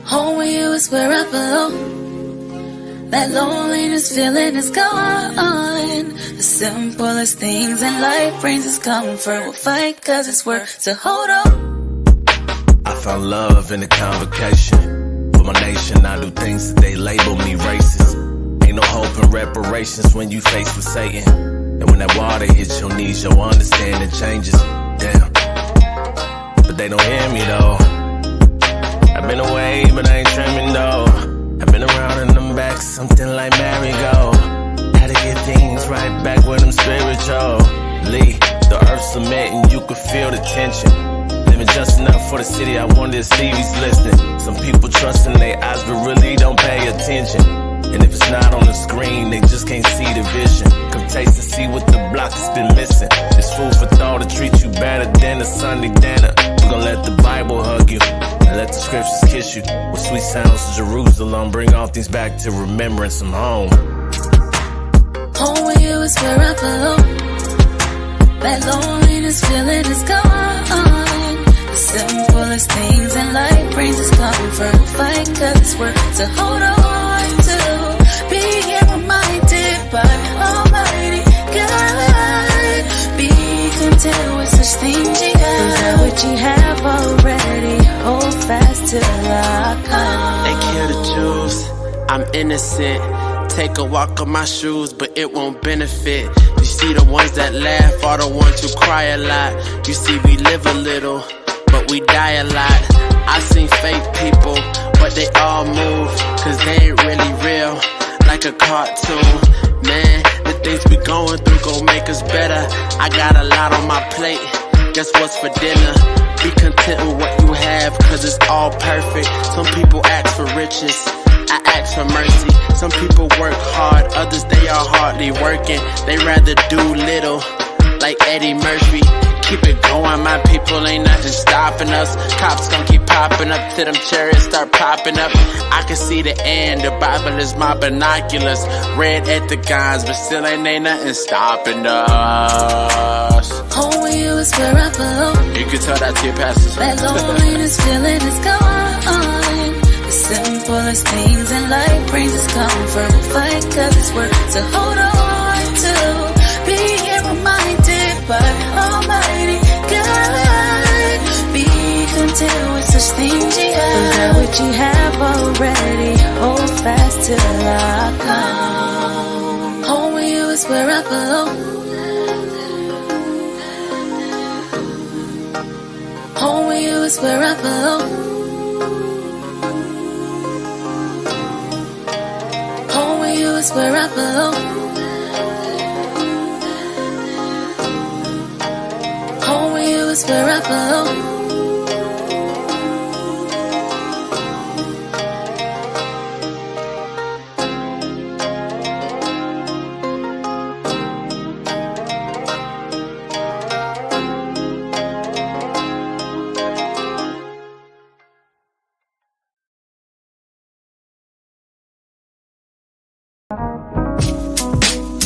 Home with you is where I belong. That loneliness feeling is gone. The simplest things in life brings us comfort. We'll fight cause it's worth to hold on. I found love in the convocation. For my nation, I do things that they label me racist. Ain't no hope in reparations when you faced with Satan. And when that water hits your knees, your understanding changes. Damn. But they don't hear me though. I've been away, but I ain't trimming though. I've been around and I'm back, something like merry-go. Had to get things right back with them spiritually. The earth cementing, you could feel the tension. Living just enough for the city, I wonder if Stevie's listening. Some people trust in their eyes, but really don't pay attention. And if it's not on the screen, they just can't see the vision. Come taste and see what the block has been missing. It's food for thought to treat you better than a Sunday dinner. We're gonna let the Bible hug you and let the scriptures kiss you. With sweet sounds of Jerusalem, bring all things back to remembrance of home. Home with you is where I belong. That loneliness feeling is gone. The simplest things in life brings us comfort. Fight cause it's worth to hold on to. Being reminded by Almighty God. Be content with such things you have. Is that what you have already? Hold fast till I come. They kill the Jews, I'm innocent. Take a walk on my shoes, but it won't benefit. You see the ones that laugh are the ones who cry a lot. You see we live a little, but we die a lot. I seen fake people, but they all move, cause they ain't really real, like a cartoon. Man, the things we going through gon' make us better. I got a lot on my plate, guess what's for dinner? Be content with what you have, cause it's all perfect. Some people ask for riches, I ask for mercy. Some people work hard, others they are hardly working. They rather do little, like Eddie Murphy. Keep it going, my people, ain't nothing stopping us. Cops gon' keep popping up till them chariots start popping up. I can see the end, the Bible is my binoculars. Red at the guns, but still ain't nothing stopping us. Home with you is where I belong. You can tell that to your pastors. That loneliness feeling is gone. The simplest things in life brings us comfort. We'll fight cause it's worth to hold on to. Being reminded by Almighty God. Be content with such things you have. Is that what you have already? Hold fast till I come. Home with you is where I belong. Home with you is where I belong. Home with you is where I belong. Home with you is where I belong.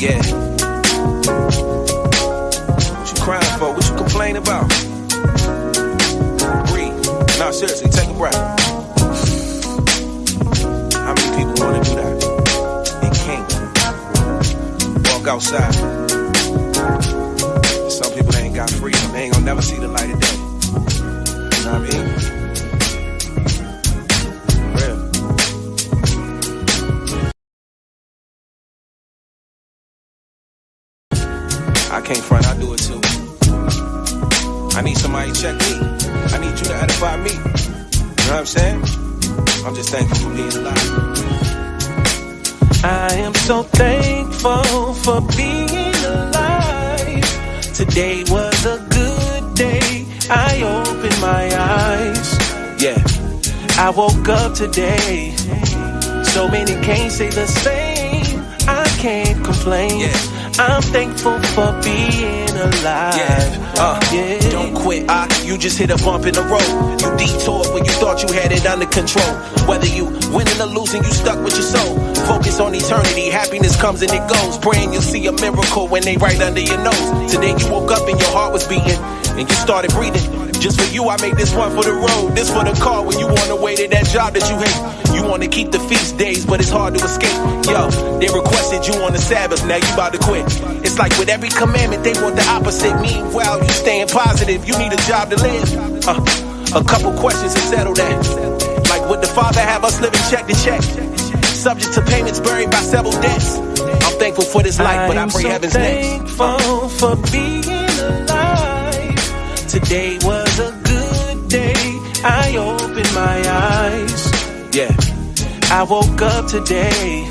Yeah. What you crying for? What you complain about? Breathe. No, seriously, take a breath. How many people want to do that? And can't. Walk outside. Some people they ain't got freedom. They ain't gonna never see the light of day. You know what I mean? I can't front, I do it too. I need somebody to check me. I need you to edify me. You know what I'm saying? I'm just thankful for being alive. I am so thankful for being alive. Today was a good day. I opened my eyes. Yeah. I woke up today. So many can't say the same. I can't complain. Yeah. I'm thankful for being alive. Yeah. Don't quit. You just hit a bump in the road. You detoured when you thought you had it under control. Whether you winning or losing, you stuck with your soul. Focus on eternity. Happiness comes and it goes. Praying you'll see a miracle when they right under your nose. Today you woke up and your heart was beating and you started breathing. Just for you, I made this one for the road. This for the car when you on the way to that job that you hate. You wanna keep the feast days, but it's hard to escape. Yo, they requested you on the Sabbath, now you about to quit. It's like with every commandment, they want the opposite. Meanwhile, you staying positive, you need a job to live. A couple questions to settle that. Like, would the Father have us living check to check? Subject to payments, buried by several debts. I'm thankful for this life, but I pray heaven's next. Thankful for being alive. Today was a good day. I opened my eyes. Yeah, I woke up today.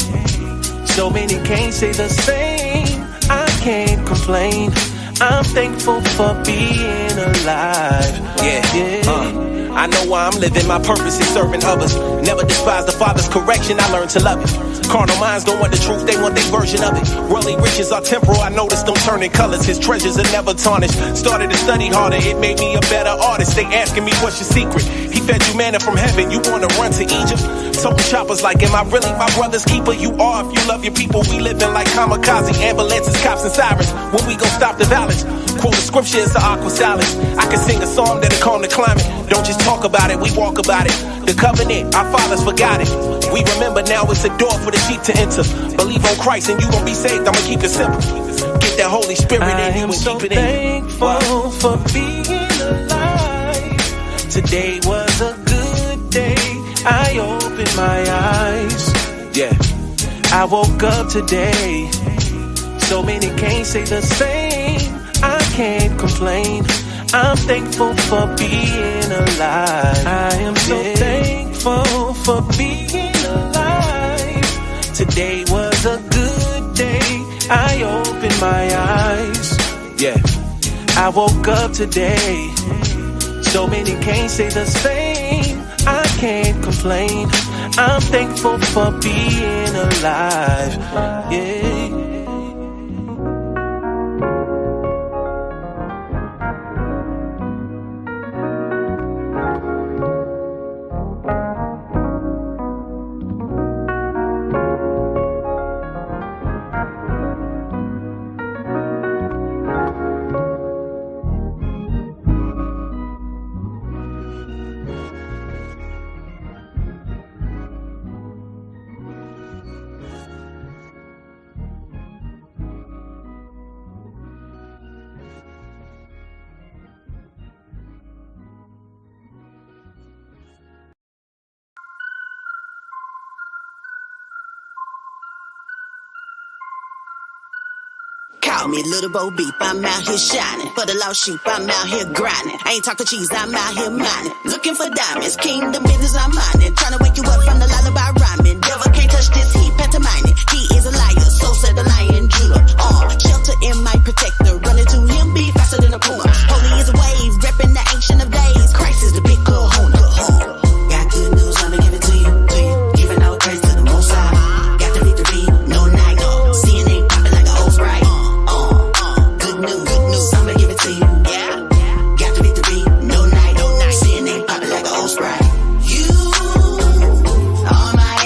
So many can't say the same. I can't complain. I'm thankful for being alive. Yeah. I know why I'm living. My purpose is serving others. Never despise the Father's correction. I learned to love it. Carnal minds don't want the truth, they want their version of it. Worldly riches are temporal, I noticed them turning colors. His treasures are never tarnished. Started to study harder, it made me a better artist. They asking me what's your secret. He fed you manna from heaven, you wanna run to Egypt? Toting choppers like, am I really my brother's keeper? You are if you love your people. We living like kamikaze ambulances, cops and sirens. When we gon' stop the violence? Quote the scripture, it's an aqua silence. I can sing a song that'll calm the climate. Don't just talk about it, we walk about it. The covenant, our fathers forgot it. We remember now it's a door for the sheep to enter. Believe on Christ and you gon' be saved. I'ma keep it simple. Get that Holy Spirit in you and keep it in you. I am so thankful for being alive. Today was a good day. I opened my eyes. Yeah, I woke up today. So many can't say the same. I can't complain. I'm thankful for being alive. I am so thankful for being alive. Today was a good day. I opened my eyes. yeah. I woke up today. So many can't say the same. I can't complain. I'm thankful for being alive. Yeah. Call me Little Bo Beep, I'm out here shining. For the lost sheep, I'm out here grinding. I ain't talking cheese, I'm out here mining. Looking for diamonds, kingdom business, I'm mining. Trying to wake you up from the lullaby rhyming. Devil can't touch this heat, pantomiming. He is a liar, so said the lion Judah. Shelter in my protector, running to him, be faster than a puma. Holy is a wave, repping the ancient of days. Christ is the big kahuna. Got good news, I'ma give it to you. Giving all praise to the Most High. Got the victory, no night. Seeing ain't popping like a old Sprite. Good news, I'ma give it to you. Yeah, got the victory, no night. Seeing ain't popping like a old Sprite. You are my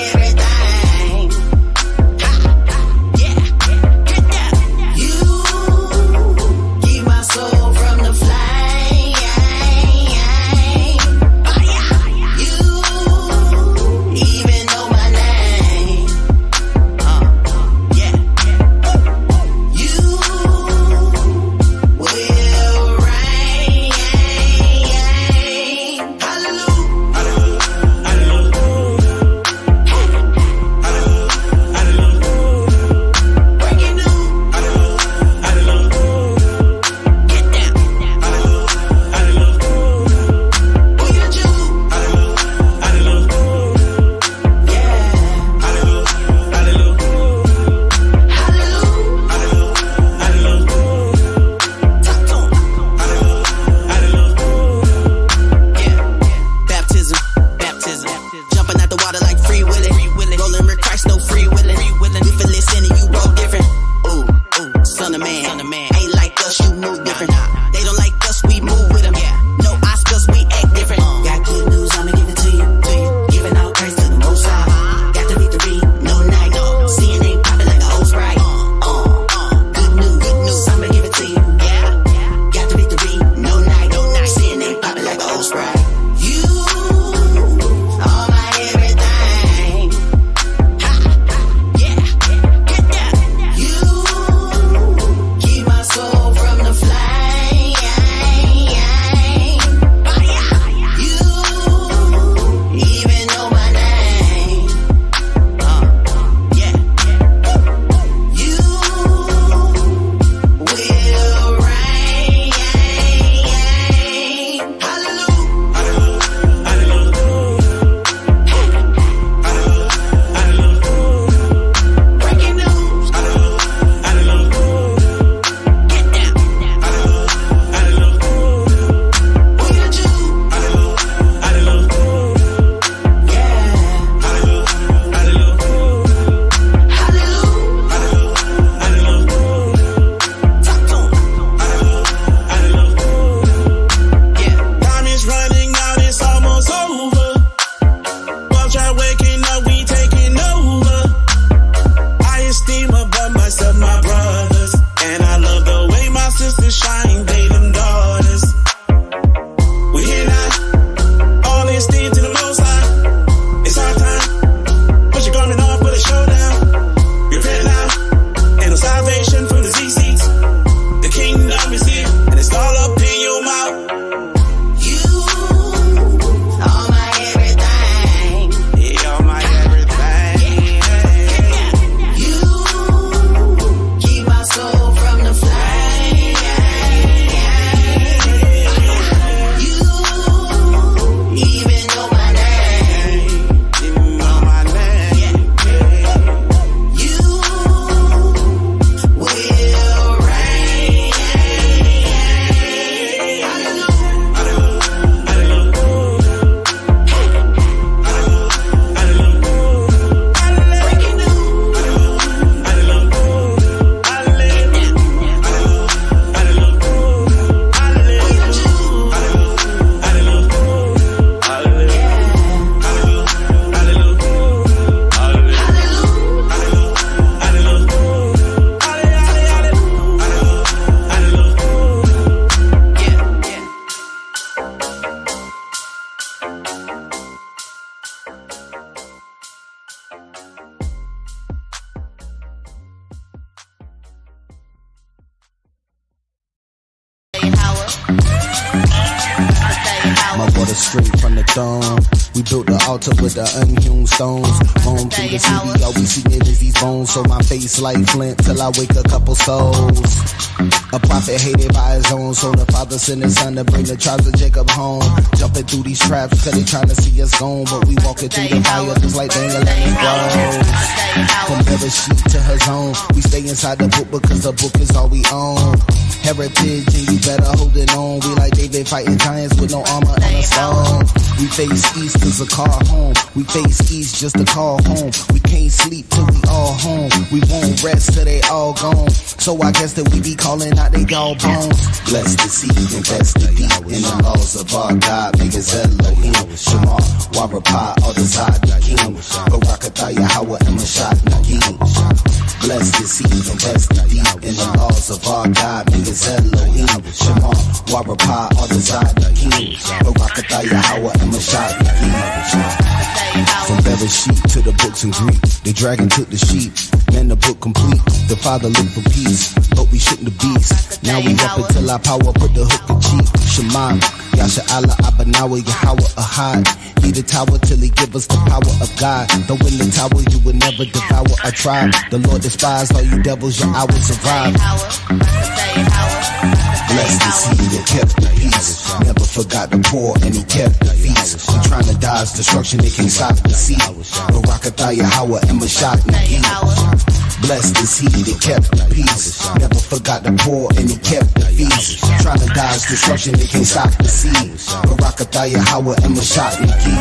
straight from the throne. We built the altar with the unhewn stones. Home to the city, all we seeing is these bones. So my face like flint till I wake a couple souls. A prophet hated by his own, so the father sent his son to bring the tribes of Jacob home. Jumping through these traps, cause they trying to see us gone. But we walking through the fire just like dangling rose. From every sheep to her zone, we stay inside the book because the book is all we own. Heritage and you better hold it on. We like David fighting giants with no armor and a stone. We face east cause a car home. We face east just to call home. We can't sleep till we all home. We won't rest till they all gone. So I guess that we be calling out they all bones. Bless the seed, invest the deep in the laws of our God. Make us Elohim, Shema, Warapah, all the Zod, King, Barakatah, Yahweh, and Mashat, Nagim. Bless the seed, invest the deep in the laws of our God. Make us Elohim, Shema, Warapah, all the Zod, King, Barakatah, Yahweh, and Mashat, Nagim. From Bereshit to the books in Greek, the dragon took the sheep, then the book complete. The father looked for peace, but we shook the beast. Now we up until our power put the hook in cheek. Shema, Yasha Allah, Abanawa, Yahweh, Ahad. He the tower till he give us the power of God. Though in the tower you will never devour a tribe. The Lord despised all you devils, your hours arrive. Bless the seed that kept the peace. Never forgot the poor and he kept the feast. They trying to dodge destruction, they can't stop the seed. Barakatah, Yahweh, and Mashat, Nagim. Bless the seed that kept the peace. Never forgot the poor and he kept the feast. Trying to dodge destruction, they can't stop the seed. Barakatah, Yahweh, and Mashat, Nagim.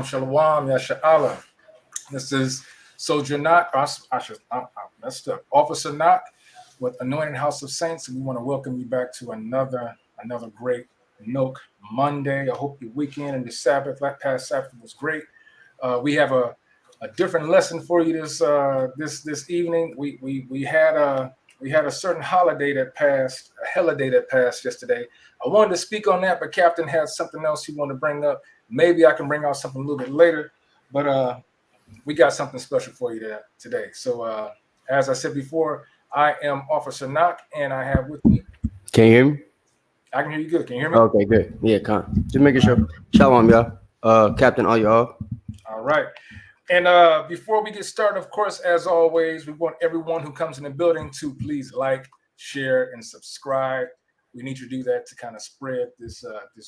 Shalom, Yasha Allah. This is Soldier Knock, I messed up, Officer Knock with Anointed House of Saints, and we want to welcome you back to another great Milk Monday. I hope your weekend and the Sabbath, like past Sabbath, was great. We have a different lesson for you this evening. We had a certain holiday that passed, a holiday that passed yesterday. I wanted to speak on that, but Captain had something else he wanted to bring up. Maybe I can bring out something a little bit later, but we got something special for you today. So as I said before, I am Officer Knock, and I have with me. Can you hear me? I can hear you good. Can you hear me? Okay, good. Yeah, just making sure. Shalom, y'all. Captain, all y'all. All right. And before we get started, of course, as always, we want everyone who comes in the building to please like, share, and subscribe. We need you to do that to kind of spread this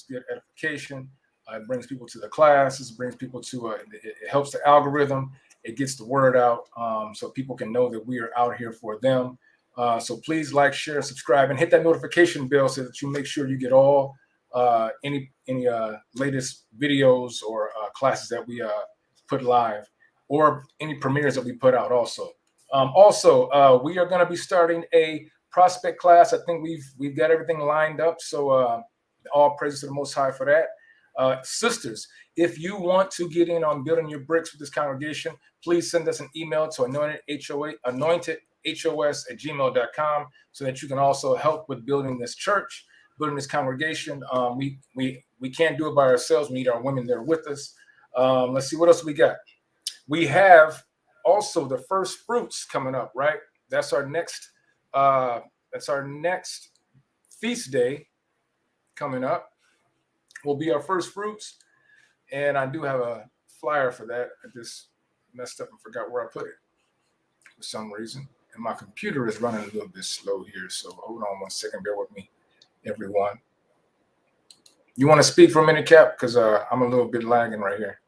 good edification. It brings people to the classes. It brings people to it helps the algorithm. It gets the word out so people can know that we are out here for them. So please like, share, subscribe, and hit that notification bell so that you make sure you get all any latest videos or classes that we put live, or any premieres that we put out. Also, we are going to be starting a prospect class. I think we've got everything lined up. So all praises to the Most High for that. Sisters, if you want to get in on building your bricks with this congregation, please send us an email to AnointedHOS@gmail.com so that you can also help with building this church, building this congregation. We can't do it by ourselves. We need our women there with us. Let's see what else we got. We have also the first fruits coming up, right? That's our next feast day coming up. will be our first fruits. And I do have a flyer for that. I just messed up and forgot where I put it for some reason. And my computer is running a little bit slow here. So hold on 1 second. Bear with me, everyone. You want to speak for a minute, Cap? Because I'm a little bit lagging right here.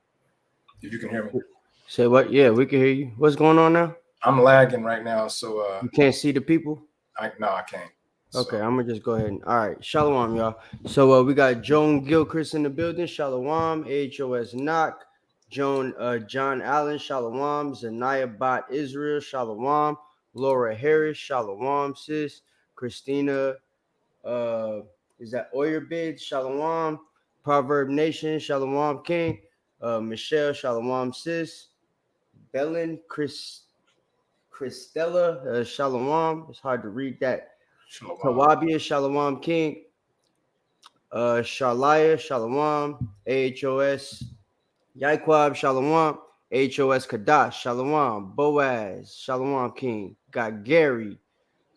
If you can hear me. Say what? Yeah, we can hear you. What's going on now? I'm lagging right now. So you can't see the people? No, I can't. Okay, I'm gonna just go ahead and all right. Shalom, y'all. So we got Joan Gilchrist in the building. Shalom, AHOS Knock, John Allen, Shalom, Zanaya Bot Israel, Shalom, Laura Harris, Shalom, sis, Christina, is that Oyerbid, Shalom, Proverb Nation, Shalom King, Michelle, Shalom, sis, Belen, Christella, Shalom. It's hard to read that. Tawabia, Shalom King, Sharlaya, Shalom, AHOS, Yaiquab, Shalom, AHOS Kadash, Shalom, Boaz, Shalom King, got Gary,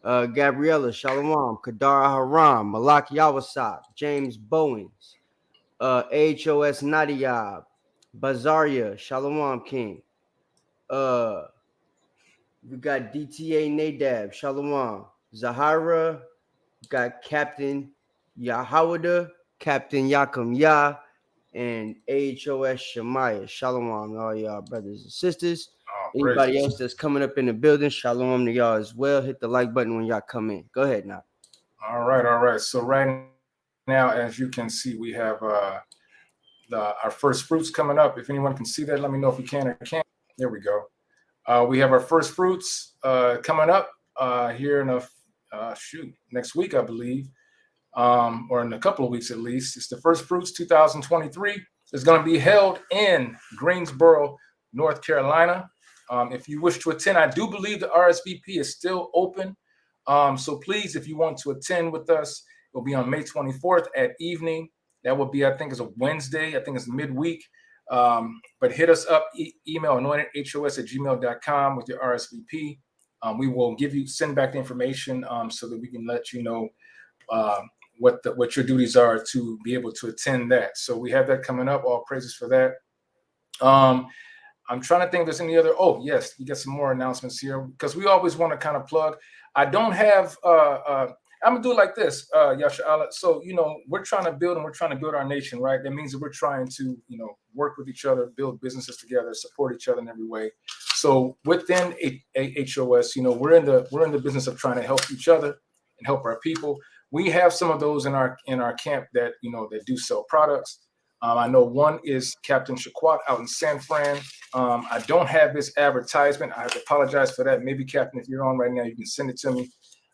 Gabriella, Shalom, Kadara Haram, Malak Yawasab, James Bowens, AHOS Nadiab, Bazaria, Shalom King, we got DTA Nadab, Shalom, Zahara, got Captain Yahawada, Captain Yakum Yah, and AHOS Shemaiah. Shalom, all y'all brothers and sisters. Anybody else that's coming up in the building, shalom to y'all as well. Hit the like button when y'all come in. Go ahead now. All right. So right now, as you can see, we have our first fruits coming up. If anyone can see that, let me know if you can or can't. There we go. We have our first fruits coming up here in next week, I believe, or in a couple of weeks at least. It's the First Fruits 2023. It's going to be held in Greensboro, North Carolina. If you wish to attend, I do believe the RSVP is still open. So please, if you want to attend with us, it'll be on May 24th at evening. That will be, I think, is a Wednesday. I think it's midweek. But hit us up, email AnointedHOS@gmail.com with your RSVP. We will send back the information so that we can let you know what your duties are to be able to attend that. So we have that coming up. All praises for that. I'm trying to think if there's any other. Oh, yes, we got some more announcements here because we always want to kind of plug. I don't have. I'm gonna do it like this, Yasha. So we're trying to build our nation, right? That means that we're trying to work with each other, build businesses together, support each other in every way. So within HOS, we're in the business of trying to help each other and help our people. We have some of those in our camp that that do sell products. I know one is Captain Shaquat out in San Fran. I don't have his advertisement. I apologize for that. Maybe Captain, if you're on right now, you can send it to me.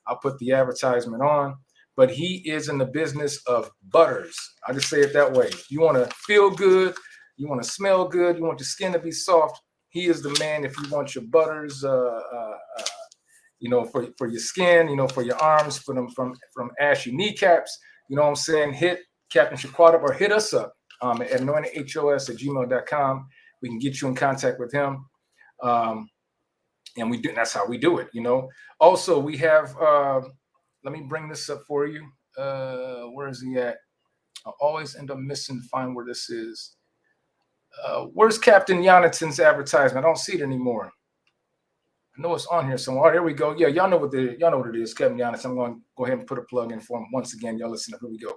I'll put the advertisement on. But he is in the business of butters. I just say it that way. You want to feel good. You want to smell good. You want your skin to be soft. He is the man if you want your butters, for your skin, for your arms, from ashy kneecaps. You know what I'm saying? Hit Captain Shaquat up or hit us up at AnointedHOS@gmail.com. We can get you in contact with him. And that's how we do it, Also, we have, let me bring this up for you. Where is he at? I always end up find where this is. Where's Captain Jonathan's advertisement? I don't see it anymore. I know it's on here somewhere. Oh, there we go. Yeah, y'all know what it is, Captain Jonathan. I'm going to go ahead and put a plug in for him once again. Y'all listen up. Here we go.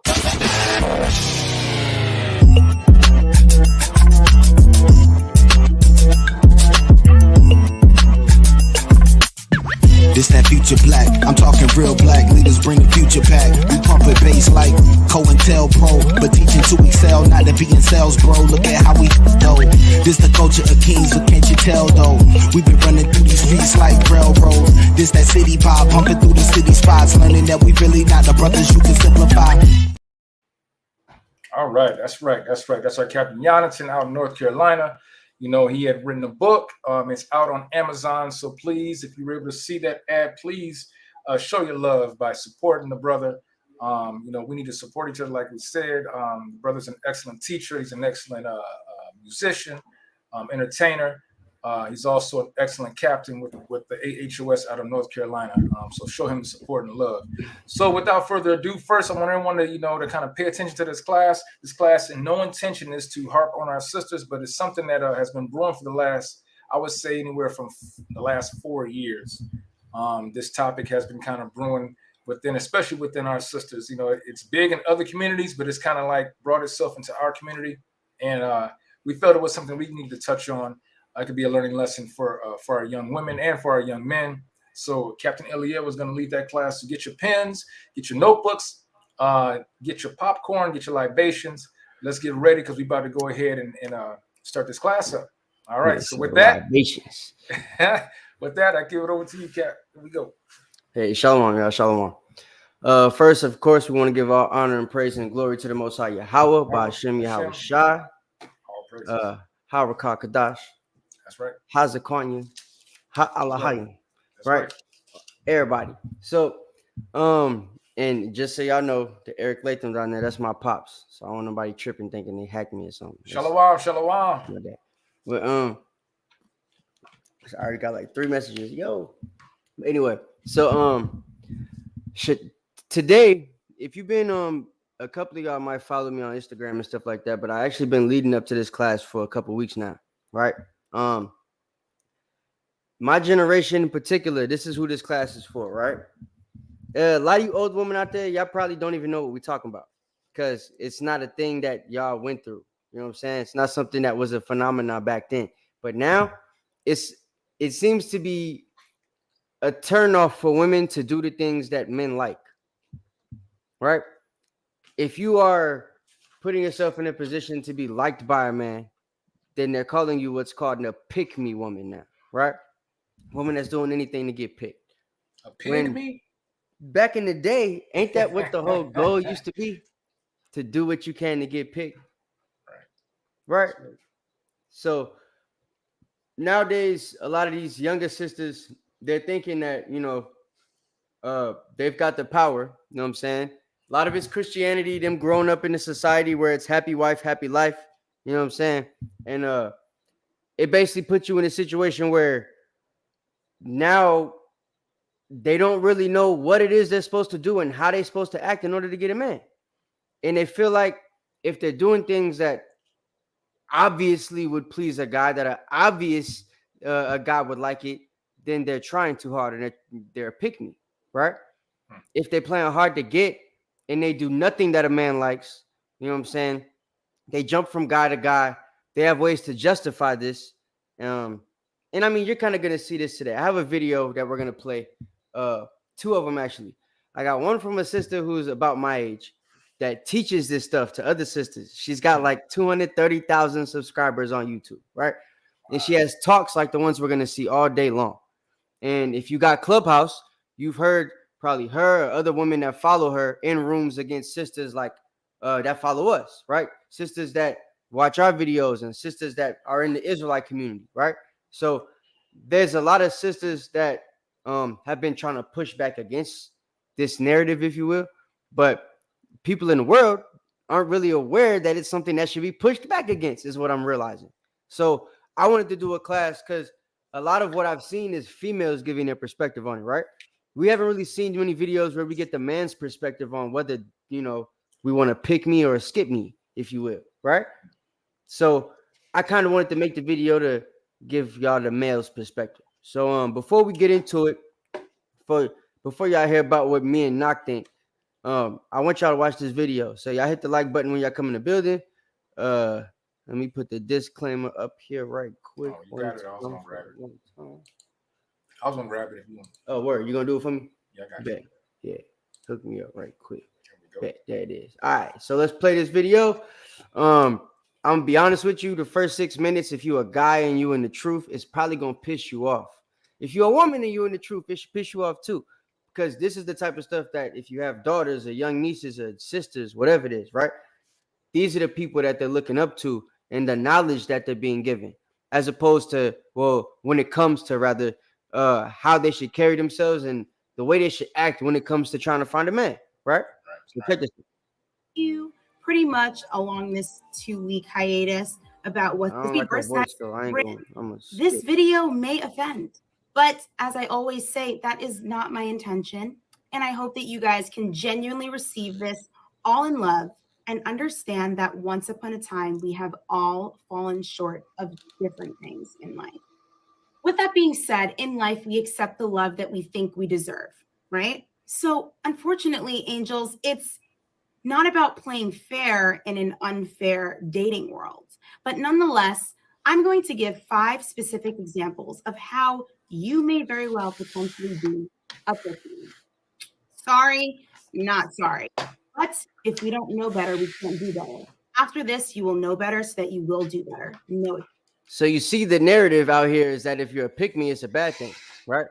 This that future black, I'm talking real black. Leaders bring the future back. We pump it bass like COINTELPRO, but teaching to excel, not to be in sales, bro. Look at how we go. This the culture of kings, but can't you tell though? We've been running through these streets like railroads. This that city pop, pumping through the city spots, learning that we really not the brothers you can simplify. All right, that's right. That's our Captain Jonathan out in North Carolina. He had written a book. It's out on Amazon. So please, if you were able to see that ad, please show your love by supporting the brother. We need to support each other, like we said. The brother's an excellent teacher. He's an excellent musician, entertainer. He's also an excellent captain with the AHOS out of North Carolina. So show him the support and love. So without further ado, first I want everyone to to kind of pay attention to this class. This class, and no intention is to harp on our sisters, but it's something that has been brewing for the last, I would say, anywhere from the last 4 years. This topic has been kind of brewing within, especially within our sisters. It's big in other communities, but it's kind of like brought itself into our community, and we felt it was something we needed to touch on. It could be a learning lesson for our young women and for our young men. So Captain Elliott was going to lead that class. So get your pens, get your notebooks, get your popcorn, get your libations. Let's get ready because we're about to go ahead and start this class up. All right. Yes, so with that, I give it over to you, Cap. Here we go. Hey, shalom, y'all. Shalom. First, of course, we want to give all honor and praise and glory to the Most High Yahweh, Ba'ashem Yahweh Shai, Harakah Kadash. That's right. Hazakwanya, Ha'alahayim. Right. Everybody. So, and just so y'all know, the Eric Latham down there, that's my pops. So I don't want nobody tripping thinking they hacked me or something. Shalom, shalom. But I already got like 3 messages. Yo. Anyway, so today, if you've been a couple of y'all might follow me on Instagram and stuff like that, but I actually been leading up to this class for a couple of weeks now, right? My generation in particular, this is who this class is for, right? A lot of you old women out there, y'all probably don't even know what we're talking about because it's not a thing that y'all went through. You know what I'm saying? It's not something that was a phenomenon back then. But now it seems to be a turnoff for women to do the things that men like, right? If you are putting yourself in a position to be liked by a man, then they're calling you what's called a pick-me woman now, right? Woman that's doing anything to get picked. A pick-me? Back in the day, ain't that what the whole goal used to be? To do what you can to get picked. Right? So nowadays, a lot of these younger sisters, they're thinking that, they've got the power. You know what I'm saying? A lot of it's Christianity, them growing up in a society where it's happy wife, happy life. You know what I'm saying? And it basically puts you in a situation where now they don't really know what it is they're supposed to do and how they're supposed to act in order to get a man. And they feel like if they're doing things that obviously would please a guy, that a guy would like it, then they're trying too hard and they're a pick-me, right? If they're playing hard to get and they do nothing that a man likes, you know what I'm saying? They jump from guy to guy. They have ways to justify this. And I mean, you're kind of going to see this today. I have a video that we're going to play. 2 of them, actually. I got one from a sister who's about my age that teaches this stuff to other sisters. She's got like 230,000 subscribers on YouTube, right? And she has talks like the ones we're going to see all day long. And if you got Clubhouse, you've heard probably her or other women that follow her in rooms against sisters like that follow us, right? Sisters that watch our videos and sisters that are in the Israelite community, right? So there's a lot of sisters that have been trying to push back against this narrative, if you will, but people in the world aren't really aware that it's something that should be pushed back against, is what I'm realizing. So I wanted to do a class because a lot of what I've seen is females giving their perspective on it, right? We haven't really seen many videos where we get the man's perspective on whether, we want to pick me or skip me, if you will, right? So I kind of wanted to make the video to give y'all the male's perspective. So before we get into it, before y'all hear about what me and Knock think, I want y'all to watch this video. So y'all hit the like button when y'all come in the building. Let me put the disclaimer up here right quick. Oh, you got it. I was gonna grab it if you want. Oh, word. You gonna do it for me? Yeah, I got it. Yeah. Hook me up right quick. There it is. All right. So let's play this video. I'm gonna be honest with you. The first 6 minutes, if you're a guy and you in the truth, it's probably gonna piss you off. If you're a woman and you're in the truth, it should piss you off too. Because this is the type of stuff that if you have daughters or young nieces or sisters, whatever it is, right? These are the people that they're looking up to and the knowledge that they're being given, as opposed to, well, when it comes to rather how they should carry themselves and the way they should act when it comes to trying to find a man, right? So check this. You pretty much along this 2-week hiatus. about what I don't like her voice though. I ain't going. This video may offend, but as I always say, that is not my intention. And I hope that you guys can genuinely receive this all in love and understand that once upon a time, we have all fallen short of different things in life. With that being said, in life, we accept the love that we think we deserve, right? So unfortunately, angels, it's not about playing fair in an unfair dating world. But nonetheless, I'm going to give 5 specific examples of how you may very well potentially be a pick-me. Sorry, not sorry. But if we don't know better, we can't do better. After this, you will know better so that you will do better. Know it. So you see, the narrative out here is that if you're a pick-me, it's a bad thing, right?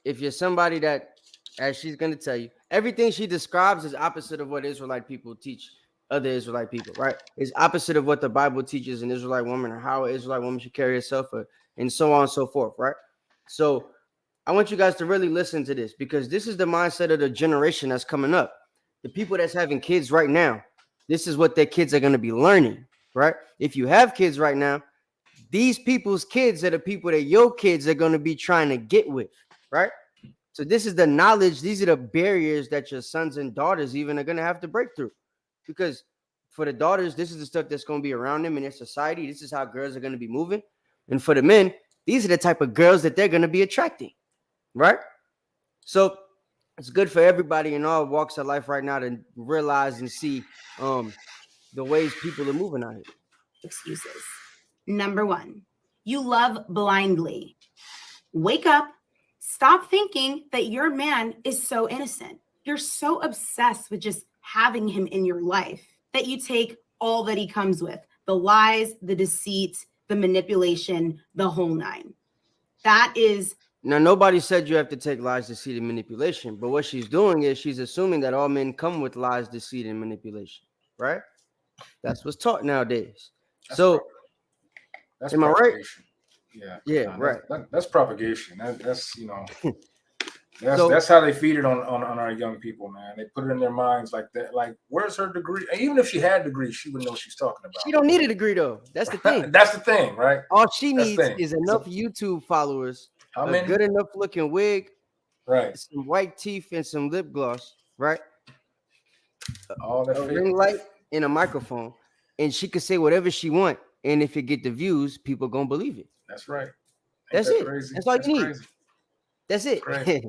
If you're somebody that, as she's going to tell you, everything she describes is opposite of what Israelite people teach other Israelite people, right? It's opposite of what the Bible teaches an Israelite woman or how an Israelite woman should carry herself, and so on and so forth, right? So I want you guys to really listen to this, because this is the mindset of the generation that's coming up. The people that's having kids right now, this is what their kids are going to be learning, right? If you have kids right now, these people's kids are the people that your kids are going to be trying to get with, right? So this is the knowledge. These are the barriers that your sons and daughters even are going to have to break through. Because for the daughters, this is the stuff that's going to be around them in their society. This is how girls are going to be moving. And for the men, these are the type of girls that they're going to be attracting, right? So it's good for everybody in all walks of life right now to realize and see the ways people are moving out here. Excuses. Number 1, you love blindly. Wake up. Stop thinking that your man is so innocent. You're so obsessed with just having him in your life that you take all that he comes with, the lies, the deceit, the manipulation, the whole 9. That is. Now, nobody said you have to take lies, deceit, and manipulation, but what she's doing is she's assuming that all men come with lies, deceit, and manipulation, right? That's what's taught nowadays. That's am I right? Yeah, right. That's propagation. That's that's how they feed it on our young people, man. They put it in their minds like that. Like, where's her degree? Even if she had a degree, she wouldn't know what she's talking about. She don't need a degree though. That's the thing. That's the thing, right? All she needs is enough YouTube followers, a good enough looking wig, right? Some white teeth and some lip gloss, right? All that a ring light and a microphone, and she could say whatever she want. And if it get the views, people gonna believe it. That's right. That's it. Crazy? That's all you need. Crazy. That's it.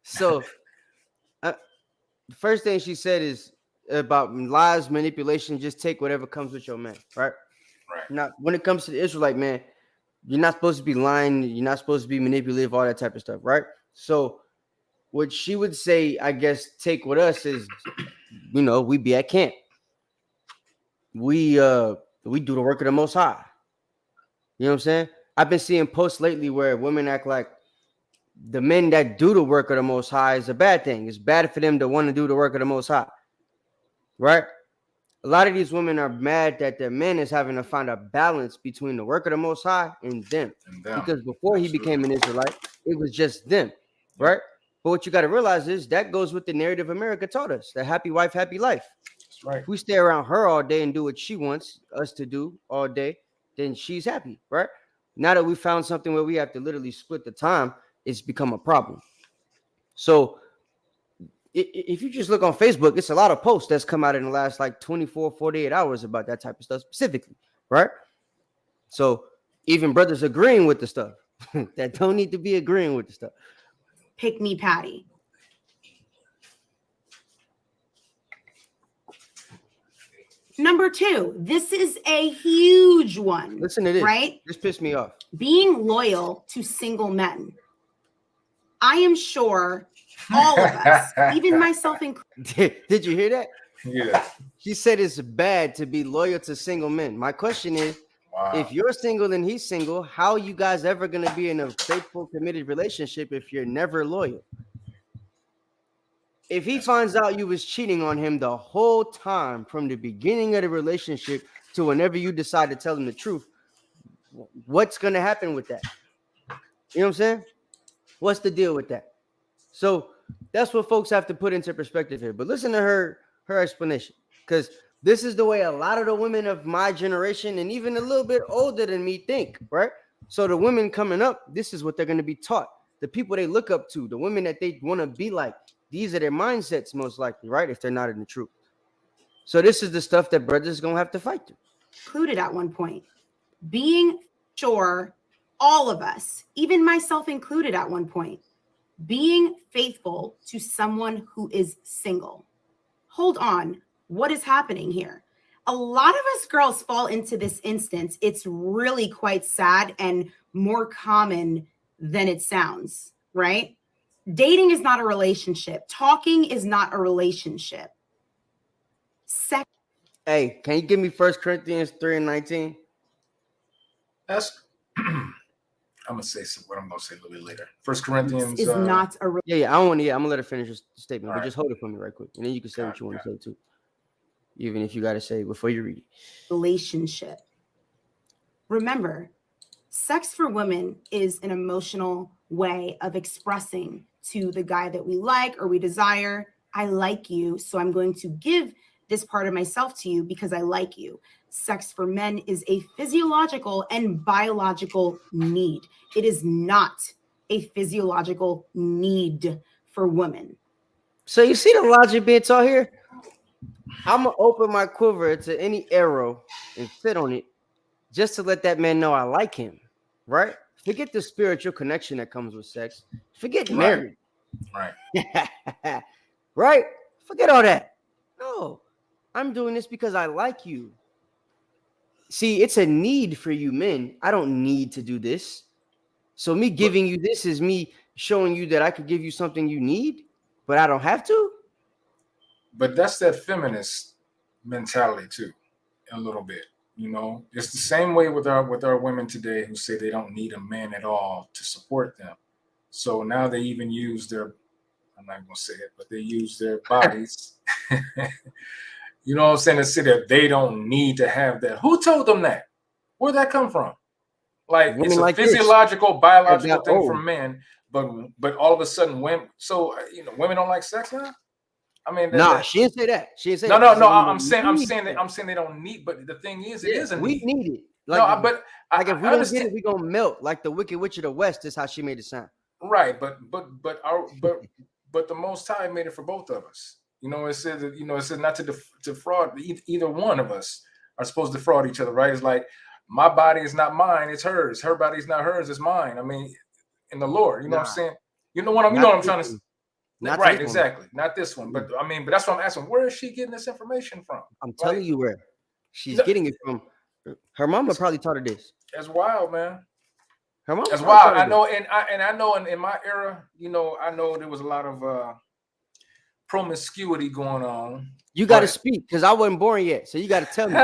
So, the first thing she said is about lies, manipulation. Just take whatever comes with your man, right? Right. Now, when it comes to the Israelite man, you're not supposed to be lying. You're not supposed to be manipulative, all that type of stuff, right? So, what she would say, I guess, take with us is, we be at camp. We do the work of the Most High. You know what I'm saying? I've been seeing posts lately where women act like the men that do the work of the Most High is a bad thing. It's bad for them to want to do the work of the Most High, right? A lot of these women are mad that their men is having to find a balance between the work of the Most High and them. Because before he became an Israelite, it was just them, right? But what you got to realize is that goes with the narrative America taught us, the happy wife, happy life. That's right. If we stay around her all day and do what she wants us to do all day, then she's happy, right? Now that we found something where we have to literally split the time, it's become a problem. So if you just look on Facebook, it's a lot of posts that's come out in the last like 24, 48 hours about that type of stuff specifically, right? So even brothers agreeing with the stuff that don't need to be agreeing with the stuff. Pick me, Patty. Number 2, this is a huge one. Listen to this. Right? This pissed me off. Being loyal to single men. I am sure all of us, even myself included. Did you hear that? Yeah. She said it's bad to be loyal to single men. My question is, if you're single and he's single, how are you guys ever going to be in a faithful, committed relationship if you're never loyal? If he finds out you was cheating on him the whole time from the beginning of the relationship to whenever you decide to tell him the truth, what's going to happen with that? You know what I'm saying? What's the deal with that? So that's what folks have to put into perspective here. But listen to her explanation, because This is the way a lot of the women of my generation and even a little bit older than me think, right? So the women coming up, this is what they're going to be taught. The people they look up to, the women that they want to be like, these are their mindsets most likely, right? If they're not in the truth. So this is the stuff that brothers going to have to fight through. Included at one point. Being sure, all of us, even myself included at one point, being faithful to someone who is single. Hold on. What is happening here? A lot of us girls fall into this instance. It's really quite sad and more common than it sounds, right? Dating is not a relationship. Talking is not a relationship. Hey, can you give me 1 Corinthians 3:19? That's I'm gonna say what I'm gonna say a little bit later. 1 Corinthians is not a yeah. I'm gonna let her finish her statement, but right. just hold it for me right quick, and then you can say what you want to say too, even if you got to say it before you read it. Relationship. Remember, sex for women is an emotional way of expressing to the guy that we like or we desire, I like you, so I'm going to give this part of myself to you because I like you. Sex for men is a physiological and biological need. It is not a physiological need for women. So you see the logic being taught here? I'm going to open my quiver to any arrow and sit on it just to let that man know I like him, right? Forget the spiritual connection that comes with sex. Forget marriage. Right. Right? Forget all that. No, I'm doing this because I like you. See, it's a need for you men. I don't need to do this. So me giving you this is me showing you that I could give you something you need, but I don't have to. But that's that feminist mentality too, a little bit. You know, it's the same way with our women today who say they don't need a man at all to support them. So now they even use their, I'm not gonna say it, but they use their bodies. You know what I'm saying? To say that they don't need to have that. Who told them that? Where'd that come from? Like Women it's a like physiological, biological thing old. for men, but all of a sudden women. So women don't like sex now. I mean, she didn't say that. She didn't say no, that. no. I'm saying they don't need. But the thing is, it is a we need. need it. Like, no, but if we don't get it, we gonna melt like the Wicked Witch of the West. Is how she made it sound. Right, but the Most High made it for both of us. You know, it says not to defraud either one of us are supposed to defraud each other, right? It's like my body is not mine, it's hers. Her body is not hers, it's mine. I mean, in the Lord, you know what I'm saying? You know what I'm trying to say? Right, exactly. Not this one, but I mean, but that's what I'm asking. Where is she getting this information from? I'm telling you where she's getting it from. Her mama probably taught her this. That's wild, man. Her mama. That's wild. I know, and I know in my era, I know there was a lot of promiscuity going on. You got to speak because I wasn't born yet, so you got to tell me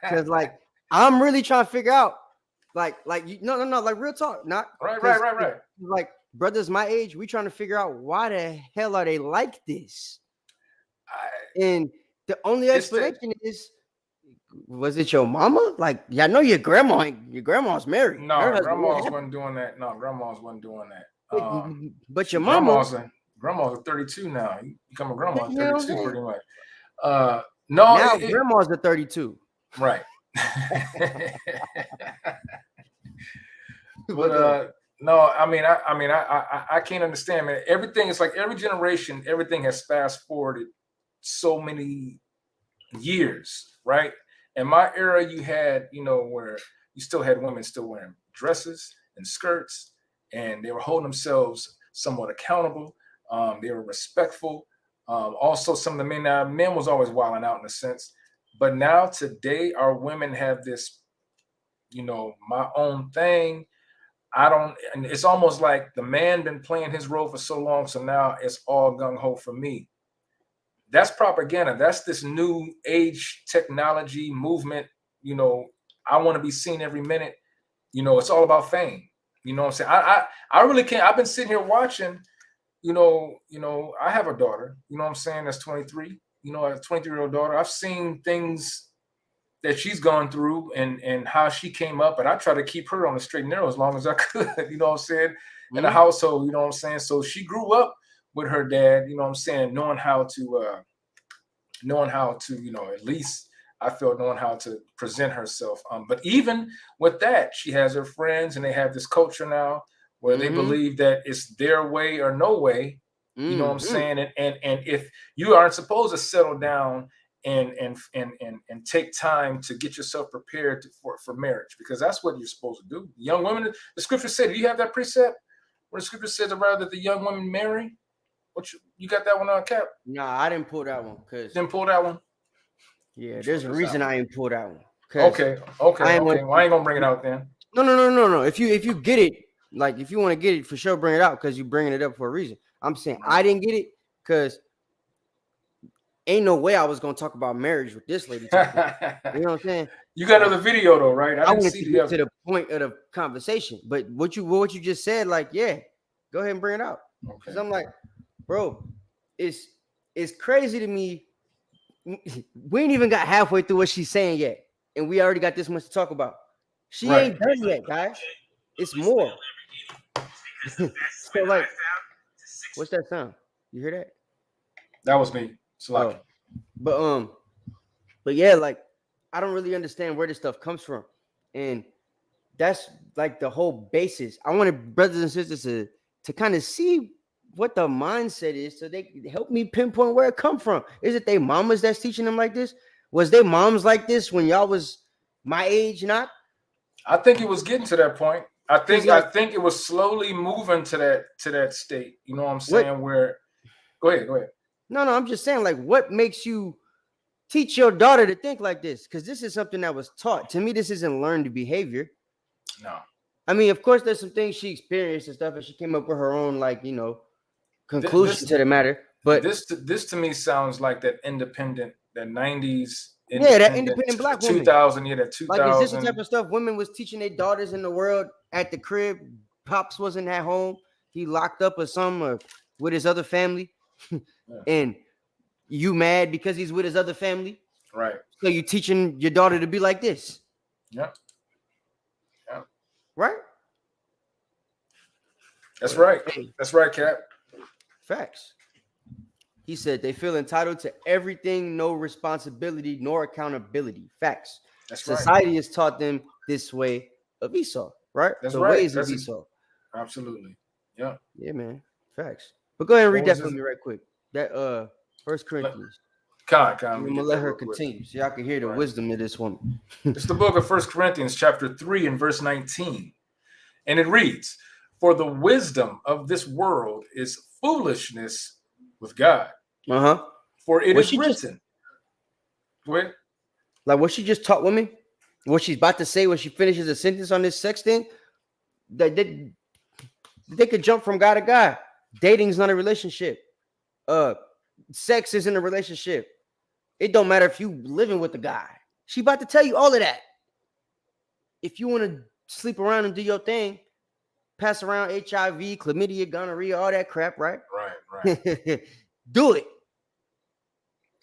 because like I'm really trying to figure out like no like real talk, not right. Like brothers my age, we trying to figure out why the hell are they like this, and the only explanation is. Was it your mama? Like, yeah, I know your grandma's married. No, grandma's wasn't doing that. No, grandma's wasn't doing that. But your grandma's 32 now. You become a grandma at 32 pretty much. No, now grandma's at 32. Right. But no, I can't understand, man. Everything is like every generation, everything has fast forwarded so many years, right? In my era, you had, where you still had women still wearing dresses and skirts, and they were holding themselves somewhat accountable. They were respectful. Also, some of the men was always wilding out in a sense. But now today, our women have this, my own thing. And it's almost like the man been playing his role for so long, so now it's all gung-ho for me. That's propaganda. That's this new age technology movement. I want to be seen every minute. It's all about fame. You know what I'm saying? I really can't. I've been sitting here watching, I have a daughter, you know what I'm saying? That's 23, a 23-year-old daughter. I've seen things that she's gone through and how she came up, and I try to keep her on the straight and narrow as long as I could, you know what I'm saying? In the household, you know what I'm saying? So she grew up with her dad, you know what I'm saying, knowing how to knowing how to, at least I feel knowing how to present herself. But even with that, she has her friends, and they have this culture now where they believe that it's their way or no way. You know what I'm saying? And if you aren't supposed to settle down and take time to get yourself prepared for marriage, because that's what you're supposed to do. Young women, the scripture said, do you have that precept where the scripture says rather that the young women marry? You got that one on, Cap? Nah, I didn't pull that one. Didn't pull that one? Yeah, there's a reason I didn't pull that one. Okay. Well, I ain't gonna bring it out then. No. If you get it, like if you want to get it, for sure, bring it out, because you're bringing it up for a reason. I'm saying I didn't get it because ain't no way I was gonna talk about marriage with this lady. You know what I'm saying? You got another video though, right? I wanted to get to the point of the conversation, but what you just said, like, yeah, go ahead and bring it out. Because I'm like, bro, it's crazy to me. We ain't even got halfway through what she's saying yet, and we already got this much to talk about. She ain't done yet, guys. It's more. So, like, what's that sound? You hear that? That was me. But yeah, like, I don't really understand where this stuff comes from, and that's like the whole basis. I wanted brothers and sisters to kind of see what the mindset is, so they can help me pinpoint where it come from. Is it they mamas that's teaching them like this? Was they moms like this when y'all was my age? Not. I think it was getting to that point. I think it was slowly moving to that state. You know what I'm saying? Where, go ahead. No, I'm just saying, like, what makes you teach your daughter to think like this? Because this is something that was taught. To me, this isn't learned behavior. No. I mean, of course, there's some things she experienced and stuff, and she came up with her own, like, conclusion to the matter. But this to me sounds like that independent, that 90s. That independent black woman. 2000, that 2000. Like, is this the type of stuff women was teaching their daughters in the world at the crib? Pops wasn't at home. He locked up or something, or with his other family. And you mad because he's with his other family? Right. So you teaching your daughter to be like this? Yeah. Right? That's right. That's right, Cap. Facts. He said they feel entitled to everything, no responsibility nor accountability. Facts. That's Society has taught them this way of Esau, right? That's the right. ways of Esau. Absolutely. Yeah. Yeah, man. Facts. But go ahead and read that for me right quick. That 1 Corinthians. I'm gonna let her continue so y'all can hear the wisdom of this woman. It's the book of 1 Corinthians, chapter 3, and verse 19. And it reads, "For the wisdom of this world is foolishness with God. For it is written." Wait. Like what she just taught women, what she's about to say when she finishes a sentence on this sex thing, that they could jump from guy to guy. Dating's not a relationship. Sex isn't a relationship. It don't matter if you living with the guy. She about to tell you all of that. If you want to sleep around and do your thing, pass around HIV, chlamydia, gonorrhea, all that crap, right? Right. Do it.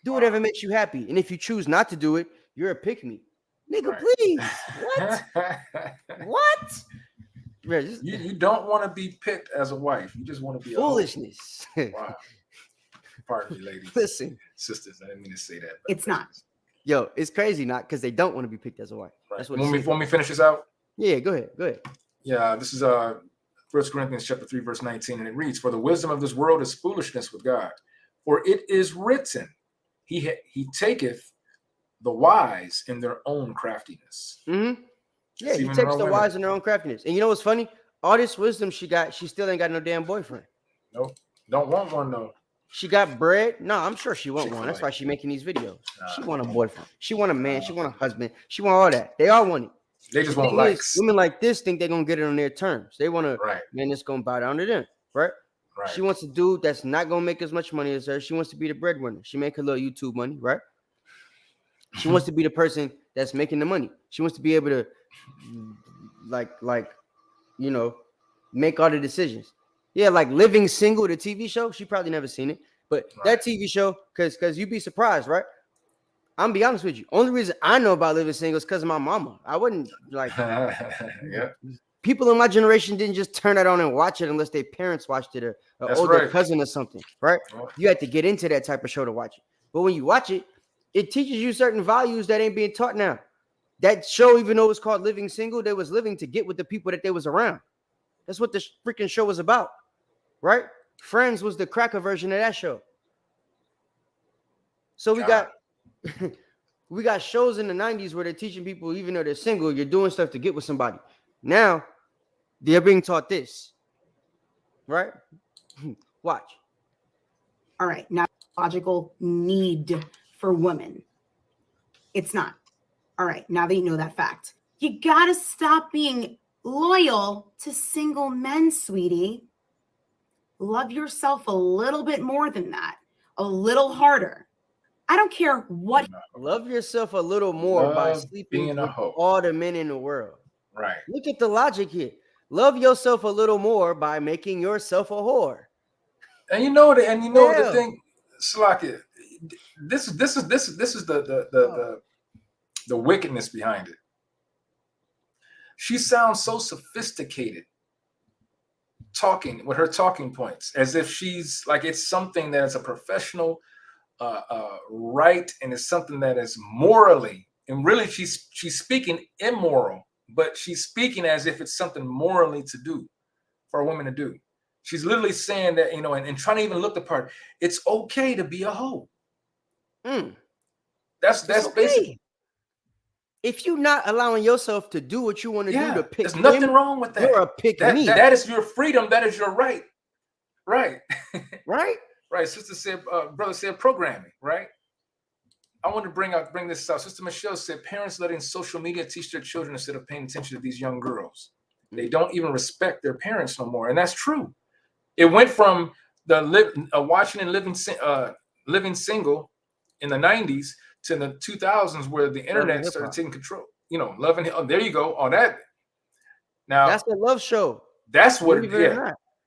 Do whatever makes you happy. And if you choose not to do it, you're a pick-me. Nigga, please. What? What? You don't want to be picked as a wife. You just want to be foolishness. Wow. Pardon me, ladies. Listen. Sisters, I didn't mean to say that. It's not. Yo, it's crazy, not because they don't want to be picked as a wife. Right. That's what Want me to finish this out? Yeah, go ahead. Yeah, this is 1 Corinthians chapter 3, verse 19, and it reads, "For the wisdom of this world is foolishness with God. For it is written, He taketh the wise in their own craftiness." Mm-hmm. Yeah, he takes the wise in their own craftiness. And you know what's funny? All this wisdom she got, she still ain't got no damn boyfriend. Nope. Don't want one, though. She got bread. No, I'm sure she want one. That's why she making these videos. She want a boyfriend. She want a man. She want a husband. She want all that. They all want it. They just want likes. Women like this think they're going to get it on their terms. They want to, man, it's going to bow down to them, right? She wants a dude that's not going to make as much money as her. She wants to be the breadwinner. She make her little YouTube money, right? She wants to be the person that's making the money. She wants to be able to, like, make all the decisions. Yeah, like Living Single, the TV show. She probably never seen it. But that TV show, because you'd be surprised, right? I'm be honest with you. Only reason I know about Living Single is because of my mama. I wouldn't like people in my generation didn't just turn that on and watch it unless their parents watched it or an older cousin or something, right? You had to get into that type of show to watch it. But when you watch it, it teaches you certain values that ain't being taught now. That show, even though it's called Living Single, they was living to get with the people that they was around. That's what the freaking show was about, right? Friends was the cracker version of that show. So we got shows in the 90s where they're teaching people, even though they're single, you're doing stuff to get with somebody. Now they're being taught this, right? Watch. All right, now logical need for women. It's not. All right, now that you know that fact, you gotta stop being loyal to single men, sweetie. Love yourself a little bit more than that, a little harder. I don't care what. Love yourself a little more by sleeping with all the men in the world. Right. Look at the logic here. Love yourself a little more by making yourself a whore. And you know the thing, Slakia, this is the wickedness behind it. She sounds so sophisticated talking with her talking points, as if she's like it's something that is a professional right, and it's something that is morally, and really she's speaking immoral, but she's speaking as if it's something morally to do for a woman to do. She's literally saying that, and trying to even look the part. It's okay to be a hoe. That's okay. Basically. If you're not allowing yourself to do what you want to do to pick, there's nothing wrong with that. You're a pick me. That is your freedom. That is your right. Right. Right. Right. Sister said, brother said programming. Right. I want to bring this out. Sister Michelle said parents letting social media teach their children instead of paying attention to these young girls. They don't even respect their parents no more, and that's true. It went from the watching and living single in the 90s to the 2000s, where the internet started taking control. Loving him. Oh, there you go. On that. Now that's a love show. That's what it is.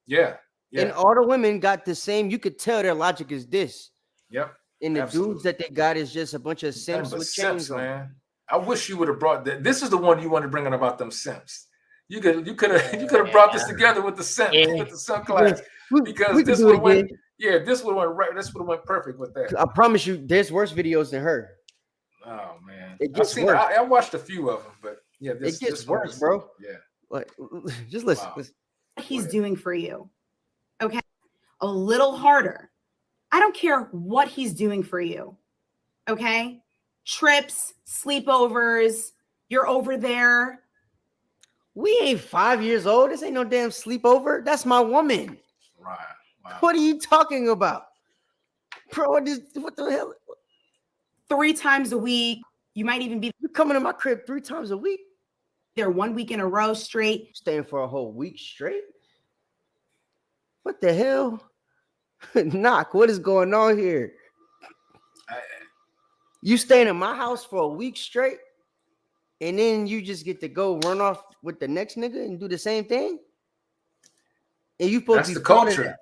Yeah. And all the women got the same. You could tell their logic is this. Yep. And the dudes that they got is just a bunch of simps with chains on. Man. I wish you would have brought that. This is the one you want to bring on about them simps. You could have brought this together with the simp with the simp class, because this would have went. Yeah, this would have went right. This would have went perfect with that. I promise you, there's worse videos than her. Oh man, it gets worse. I watched a few of them, but yeah, it gets worse, bro. Yeah, like just listen. Wow. Listen. What he's doing for you, okay? A little harder. I don't care what he's doing for you, okay? Trips, sleepovers. You're over there. We ain't 5 years old. This ain't no damn sleepover. That's my woman. Right. Wow. What are you talking about? Bro, what the hell? 3 times a week. You might even be coming to my crib 3 times a week. There 1 week in a row straight. Staying for a whole week straight? What the hell? Knock, what is going on here? You staying in my house for a week straight? And then you just get to go run off with the next nigga and do the same thing? And you supposed to be the culture.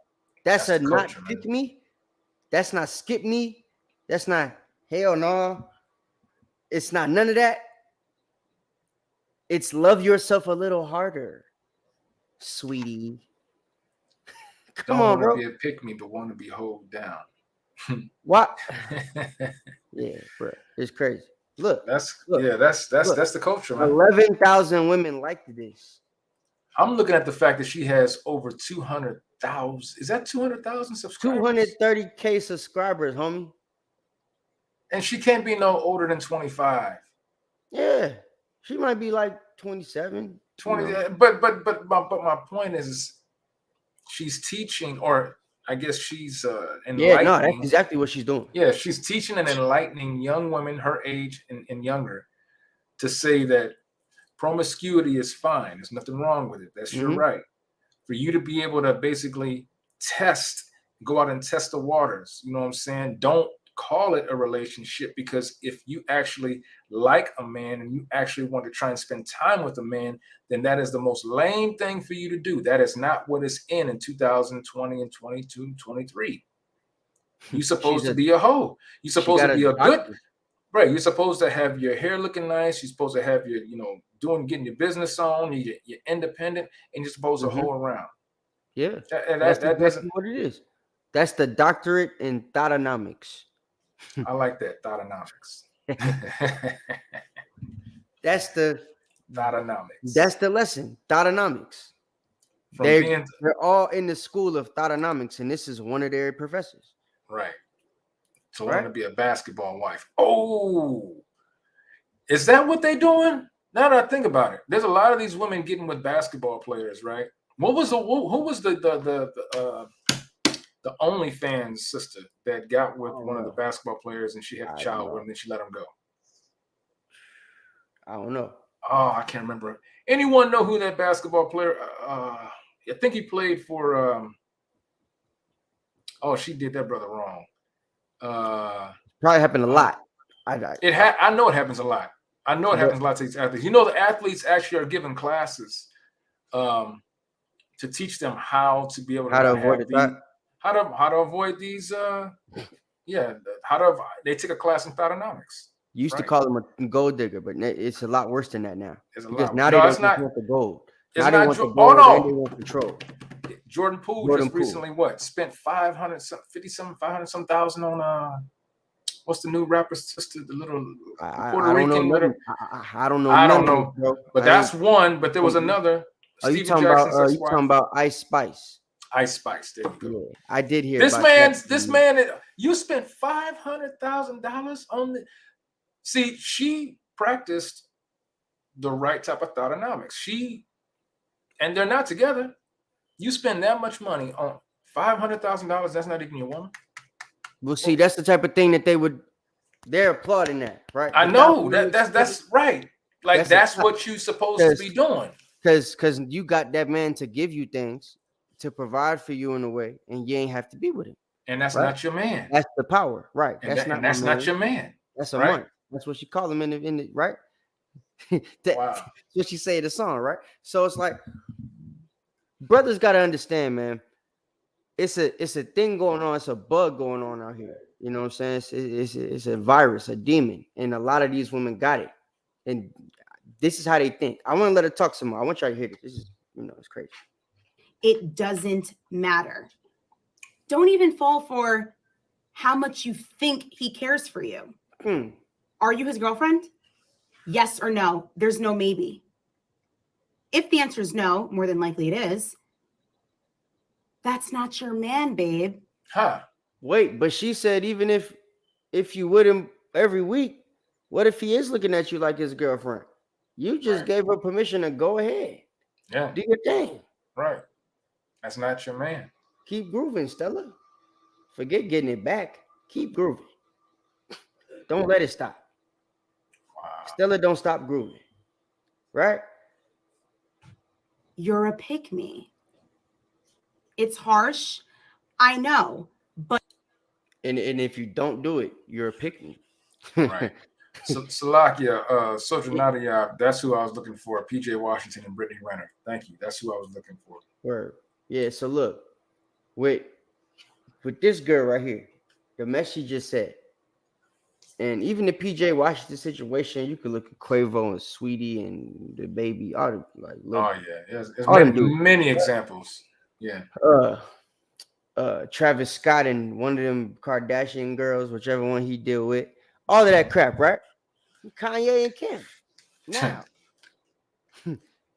That's a not pick me. That's not skip me. That's not hell no. It's not none of that. It's love yourself a little harder, sweetie. Come on, bro. Don't want to be a pick me, but want to be hold down. What? Yeah, bro. It's crazy. Look, that's the culture, man. 11,000 women liked this. I'm looking at the fact that she has over 200,000. Is that 200,000 subscribers? 230K subscribers, homie. And she can't be no older than 25. Yeah, she might be like 27. 20. You know? But my point is, she's teaching, or I guess she's enlightening. Yeah, no, that's exactly what she's doing. Yeah, she's teaching and enlightening young women her age and younger to say that promiscuity is fine. There's nothing wrong with it. That's your right. For you to be able to basically go out and test the waters. You know what I'm saying? Don't call it a relationship, because if you actually like a man and you actually want to try and spend time with a man, then that is the most lame thing for you to do. That is not what is in 2020 and 22 and 23. You're supposed to be a hoe. You're supposed to be a good, right? You're supposed to have your hair looking nice. You're supposed to have your, getting your business on. You're independent, and you're supposed to hoe around. Yeah, that's what it is. That's the doctorate in thotonomics. I like that. Thoughtnomics. That's the Thoughtnomics. That's the lesson. Thoughtnomics. From being They're all in the school of thoughtnomics, and this is one of their professors. right. To Right. learn to be a basketball wife. Oh, is that what they doing? Now that I think about it, there's a lot of these women getting with basketball players, right? What was who was the OnlyFans sister that got with one of the basketball players and she had a child with him and then she let him go? I don't know. Oh, I can't remember. Anyone know who that basketball player? I think he played for. Oh, she did that brother wrong. Probably happened a lot. I know it happens a lot. I know it happens a lot to these athletes. You know, the athletes actually are given classes to teach them how to be able to avoid how to avoid these. They take a class in thoughtnomics. You used to call him a gold digger, but it's a lot worse than that now. Because now they don't want the gold. Now they want the gold. Oh no! And they want control. Jordan Poole recently spent $500,000 on what's the new rapper's sister, the little Puerto Rican little. I don't know. I don't know, bro. But that's one. But there was another. Are you talking about Ice Spice? Ice Spice. There you go. Yeah, I did hear this man. This man. You spent $500,000 on the. See, she practiced the right type of thoughtnomics. And they're not together. You spend that much money on $500,000. That's not even your woman. Well, see, that's the type of thing that they're applauding that, right? I know that's right. Like that's what you're supposed to be doing. Because you got that man to give you things, to provide for you in a way, and you ain't have to be with him. And that's not your man. That's the power, right? That's not your man. That's a man. That's what she called him in the right. That's what she say in the song, right? So it's like brothers got to understand, man. It's a thing going on. It's a bug going on out here. You know what I'm saying? It's a virus, a demon, and a lot of these women got it. And this is how they think. I want to let her talk some more. I want y'all to hear this. This is, it's crazy. It doesn't matter. Don't even fall for how much you think he cares for you. Are you his girlfriend? Yes or no? There's no maybe. If the answer is no, more than likely it is, that's not your man, babe. Huh. Wait, but she said even if you with him every week, what if he is looking at you like his girlfriend? You just gave her permission to go ahead. Yeah. Do your thing. Right. That's not your man. Keep grooving, Stella. Forget getting it back. Keep grooving. Don't let it stop. Wow. Stella, don't stop grooving. Right? You're a pick-me. It's harsh. I know. But and if you don't do it, you're a pick-me. Right. So, Salakia, Soja Nadia, that's who I was looking for. PJ Washington and Brittany Renner. Thank you. That's who I was looking for. Word. Yeah, so look, with this girl right here, the mess she just said, and even the PJ Washington situation, you could look at Quavo and Sweetie and the baby. All the, there's many examples. Yeah. Travis Scott and one of them Kardashian girls, whichever one he deal with. All of that crap, right? Kanye and Kim. Now,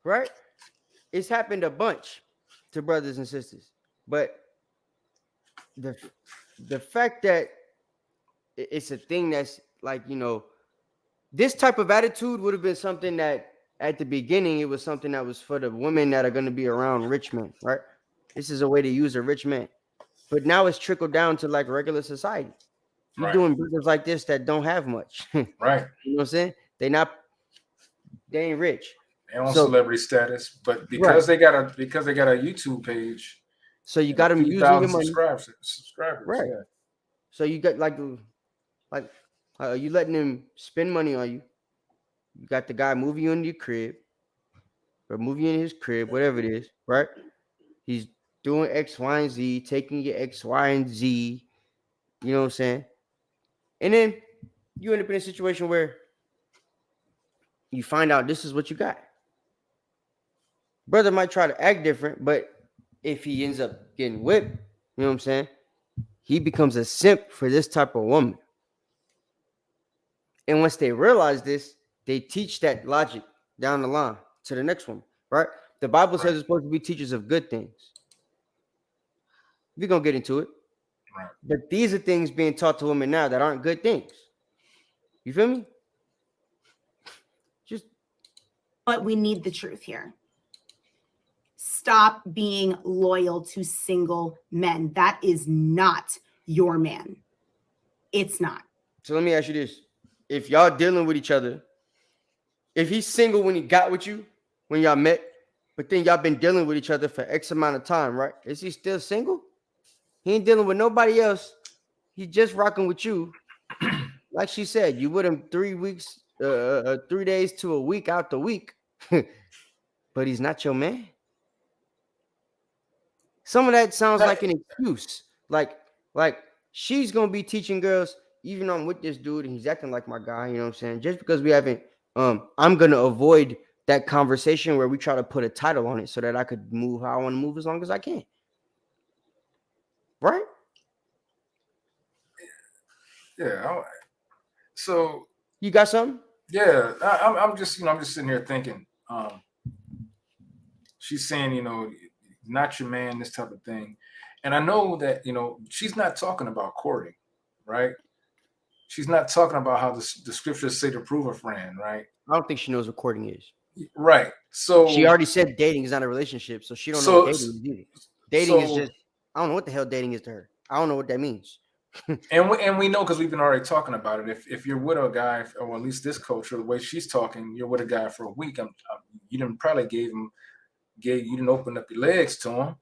right? It's happened a bunch to brothers and sisters. But the fact that it's a thing that's like, this type of attitude would have been something that at the beginning, it was something that was for the women that are going to be around rich men, right? This is a way to use a rich man. But now it's trickled down to like regular society. You're doing brothers like this that don't have much. Right. You know what I'm saying? They ain't rich. They don't celebrity status, but because they got a YouTube page. So you got them using your money. Subscribers. Right. Yeah. So you got you letting them spend money on you. You got the guy moving you into your crib, or moving you in his crib, whatever it is, right? He's doing X, Y, and Z, taking your X, Y, and Z. You know what I'm saying? And then you end up in a situation where you find out this is what you got. Brother might try to act different, but if he ends up getting whipped, you know what I'm saying? He becomes a simp for this type of woman. And once they realize this, they teach that logic down the line to the next one, right? The Bible says it's supposed to be teachers of good things. We're going to get into it. Right. But these are things being taught to women now that aren't good things. You feel me? But we need the truth here. Stop being loyal to single men. That is not your man. It's not. So let me ask you this. If y'all dealing with each other, if he's single when he got with you, when y'all met, but then y'all been dealing with each other for X amount of time, right? Is he still single? He ain't dealing with nobody else. He just rocking with you. Like she said, you with him 3 weeks, 3 days to a week out the week, but he's not your man. Some of that sounds like an excuse. Like she's gonna be teaching girls, even though I'm with this dude and he's acting like my guy, you know what I'm saying? Just because we haven't, I'm gonna avoid that conversation where we try to put a title on it so that I could move how I want to move as long as I can. Right? Yeah. So you got something? Yeah, I'm just sitting here thinking. She's saying, not your man, this type of thing, and I know that she's not talking about courting, right? She's not talking about how the scriptures say to prove a friend, right? I don't think she knows what courting is. Right. So she already said dating is not a relationship, so she don't know what dating is either. Dating is just, I don't know what the hell dating is to her. I don't know what that means. and we know because we've been already talking about it. If you're with a guy, or at least this culture, the way she's talking, you're with a guy for a week. You didn't probably you didn't open up your legs to him,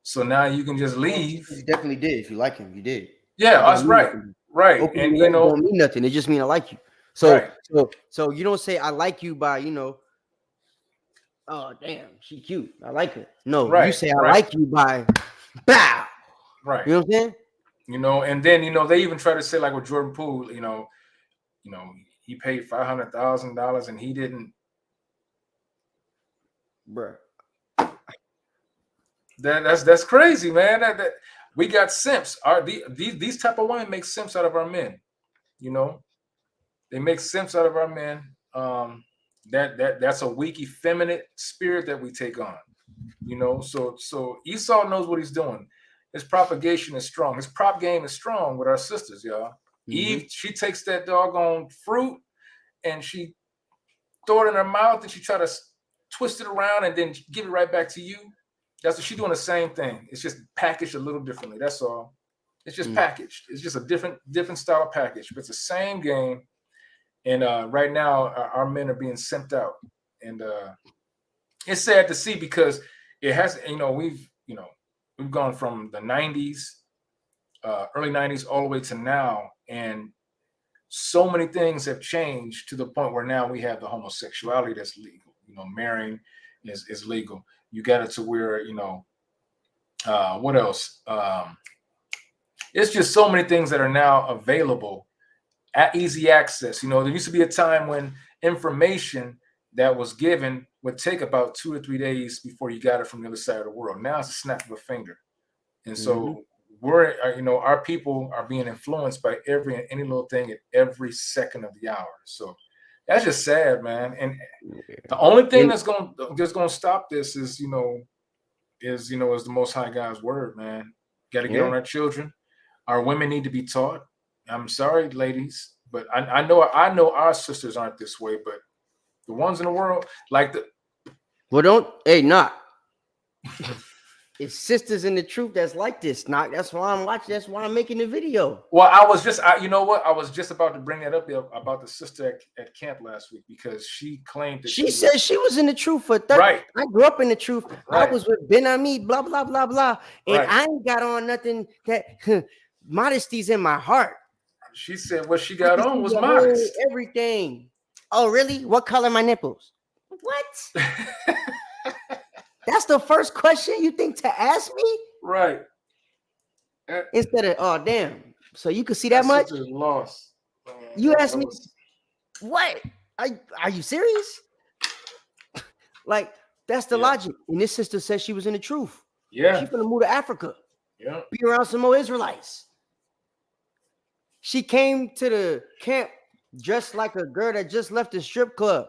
so now you can just leave. You definitely did. If you like him, you did. Yeah, that's right. Right. Open and don't mean nothing. It just mean I like you. So so you don't say I like you by oh damn, she cute, I like her. No, you say I like you by bow. Right. You know what I'm saying? And then they even try to say, like with Jordan Poole, he paid $500,000 and he didn't. Bruh. That's crazy, man. That we got simps. These type of women make simps out of our men. They make simps out of our men. That's a weak, effeminate spirit that we take on. So Esau knows what he's doing. His propagation is strong. His prop game is strong with our sisters, y'all. Mm-hmm. Eve, she takes that doggone fruit and she throw it in her mouth and she try to twist it around and then give it right back to you. That's what she's doing, the same thing. It's just packaged a little differently. That's all. It's just packaged. It's just a different style of package, but it's the same game. And right now, our men are being sent out, and it's sad to see because it has. We've gone from the 90s, early 90s, all the way to now, and so many things have changed to the point where now we have the homosexuality that's legal. Marrying is legal. You got it to where what else? It's just so many things that are now available at easy access. There used to be a time when information that was given would take about 2 or 3 days before you got it from the other side of the world. Now it's a snap of a finger. And so we're, our people are being influenced by every and any little thing at every second of the hour. So that's just sad, man. And the only thing that's going to stop this is the Most High God's word, man. Got to get on our children. Our women need to be taught. I'm sorry, ladies, but I know our sisters aren't this way, but the ones in the world it's sisters in the truth that's like this. That's why I'm watching. That's why I'm making the video. Well, I was just about to bring that up about the sister at camp last week because she claimed that she said she was in the truth for 30. Right. I grew up in the truth. Right. I was with Ben Ami, blah blah blah blah, and I ain't got on nothing that modesty's in my heart. She said what she got on was modest. Everything. Oh, really? What color my nipples? What? That's the first question you think to ask me? Right. Instead of, oh, damn. So you could see that much? Lost. You asked me, what? Are you serious? Like, that's the logic. And this sister said she was in the truth. Yeah. She's going to move to Africa. Yeah. Be around some more Israelites. She came to the camp Dressed like a girl that just left the strip club.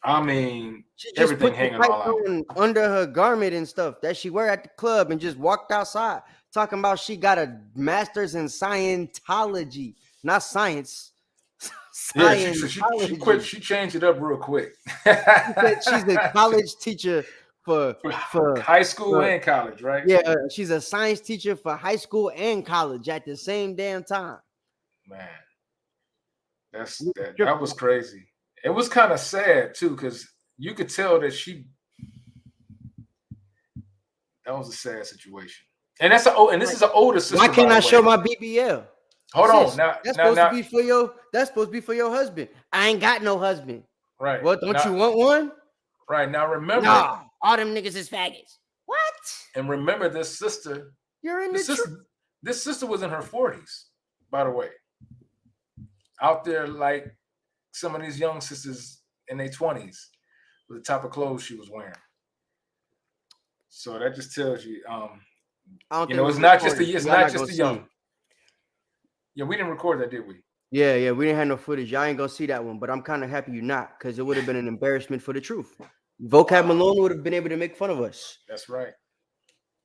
I mean, She just everything put the hanging tights all out. on under her garment and stuff that she wear at the club and just walked outside talking about she got a master's in Scientology, not science. Yeah, she quit. She changed it up real quick. She said she's a college teacher for high school and college, right? Yeah, she's a science teacher for high school and college at the same damn time. Man, that was crazy. It was kind of sad too, because you could tell that that was a sad situation. And this is an older sister. Why can't I show my BBL? Hold on, that's supposed to be for your. That's supposed to be for your husband. I ain't got no husband. Right. Well, don't you want one? Right now, remember. No, all them niggas is faggots. What? And remember, this sister. You're in this sister was in her 40s, by the way. Out there like some of these young sisters in their 20s with the type of clothes she was wearing. So that just tells you, it's not just the young. Yeah, we didn't record that, did we? Yeah, we didn't have no footage. Y'all ain't gonna see that one, but I'm kind of happy you're not, because it would have been an embarrassment for the truth. Vocab Malone would have been able to make fun of us. That's right.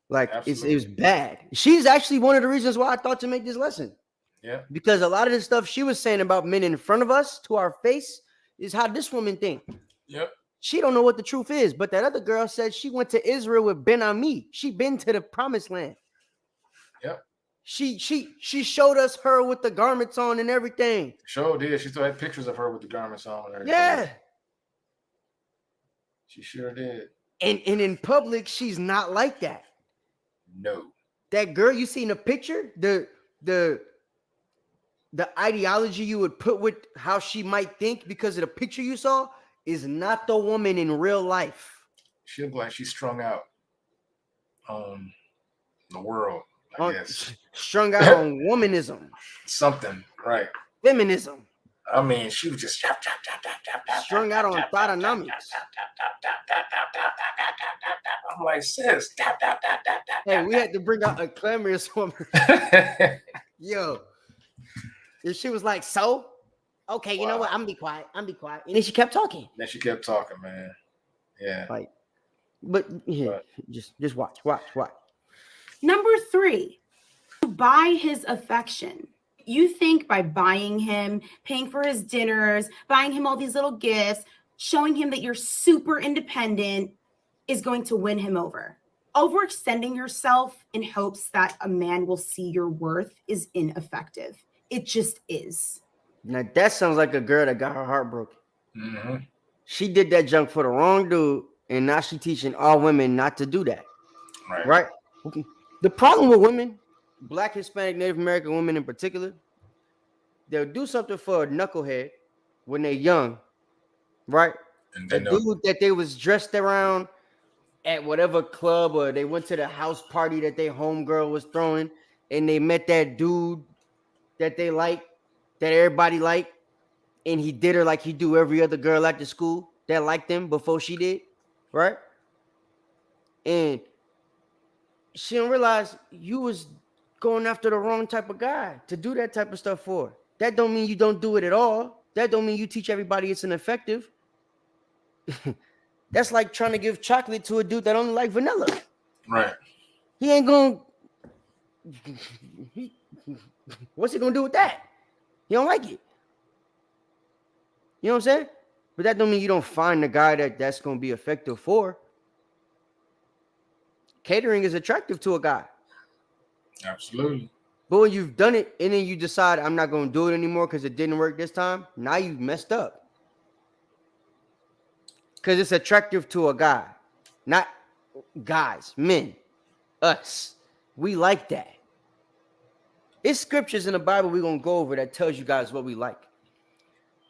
Like it was bad. She's actually one of the reasons why I thought to make this lesson. Yeah. Because a lot of the stuff she was saying about men in front of us to our face is how this woman think. Yep. She don't know what the truth is, but that other girl said she went to Israel with Ben Ami. She been to the promised land. Yep. She showed us her with the garments on and everything. Sure did. She still had pictures of her with the garments on and everything. Yeah. She sure did. And in public, she's not like that. No. That girl you see in the picture, the ideology you would put with how she might think because of the picture you saw is not the woman in real life. She looked like she's strung out on the world, I guess. Strung out on womanism. Something, right. Feminism. I mean, she was just strung out on thoughtnomics. I'm like, sis. Hey, we had to bring out a clamorous woman. Yo. And she was like, so? Okay, you know what? I'm gonna be quiet. And then she kept talking. Man. Yeah. Like, but yeah, just watch. Number 3, buy his affection. You think by buying him, paying for his dinners, buying him all these little gifts, showing him that you're super independent is going to win him over. Overextending yourself in hopes that a man will see your worth is ineffective. It just is. Now that sounds like a girl that got her heart broken. Mm-hmm. She did that junk for the wrong dude, and now she's teaching all women not to do that. Right? Okay. The problem with women, Black, Hispanic, Native American women in particular, they'll do something for a knucklehead when they're young, right? And the dude that they was dressed around at whatever club, or they went to the house party that their homegirl was throwing, and they met that dude that they like, that everybody liked, and he did her like he do every other girl at the school that liked him before she did, right? And she didn't realize you was going after the wrong type of guy to do that type of stuff for. That don't mean you don't do it at all. That don't mean you teach everybody it's ineffective. That's like trying to give chocolate to a dude that only like vanilla. Right. He ain't gonna. What's he gonna do with that? He don't like it. You know what I'm saying? But that don't mean you don't find the guy that's gonna be effective for. Catering is attractive to a guy. Absolutely. But when you've done it and then you decide I'm not gonna do it anymore because it didn't work this time, now you've messed up. Because it's attractive to a guy, not guys, men, us. We like that. It's scriptures in the Bible we're going to go over that tells you guys what we like.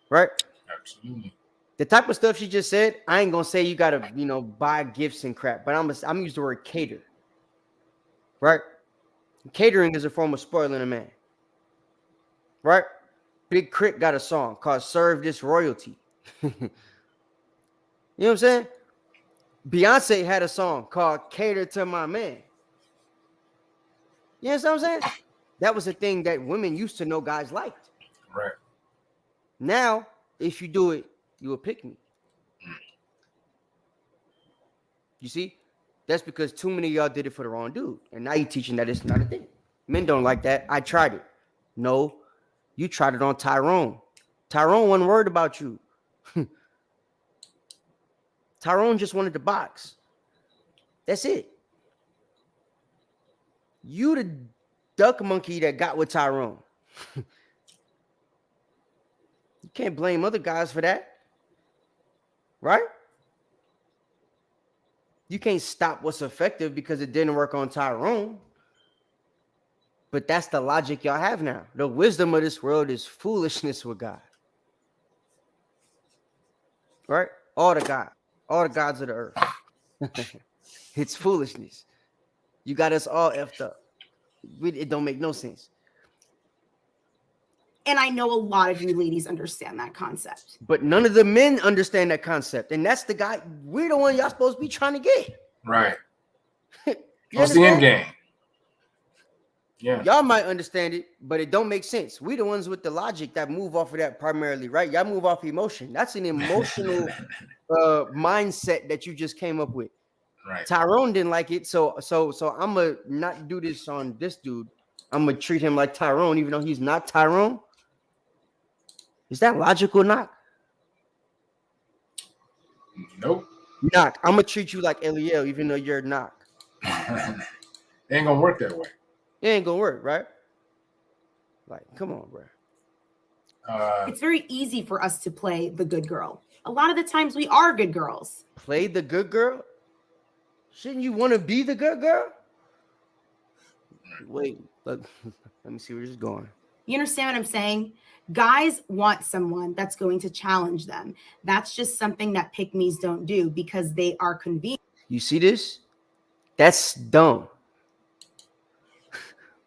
Right? Absolutely. The type of stuff she just said, I ain't going to say you got to, buy gifts and crap, but I'm use the word cater. Right? Catering is a form of spoiling a man. Right? Big Crit got a song called Serve This Royalty. You know what I'm saying? Beyonce had a song called Cater to My Man. You know what I'm saying? That was a thing that women used to know guys liked. Right. Now, if you do it, you will pick me. You see? That's because too many of y'all did it for the wrong dude. And now you're teaching that it's not a thing. Men don't like that. I tried it. No, you tried it on Tyrone. Tyrone wasn't worried about you. Tyrone just wanted to box. That's it. You the duck monkey that got with Tyrone. You can't blame other guys for that. Right? You can't stop what's effective because it didn't work on Tyrone. But that's the logic y'all have now. The wisdom of this world is foolishness with God. Right? All the gods of the earth. It's foolishness. You got us all effed up. It don't make no sense. And I know a lot of you ladies understand that concept. But none of the men understand that concept. And that's the guy, we're the one y'all supposed to be trying to get. Right. What's the end game? Yeah. Y'all might understand it, but it don't make sense. We the ones with the logic that move off of that primarily, right? Y'all move off emotion. That's an emotional mindset that you just came up with. Right. Tyrone didn't like it, so I'm gonna not do this on this dude. I'm gonna treat him like Tyrone, even though he's not Tyrone. Is that logical, Knock? Nope. Knock. I'm gonna treat you like Eliel, even though you're Knock. It ain't gonna work that way. It ain't gonna work, right? Like, come on, bro. It's very easy for us to play the good girl. A lot of the times we are good girls. Play the good girl? Shouldn't you want to be the good girl? Wait, let me see where this is going. You understand what I'm saying? Guys want someone that's going to challenge them. That's just something that pick-me's don't do because they are convenient. You see this? That's dumb.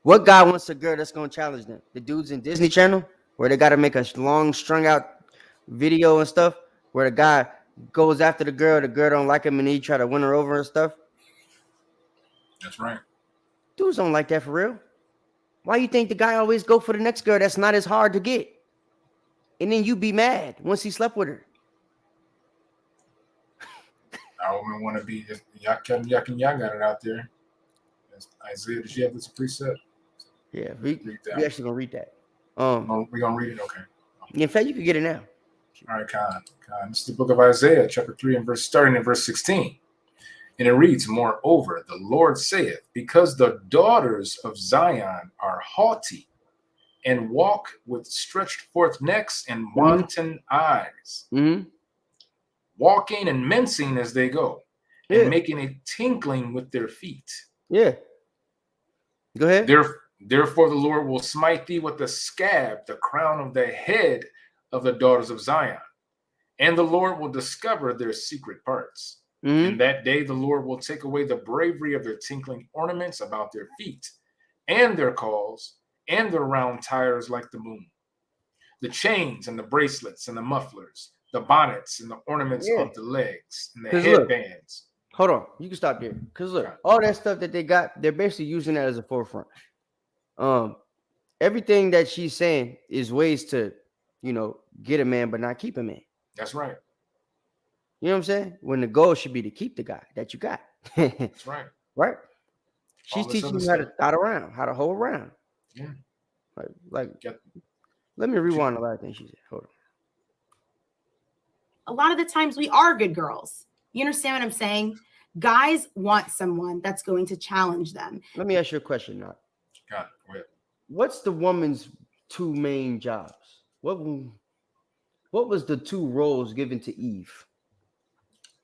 What guy wants a girl that's going to challenge them? The dudes in Disney Channel where they got to make a long strung out video and stuff where the guy goes after the girl don't like him and he try to win her over and stuff. That's right. Dudes don't like that for real. Why you think the guy always go for the next girl that's not as hard to get? And then you be mad once he slept with her. Our women want to be just y'all got it out there. Isaiah, did you have this precept? Yeah, we actually gonna read that. We're gonna read it, okay. In fact, you can get it now. All right, Khan. This is the book of Isaiah, chapter 3, and starting in verse 16. And it reads, Moreover, the Lord saith, because the daughters of Zion are haughty, and walk with stretched forth necks and wanton eyes, walking and mincing as they go, and making a tinkling with their feet. Yeah. Go ahead. Therefore the Lord will smite thee with the scab, the crown of the head of the daughters of Zion, and the Lord will discover their secret parts. In that day the Lord will take away the bravery of their tinkling ornaments about their feet, and their calls, and their round tires like the moon, the chains and the bracelets and the mufflers, the bonnets and the ornaments of the legs, and the headbands. Hold on, you can stop there. Because look, all that stuff that they got, they're basically using that as a forefront. Everything that she's saying is ways to, get a man but not keep a man. That's right. You know what I'm saying? When the goal should be to keep the guy that you got. That's right. Right? She's teaching you how to thought around, how to hold around. Yeah. Let me rewind a lot of things she said. Hold on. A lot of the times we are good girls. You understand what I'm saying? Guys want someone that's going to challenge them. Let me ask you a question now. Got it. Go ahead. What's the woman's two main jobs? What was the two roles given to Eve?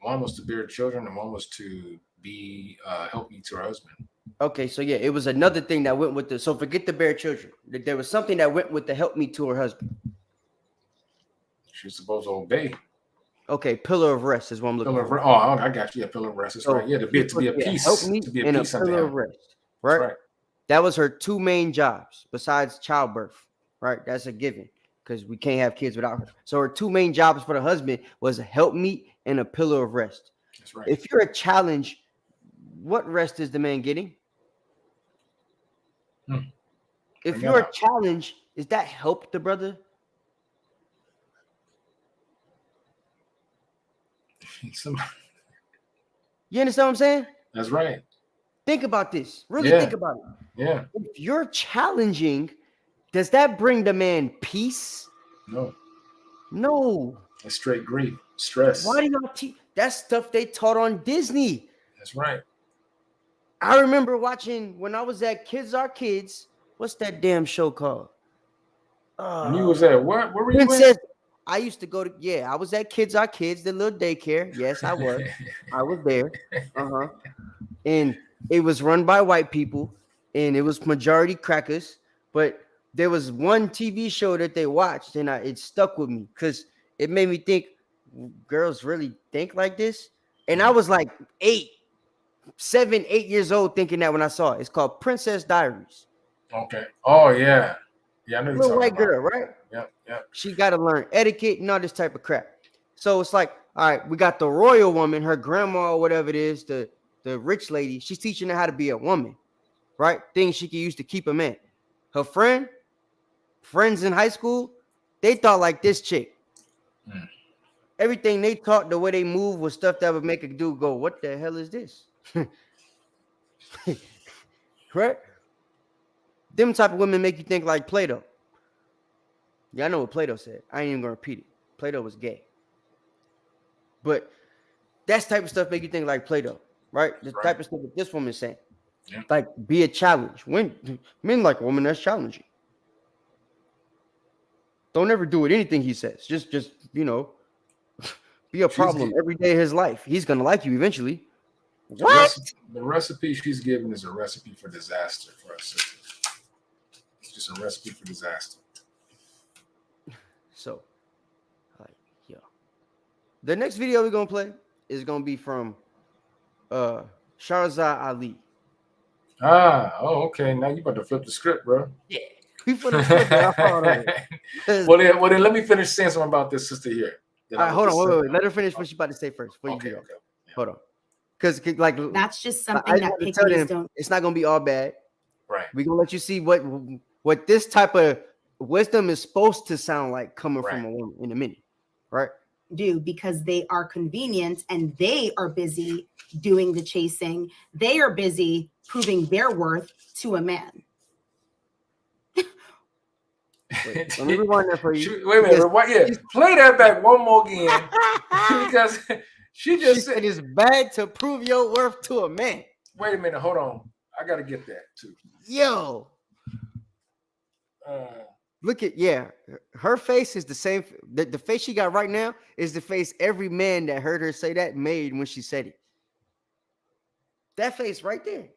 One was to bear children, and one was to be help me to her husband. Okay, so yeah, it was another thing that went with the. So forget the bear children. There was something that went with the help me to her husband. She was supposed to obey. Okay, pillar of rest is what I'm looking for. Oh, I got you. Yeah, pillar of rest. That's right. Yeah, to be a piece. Help me to be a in piece a pillar of rest. Right? That was her two main jobs besides childbirth. Right? That's a given because we can't have kids without her. So her two main jobs for the husband was a help me and a pillar of rest. That's right. If you're a challenge, what rest is the man getting? If you're a challenge, is that help the brother? You understand what I'm saying? That's right. Think about this. Really think about it. Yeah. If you're challenging, does that bring the man peace? No. No. It's straight grief, stress. Why do y'all teach? That's stuff they taught on Disney. That's right. I remember watching when I was at Kids Are Kids. What's that damn show called? When you was at what? Where were you Princess. at? I used to go to, I was at Kids Are Kids, the little daycare. Yes, I was. I was there. And it was run by white people, and it was majority crackers. But there was one TV show that they watched, and it stuck with me because it made me think, girls really think like this? And I was like 7, 8 years old thinking that when I saw it. It's called Princess Diaries. Okay. Oh, yeah. Yeah, I know you're Little talking white about. girl, right? Yep. She got to learn etiquette and all this type of crap. So it's like, all right, we got the royal woman, her grandma or whatever it is, the rich lady. She's teaching her how to be a woman, right? Things she can use to keep a man. Her friends in high school, they thought like this chick. Everything they taught, the way they move was stuff that would make a dude go, what the hell is this? Right? Them type of women make you think like Plato. Yeah, I know what Plato said. I ain't even gonna repeat it. Plato was gay. But that type of stuff make you think like Plato, right? The type of stuff that this woman's saying. Yeah. Like, be a challenge. When men like a woman that's challenging. Don't ever do anything he says. Just be a problem every day of his life. He's gonna like you eventually. What? The recipe she's giving is a recipe for disaster for us sisters. It's just a recipe for disaster. So, the next video we're gonna play is gonna be from Sharzad Ali. Okay. Now you about to flip the script, bro. Yeah. We put the script. Well, then let me finish saying something about this sister here. All right, hold on. Wait. Let her finish what she's about to say first. Okay. Hold on. Because like that's just something that pygmies don't. It's not gonna be all bad. Right. We're gonna let you see what this type of wisdom is supposed to sound like coming from a woman in a minute. Right. Because they are convenient and they are busy doing the chasing. They are busy proving their worth to a man. Wait, let me rewind that for you. Wait a minute. Play that back one more again. Because she said it's bad to prove your worth to a man. Wait a minute. Hold on. I got to get that too. Yo. Look at, her face is the same. The face she got right now is the face every man that heard her say that made when she said it. That face right there.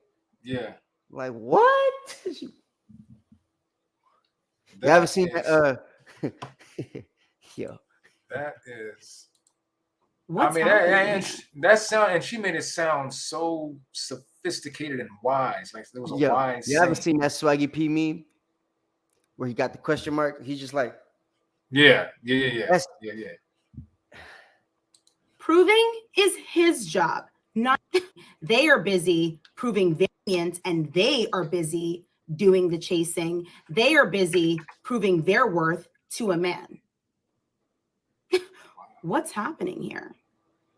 Yeah. Like, what? You haven't seen that? Yo. That is. What's that sound, and she made it sound so sophisticated and wise. Like there was a wise. You haven't seen that Swaggy P meme where he got the question mark? He's just like, yeah. Proving is his job. Not they are busy proving valiant and they are busy doing the chasing. They are busy proving their worth to a man. What's happening here?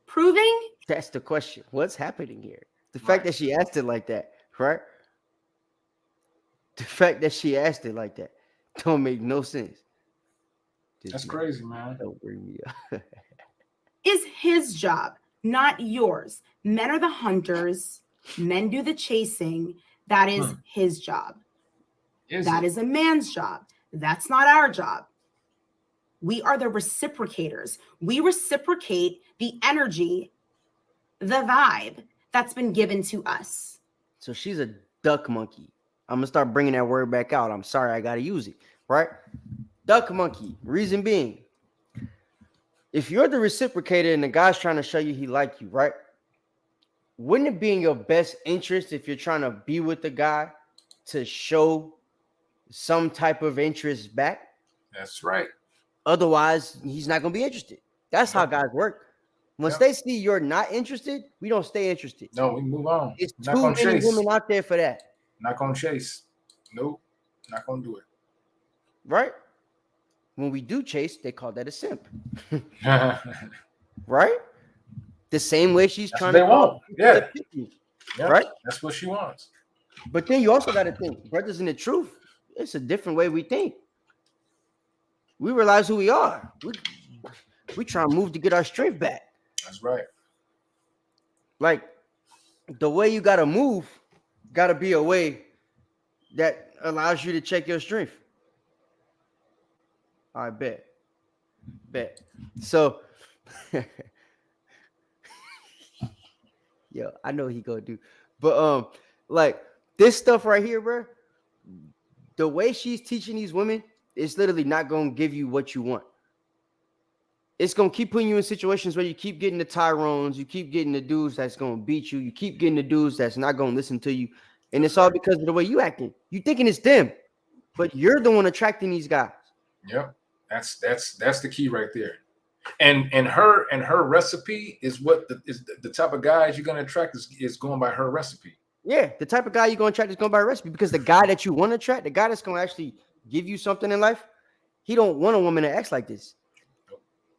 Proving? That's the question. What's happening here? The fact that she asked it like that, right? The fact that she asked it like that don't make no sense. That's crazy, man. Don't bring me up. Is his job, not yours. Men are the hunters. Men do the chasing. That is his job. That is a man's job. That's not our job. We are the reciprocators. We reciprocate the energy, the vibe that's been given to us. So she's a duck monkey. I'm going to start bringing that word back out. I'm sorry, I got to use it, right? Duck monkey. Reason being, if you're the reciprocator and the guy's trying to show you he like you, right? Wouldn't it be in your best interest if you're trying to be with the guy to show some type of interest back? That's right. Otherwise, he's not going to be interested. That's how guys work. Once they see you're not interested, we don't stay interested. No, we move on. It's too many women out there for that. Not going to chase. Nope. Not going to do it. Right? When we do chase, they call that a simp. Right? The same way she's That's trying what to they call want. Yeah. you, Yeah. right? That's what she wants. But then you also got to think, brothers, in the truth, it's a different way we think. We realize who we are. We try and move to get our strength back. That's right. Like the way you got to move, got to be a way that allows you to check your strength. I bet. So, yo, I know he gonna do, but like this stuff right here, bro. The way she's teaching these women is literally not gonna give you what you want. It's gonna keep putting you in situations where you keep getting the Tyrones, you keep getting the dudes that's gonna beat you, you keep getting the dudes that's not gonna listen to you, and it's all because of the way you acting. You thinking it's them, but you're the one attracting these guys. Yep, that's the key right there. And her recipe is what the type of guys you're gonna attract is going by her recipe. Yeah, the type of guy you're gonna attract is going by a recipe, because the guy that you want to attract, the guy that's gonna actually give you something in life, he don't want a woman that acts like this.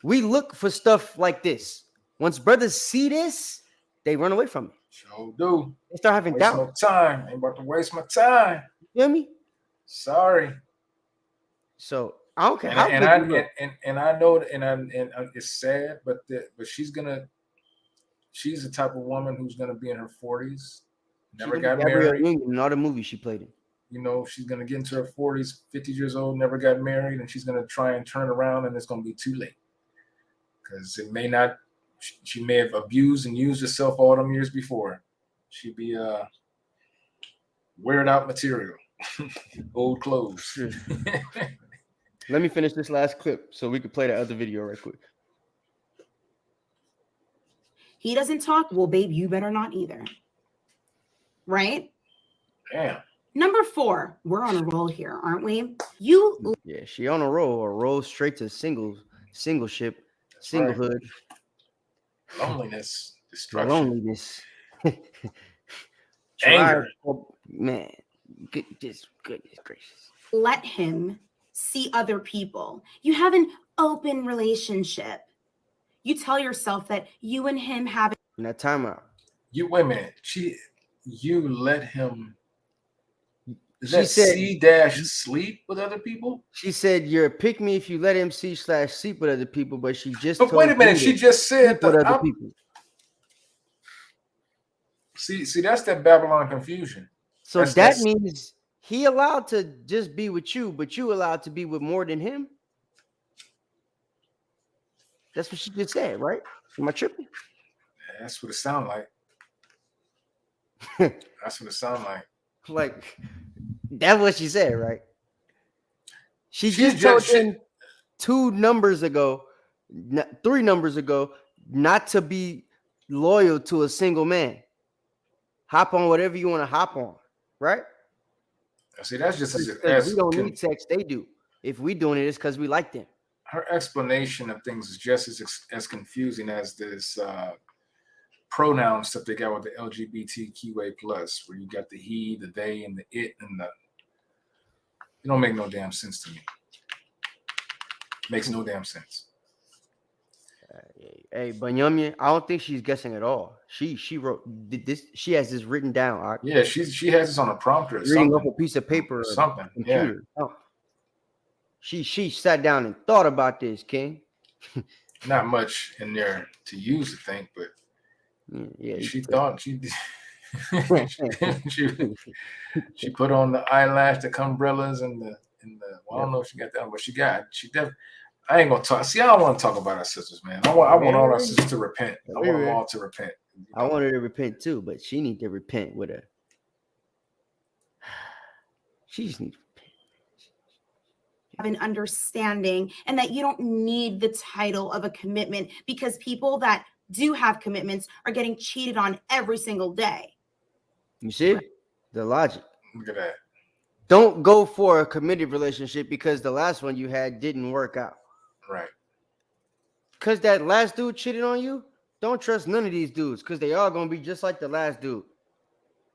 We look for stuff like this. Once brothers see this, they run away from it. Sure do. They start having doubt. No time. Ain't about to waste my time. You hear me? Sorry. So I don't care. And I know, and it's sad, but she's the type of woman who's gonna be in her 40s, never got married. In all the movies she played in. You know, she's gonna get into her 40s, 50 years old, never got married, and she's gonna try and turn around, and it's gonna be too late. Because it may not, she may have abused and used herself all them years before. She'd be wearing out material, old clothes. Let me finish this last clip so we could play that other video right quick. He doesn't talk. Well, babe, you better not either. Right? Damn. Number 4, we're on a roll here, aren't we? Yeah, she on a roll straight to singleship. Singlehood, right. Loneliness, destruction, loneliness, anger. Man, goodness gracious. Let him see other people. You have an open relationship. You tell yourself that you and him have. Now, time out. You wait a minute. You let him. She said sleep with other people? She said you're a pick me if you let him sleep with other people, but she just But wait a minute, she just said with other people. See, that's that Babylon confusion. So that means he allowed to just be with you, but you allowed to be with more than him? That's what she just said, right? Am I tripping? That's what it sounds like. That's what it sounds like. Like, that's what she said, right? She just told him 3 numbers ago, not to be loyal to a single man. Hop on whatever you want to hop on, right? See, that's just we don't need sex. They do. If we doing it, it's because we like them. Her explanation of things is just as confusing as this pronoun stuff they got with the LGBTQA plus, where you got the he, the they, and the it, and the. It don't make no damn sense to me. Makes no damn sense. Hey, Banyamia, I don't think she's guessing at all. She wrote this. She has this written down. Yeah, she has this on a prompter. Reading off a piece of paper or something. Computer. Yeah. Oh. She sat down and thought about this, King. Not much in there to use, I think, but yeah, she thought she put on the eyelash, the umbrellas, and the. Well, I don't know if she got that, but she definitely. I ain't gonna talk. See, I don't want to talk about our sisters, man. I want all our sisters to repent. I want them all to repent. I want her to repent too, but she need to repent with her. She just needs to repent. Have an understanding, and that you don't need the title of a commitment, because people that do have commitments are getting cheated on every single day. You see the logic. Look at that. Don't go for a committed relationship because the last one you had didn't work out. Right. Because that last dude cheated on you, don't trust none of these dudes, because they are going to be just like the last dude.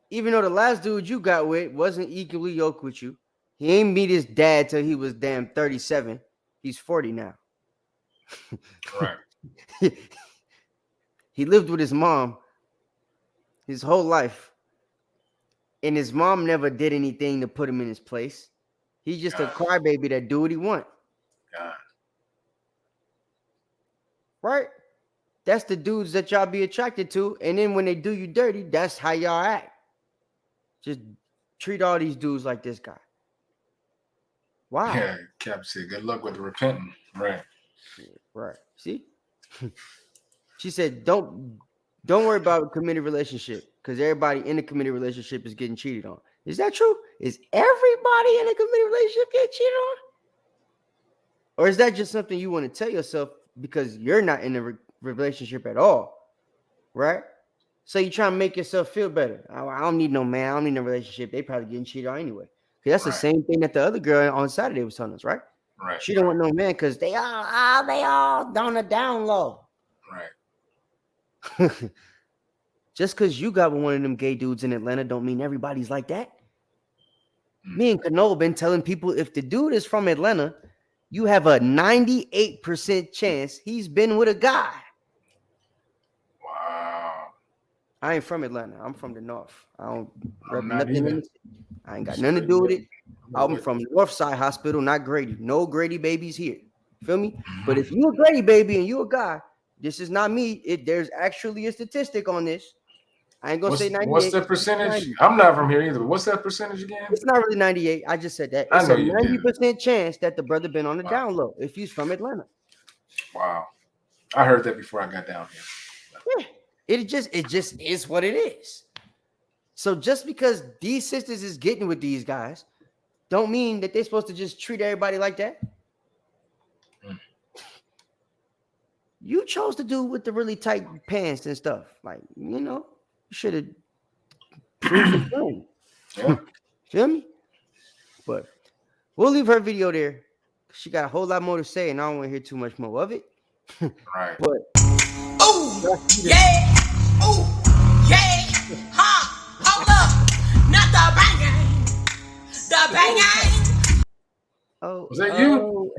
Even though the last dude you got with wasn't equally yoked with you. He ain't meet his dad till he was damn 37. He's 40 now. Right. He lived with his mom his whole life. And his mom never did anything to put him in his place. He's just a crybaby that do what he want. Right? That's the dudes that y'all be attracted to. And then when they do you dirty, that's how y'all act. Just treat all these dudes like this guy. Wow. Yeah, Cap said, good luck with the repenting. Right. Right. See? She said, don't worry about a committed relationship, because everybody in a committed relationship is getting cheated on. Is that true? Is everybody in a committed relationship getting cheated on? Or is that just something you want to tell yourself because you're not in a relationship at all? Right? So you try to make yourself feel better. I don't need no man. I don't need no relationship. They probably getting cheated on anyway. Because that's the same thing that the other girl on Saturday was telling us, right? Right. She don't want no man because they all on the down low. Right. Just because you got one of them gay dudes in Atlanta don't mean everybody's like that. Me and Kano been telling people, if the dude is from Atlanta, you have a 98% chance he's been with a guy. Wow. I ain't from Atlanta. I'm from the north. I don't rep not nothing either. in it. I ain't got nothing to do with it. I'm from Northside Hospital, not Grady. No Grady babies here. Feel me? But if you a Grady baby and you a guy, this is not me. There's actually a statistic on this. I ain't gonna say 98. What's the percentage? I'm not from here either. What's that percentage again? It's not really 98. I just said that. I It's know a you 90% chance that the brother been on the down low if he's from Atlanta. Wow. I heard that before I got down here. Yeah. It just is what it is. So just because these sisters is getting with these guys, don't mean that they're supposed to just treat everybody like that. You chose to do with the really tight pants and stuff. Like, you should have proved the friend. Yeah. Feel me? But we'll leave her video there. She got a whole lot more to say, and I don't want to hear too much more of it. Right. But yeah. Ooh, yeah. Hold up. Not the banging. Oh, was that you?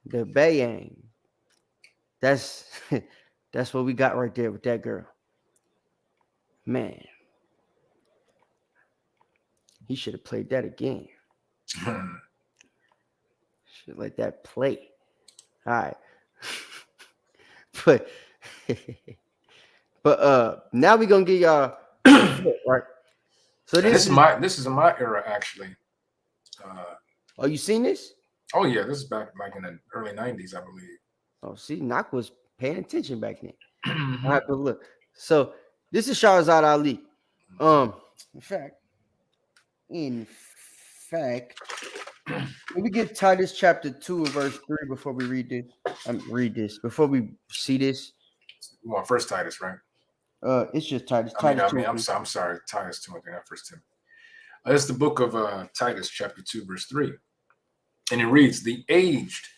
The bayang. That's what we got right there with that girl. Man. He should have played that again. Should let that play. All right. But now we're gonna get y'all right. So this is my era actually. Oh, you seen this? Oh yeah, this is back in the early 90s, I believe. Oh, see, Knock was paying attention back then. All right, but look. So this is Shahrazad Ali. In fact, let me get Titus chapter 2 and verse 3 before we read this. Before we see this. You want First Titus, right? It's just Titus. I'm sorry, Titus 2, not First Timothy. This is the book of Titus chapter 2, verse 3. And it reads, the aged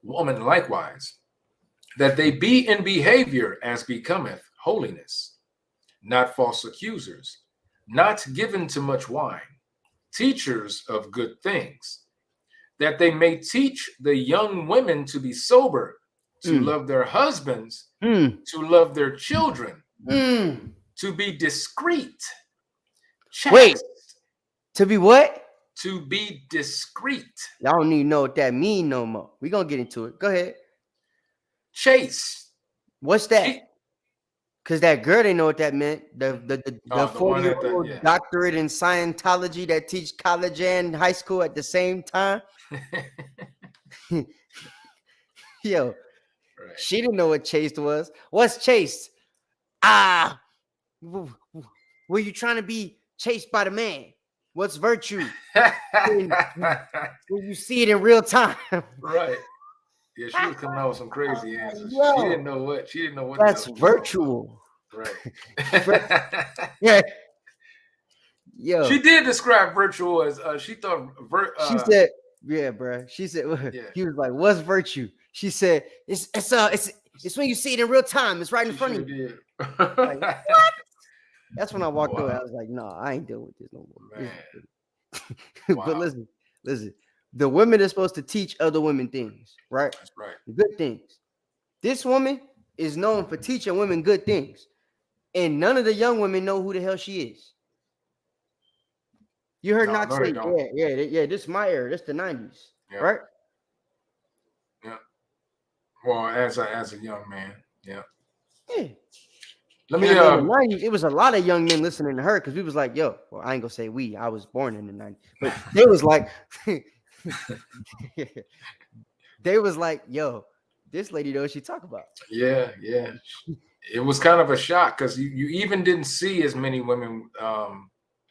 woman likewise, that they be in behavior as becometh holiness, not false accusers, not given to much wine, teachers of good things, that they may teach the young women to be sober, to love their husbands, to love their children, to be discreet. Chaste. Wait, to be what? To be discreet. Y'all don't even know what that mean no more. We're going to get into it. Go ahead. Chaste. What's that? Because that girl didn't know what that meant. The 40-year-old doctorate in Scientology that teach college and high school at the same time. Yo, right. She didn't know what chaste was. What's chaste? Were you trying to be chased by the man? What's virtue? when you see it in real time. Right. Yeah, she was coming out with some crazy answers. Yo, she didn't know what that's virtual. Right. Yeah. Yo. She did describe virtual as she thought she said, yeah, bro. She said he was like, what's virtue? She said, it's when you see it in real time. It's right in front of you. Like, what? That's when I walked away. I was like, no, I ain't dealing with this no more. But listen. The women are supposed to teach other women things, right? That's right. Good things. This woman is known for teaching women good things, and none of the young women know who the hell she is. You heard Knox say, yeah, this is my era. This the 90s, right? Yeah. Well, as a young man, yeah. Let me. In the 90s, it was a lot of young men listening to her because we was like, yo. Well, I ain't gonna say we. I was born in the 90s, but they was like, they was like, yo, this lady knows what she talk about. Yeah. It was kind of a shock because you even didn't see as many women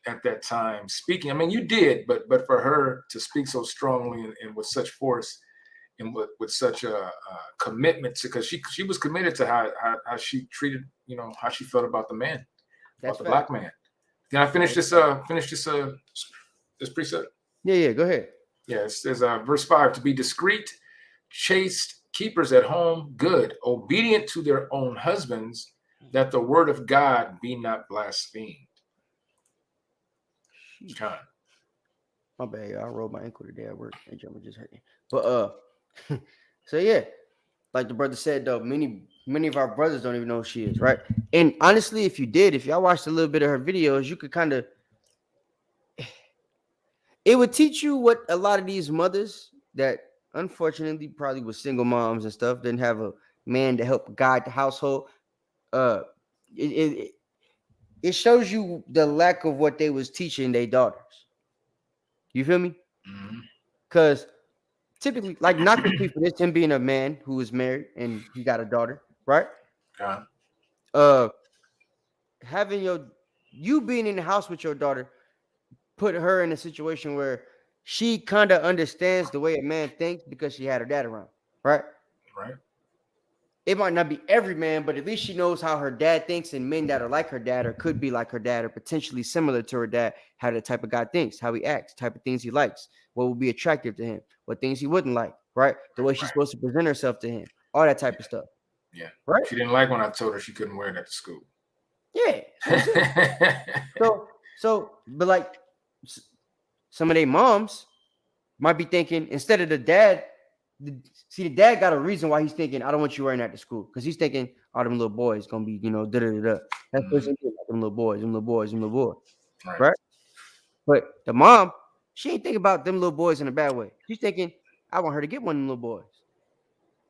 at that time speaking. I mean, you did, but for her to speak so strongly and with such force and with such a commitment to, because she was committed to how she treated, how she felt about the man, about the black man. Can I finish this precept? Yeah, go ahead. Yeah, it says verse 5, to be discreet, chaste, keepers at home, good, obedient to their own husbands, that the word of God be not blasphemed. John. My bad, I rolled my ankle today at work. That jump just hurt me. But so yeah, like the brother said though, many of our brothers don't even know who she is, right? And honestly, if y'all watched a little bit of her videos, you could kind of, it would teach you what a lot of these mothers that unfortunately probably was single moms and stuff, didn't have a man to help guide the household. It shows you the lack of what they was teaching their daughters. You feel me? Because typically, like, not the for this, him being a man who is married and he got a daughter, right? Having you being in the house with your daughter put her in a situation where she kind of understands the way a man thinks because she had her dad around, right? Right. It might not be every man, but at least she knows how her dad thinks, and men that are like her dad or could be like her dad or potentially similar to her dad, how the type of guy thinks, how he acts, type of things he likes, what would be attractive to him, what things he wouldn't like, right? The way she's supposed to present herself to him, all that type of stuff. Yeah. Right. She didn't like when I told her she couldn't wear that to school. Yeah. So, but like some of their moms might be thinking, instead of the dad, the dad got a reason why he's thinking, I don't want you wearing that to school. Because he's thinking, oh, them little boys gonna be, da-da-da-da. That's what he's thinking, them little boys. Right? But the mom, she ain't thinking about them little boys in a bad way. She's thinking, I want her to get one of them little boys.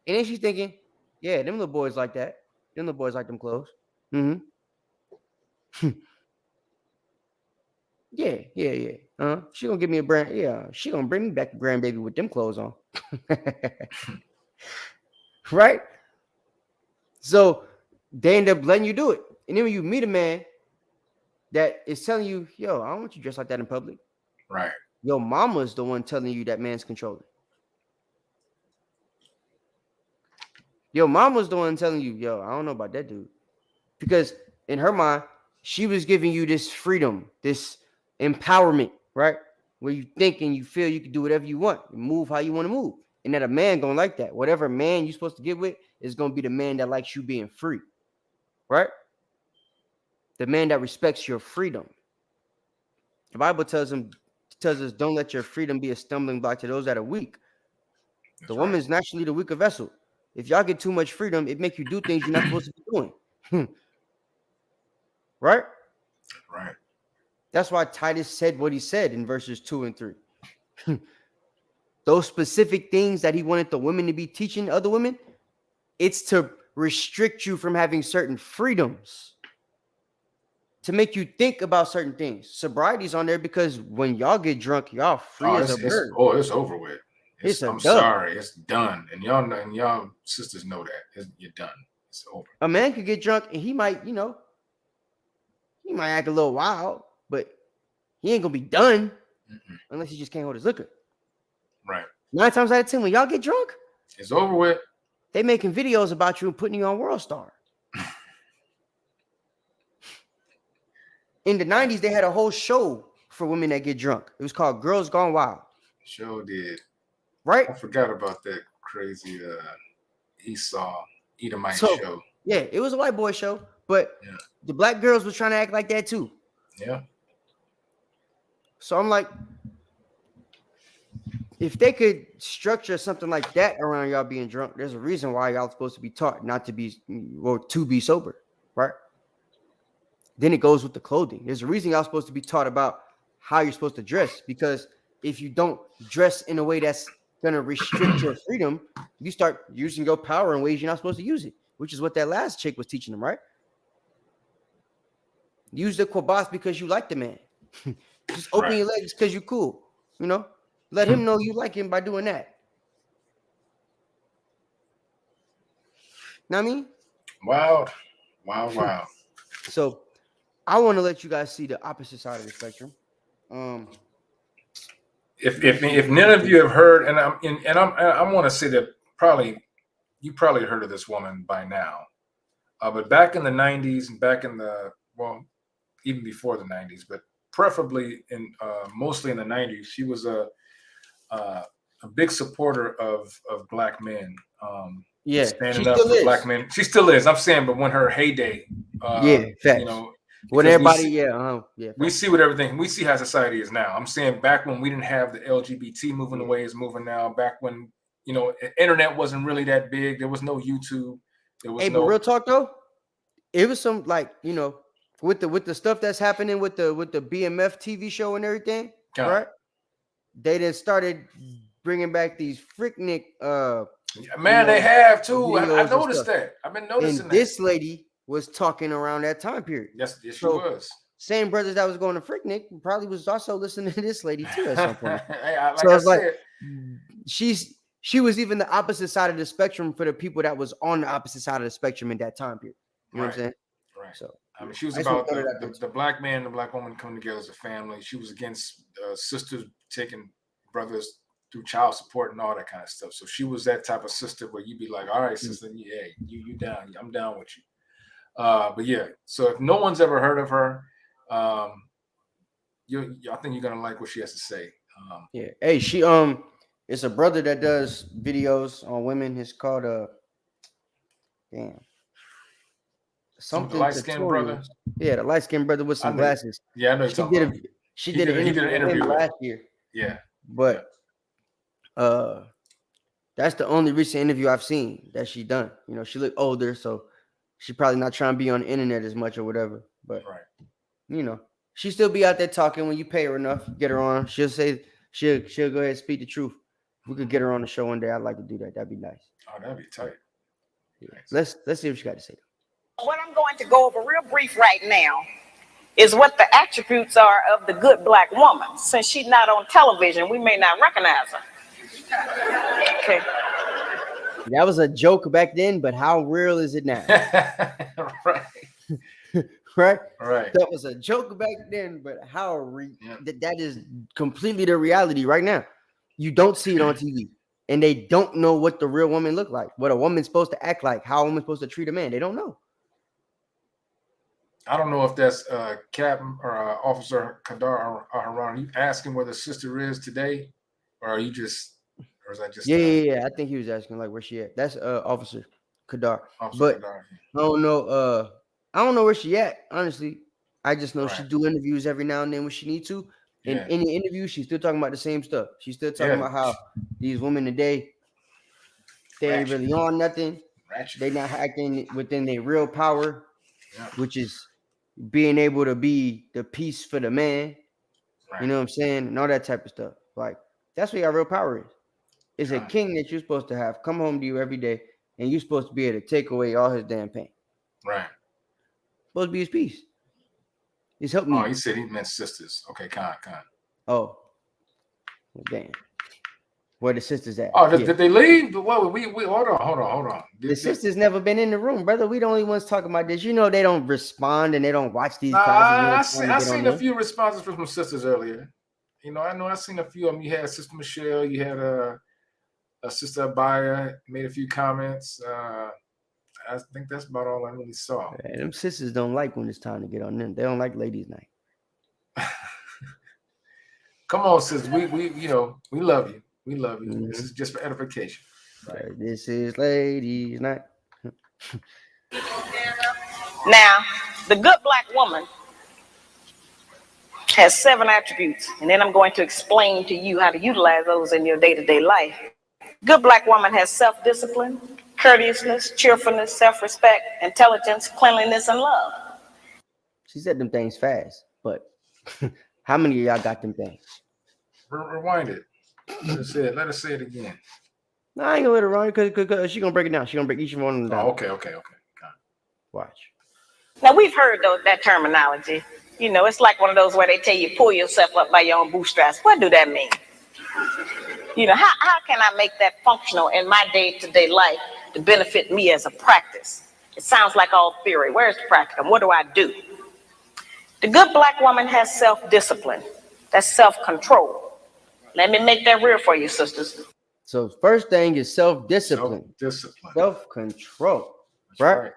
And then she's thinking, yeah, them little boys like that. Them little boys like them clothes. Yeah. She gonna give me a brand. Yeah, she gonna bring me back a grandbaby with them clothes on. Right? So they end up letting you do it. And then when you meet a man that is telling you, yo, I don't want you dressed like that in public. Right. Your mama's the one telling you that man's controlling. Your mama's the one telling you, yo, I don't know about that dude. Because in her mind, she was giving you this freedom, this empowerment, right? Where you think and you feel you can do whatever you want, move how you want to move. And that a man gonna like that. Whatever man you're supposed to get with is gonna be the man that likes you being free, right? The man that respects your freedom. The Bible tells us, don't let your freedom be a stumbling block to those that are weak. The woman is naturally the weaker vessel. If y'all get too much freedom, it makes you do things you're not supposed to be doing. Right? Right. That's why Titus said what he said in verses 2 and 3. Those specific things that he wanted the women to be teaching other women, it's to restrict you from having certain freedoms, to make you think about certain things. Sobriety's on there because when y'all get drunk, y'all free as a bird. It's over with. I'm sorry, it's done. And y'all sisters know that. You're done. It's over. A man could get drunk and he might, he might act a little wild, but he ain't gonna be done unless he just can't hold his liquor. Right. 9 times out of 10, when y'all get drunk, it's over with. They making videos about you and putting you on World Star. In the 90s, they had a whole show for women that get drunk. It was called Girls Gone Wild. Sure did. Right? I forgot about that crazy Esau Edomite show. Yeah, it was a white boy show, but the black girls was trying to act like that too. Yeah. So I'm like, if they could structure something like that around y'all being drunk, there's a reason why y'all supposed to be taught not to be or to be sober, right? Then it goes with the clothing. There's a reason y'all supposed to be taught about how you're supposed to dress, because if you don't dress in a way that's going to restrict your freedom, you start using your power in ways you're not supposed to use it, which is what that last chick was teaching them, right? Use the kwabas because you like the man. Just open your legs because you're cool, you know? Let him know you like him by doing that. Know what I mean? Wow. So I want to let you guys see the opposite side of the spectrum. If none of you have heard, and I want to say that you probably heard of this woman by now, but back in the 90s and even before the 90s, but preferably mostly in the 90s, she was a big supporter of black men. Standing up for black men. She still is. I'm saying, but when her heyday, facts. You know, when everybody, we see we see how society is now. I'm saying back when we didn't have the LGBT moving the way it's moving now. Back when internet wasn't really that big. There was no YouTube. There was but real talk though, it was some with the stuff that's happening with the BMF TV show and everything, right? They then started bringing back these freaknik. They have too. I noticed that. I've been noticing that. This lady was talking around that time period. Yes, she was. Same brothers that was going to Freaknik probably was also listening to this lady too at some point. She was even the opposite side of the spectrum for the people that was on the opposite side of the spectrum in that time period. You know what I'm saying? Right. So she was about the black man and the black woman coming together as a family. She was against sisters taking brothers through child support and all that kind of stuff. So she was that type of sister where you'd be like, all right, sister, you down. I'm down with you. But yeah, so if no one's ever heard of her, I think you're gonna like what she has to say. Hey, she it's a brother that does videos on women. It's called something light-skinned brother. Yeah, the light-skinned brother with some glasses. Yeah, I know. She did an interview last year. Yeah, but that's the only recent interview I've seen that she done. You know, she looked older, so she probably not trying to be on the internet as much or whatever. But she still be out there talking when you pay her enough. Get her on. She'll say she'll go ahead and speak the truth. If we could get her on the show one day, I'd like to do that. That'd be nice. Oh, that'd be tight. Yeah. Let's see what she got to say. What I'm going to go over real brief right now is what the attributes are of the good black woman. Since she's not on television, we may not recognize her. Okay. That was a joke back then, but how real is it now? Right. Right. That was a joke back then, but how that is completely the reality right now. You don't see it on TV, and they don't know what the real woman look like, what a woman's supposed to act like, how a woman's supposed to treat a man. They don't know. I don't know if that's Captain or Officer Kadar or Haran. Are you asking where the sister is today, or is that just? Yeah. I think he was asking like where she at. That's Officer Kadar. Kadar. I don't know where she at. Honestly, I just know she do interviews every now and then when she needs to. In any interview, she's still talking about the same stuff. She's still talking about how these women today, they ain't really on nothing. They not acting within their real power, which is being able to be the piece for the man. You know what I'm saying? And all that type of stuff. Like, that's what your real power is. It's a king that you're supposed to have come home to you every day, and you're supposed to be able to take away all his damn pain. Right. Supposed to be his peace. He's helping me. Oh, he said he meant sisters. Okay, con. Oh, damn. Where the sisters at? Oh, did they leave? Well, we hold on. The sisters never been in the room, brother. We the only ones talking about this. You know they don't respond and they don't watch these classes. I seen a few responses from some sisters earlier. You know I seen a few of them. You had Sister Michelle. You had a Sister Abaya made a few comments. I think that's about all I really saw. Yeah, them sisters don't like when it's time to get on them. They don't like ladies' night. Come on, sis. We love you. We love you. Mm-hmm. This is just for edification. Right? This is ladies' night. Now, the good black woman has 7 attributes, and then I'm going to explain to you how to utilize those in your day-to-day life. Good black woman has self-discipline, courteousness, cheerfulness, self-respect, intelligence, cleanliness, and love. She said them things fast, but how many of y'all got them things? Rewind it. Let us say it again. No, I ain't gonna let her run because she's gonna break it down. She's gonna break each one of them down. Oh, okay. Watch. Now, we've heard that terminology. You know, it's like one of those where they tell you pull yourself up by your own bootstraps. What do that mean? You know, how can I make that functional in my day-to-day life to benefit me as a practice? It sounds like all theory. Where's the practicum? What do I do? The good black woman has self-discipline. That's self-control. Let me make that real for you, sisters. So first thing is self-discipline. Self-control. Right?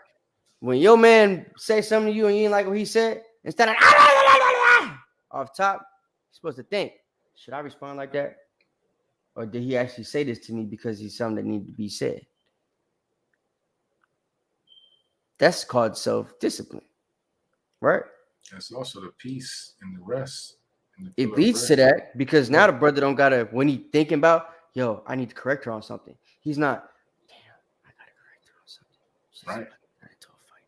When your man say something to you and you ain't like what he said, instead of off top, you're supposed to think, should I respond like that? Or did he actually say this to me because he's something that needed to be said? That's called self-discipline. Right? That's also the peace and the rest. It leads to that because now the brother don't gotta, when he thinking about, yo, I need to correct her on something. He's not, damn, I gotta correct her on something. She's right. Into a fight.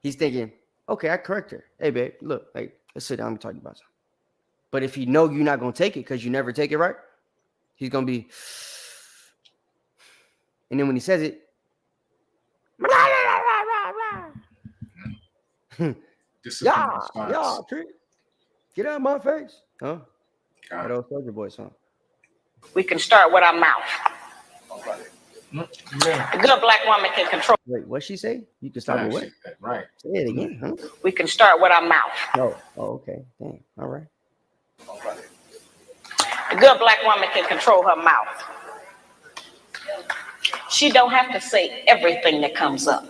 He's thinking, okay, I correct her. Hey, babe, look, like, let's sit down and talk about something. But if you know you're not gonna take it because you never take it right, he's gonna be, and then when he says it, yeah, trick. Get out of my face. Huh? That old Soldier Boy song. We can start with our mouth. A good black woman can control. Wait, what'd she say? You can start with what? Right. Say it again, huh? We can start with our mouth. Oh, okay. Damn. All right. A good black woman can control her mouth. She don't have to say everything that comes up.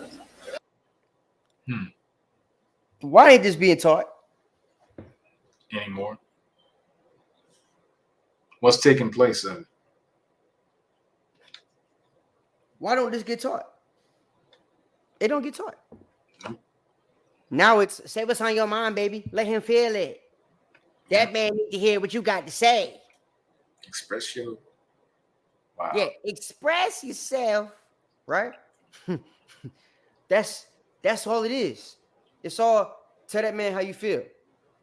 Why ain't this being taught anymore? What's taking place of it? Why don't this get taught? It don't get taught. Now it's say what's on your mind, baby. Let him feel it. That man need to hear what you got to say. Express your. Wow. Yeah, express yourself, right? That's all it is. It's all tell that man how you feel.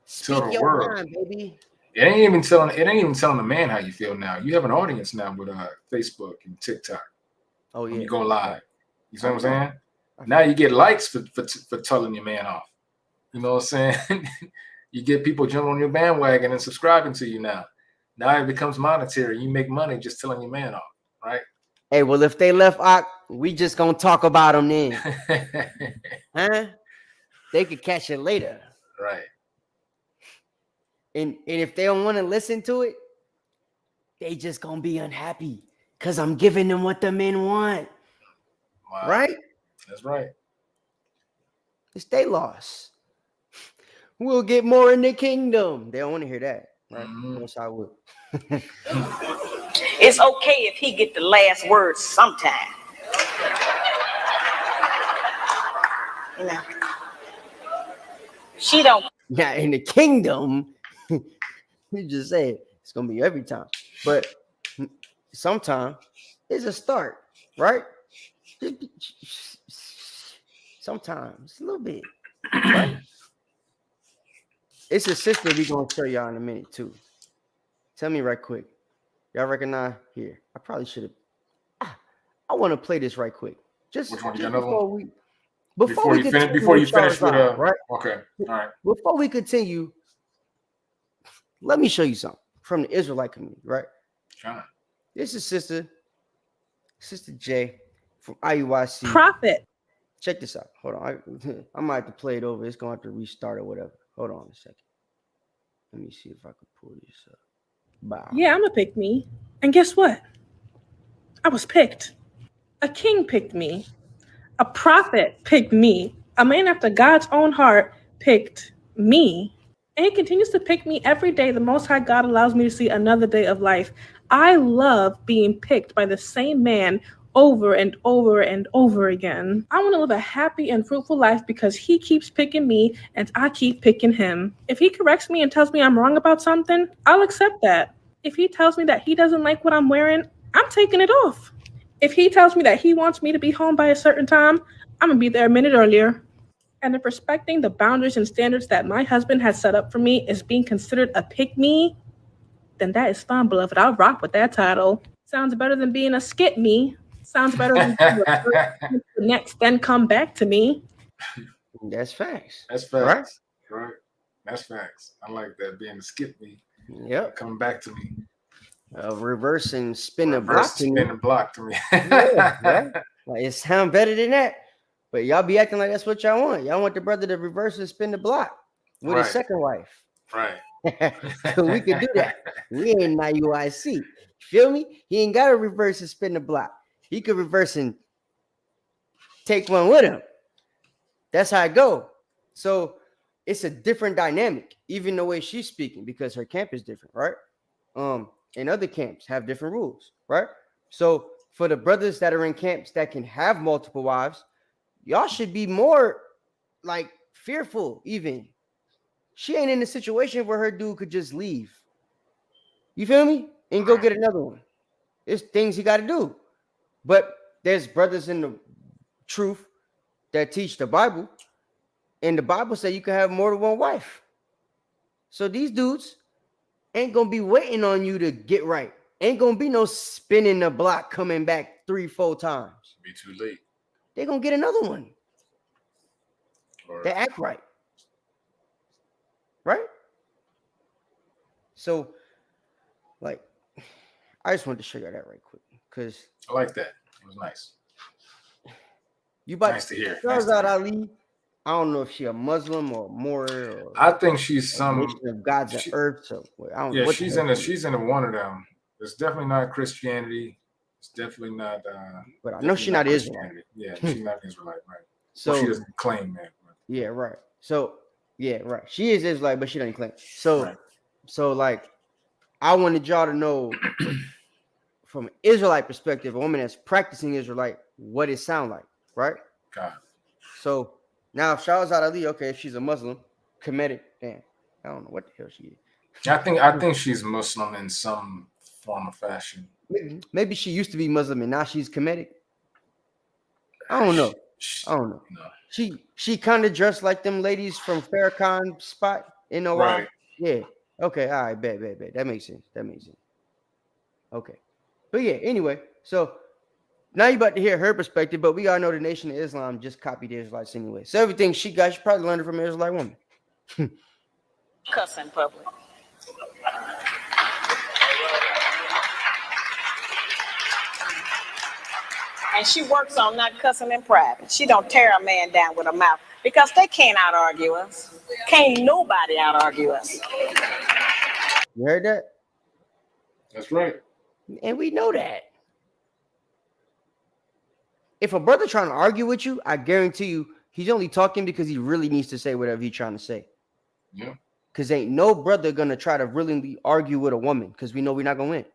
Speak your mind, baby. It ain't even telling the man how you feel now. You have an audience now with Facebook and TikTok. Oh yeah. When you go live. You see what I'm saying? Now you get likes for telling your man off. You know what I'm saying? You get people jumping on your bandwagon and subscribing to you now. Now it becomes monetary. You make money just telling your man off, right? Hey, well, if they left, we just gonna talk about them then. Huh? They could catch it later. Right. And if they don't want to listen to it, they just gonna be unhappy because I'm giving them what the men want. Wow. Right? That's right. It's they loss. We'll get more in the kingdom. They don't want to hear that. Right? Most I will. It's okay if he get the last word sometime. You know. She don't. Now in the kingdom, you just say it's gonna be every time. But sometimes it's a start, right? Sometimes a little bit, right? It's a sister we're gonna show y'all in a minute too. Tell me right quick. Y'all recognize here? I probably should have. I want to play this right quick. Just before you finish with right? Okay. All right. Before we continue, let me show you something from the Israelite community, right? Sure. This is Sister J from IUIC. Prophet. Check this out. Hold on. I might have to play it over. It's going to have to restart or whatever. Hold on a second. Let me see if I can pull this up. Wow. Yeah, I'm a pick me. And guess what? I was picked. A king picked me. A prophet picked me. A man after God's own heart picked me. And he continues to pick me every day. The Most High God allows me to see another day of life. I love being picked by the same man over and over and over again. I want to live a happy and fruitful life because he keeps picking me and I keep picking him. If he corrects me and tells me I'm wrong about something, I'll accept that. If he tells me that he doesn't like what I'm wearing, I'm taking it off. If he tells me that he wants me to be home by a certain time, I'm gonna be there a minute earlier. And if respecting the boundaries and standards that my husband has set up for me is being considered a pick me, then that is fine, beloved. I'll rock with that title. Sounds better than being a skip me. Sounds better than being the next, then come back to me. That's facts. That's facts. Right? That's facts. I like that, being a skip me. Yep. Come back to me. Reverse and spin the block to me. Spin the block to me. Yeah, right? Like, it sounds better than that. But y'all be acting like that's what y'all want. Y'all want the brother to reverse and spin the block with his second wife. Right. So we could do that. We ain't not UIC. Feel me? He ain't got to reverse and spin the block. He could reverse and take one with him. That's how it go. So it's a different dynamic, even the way she's speaking, because her camp is different, right? And other camps have different rules, right? So for the brothers that are in camps that can have multiple wives, y'all should be more like fearful even. She ain't in a situation where her dude could just leave. You feel me? And go get another one. There's things he got to do. But there's brothers in the truth that teach the Bible. And the Bible says you can have more than one wife. So these dudes ain't going to be waiting on you to get right. Ain't going to be no spinning the block coming back 3-4 times. Be too late. They're going to get another one. They act right. Right? So, like, I just wanted to show you that right quick. Because I like that. It was nice. You about nice to hear. Shahrazad Ali, I don't know if she's a Muslim or more. Or I think she's some of gods of earth. So I don't yeah, she's in one of them. It's definitely not Christianity. It's definitely not. But I know she's not Israelite. Yeah, she's not Israelite, right? So well, she doesn't claim that. Yeah, right. So yeah, right. She is Israelite, but she doesn't claim. So, right. So like, I wanted y'all to know from an Israelite perspective, a woman that's practicing Israelite, what it sound like, right? God. So now, if Shahrazad Ali, okay, if she's a Muslim, Kemetic, damn, I don't know what the hell she is. I think she's Muslim in some form or fashion. Maybe she used to be Muslim and now she's Kemetic. I don't know. No. She kind of dressed like them ladies from Farrakhan spot in Ohio. Right. Yeah. Okay. All right. Bet. That makes sense. Okay. But yeah. Anyway, so now you're about to hear her perspective, but we all know the Nation of Islam just copied the Israelites anyway. So everything she got, she probably learned it from an Israelite woman. Cuss in public. And she works on not cussing in private. She don't tear a man down with her mouth because they can't out-argue us. Can't nobody out-argue us. You heard that? That's right. And we know that. If a brother trying to argue with you, I guarantee you he's only talking because he really needs to say whatever he's trying to say. Yeah. Because ain't no brother going to try to willingly argue with a woman because we know we're not going to win.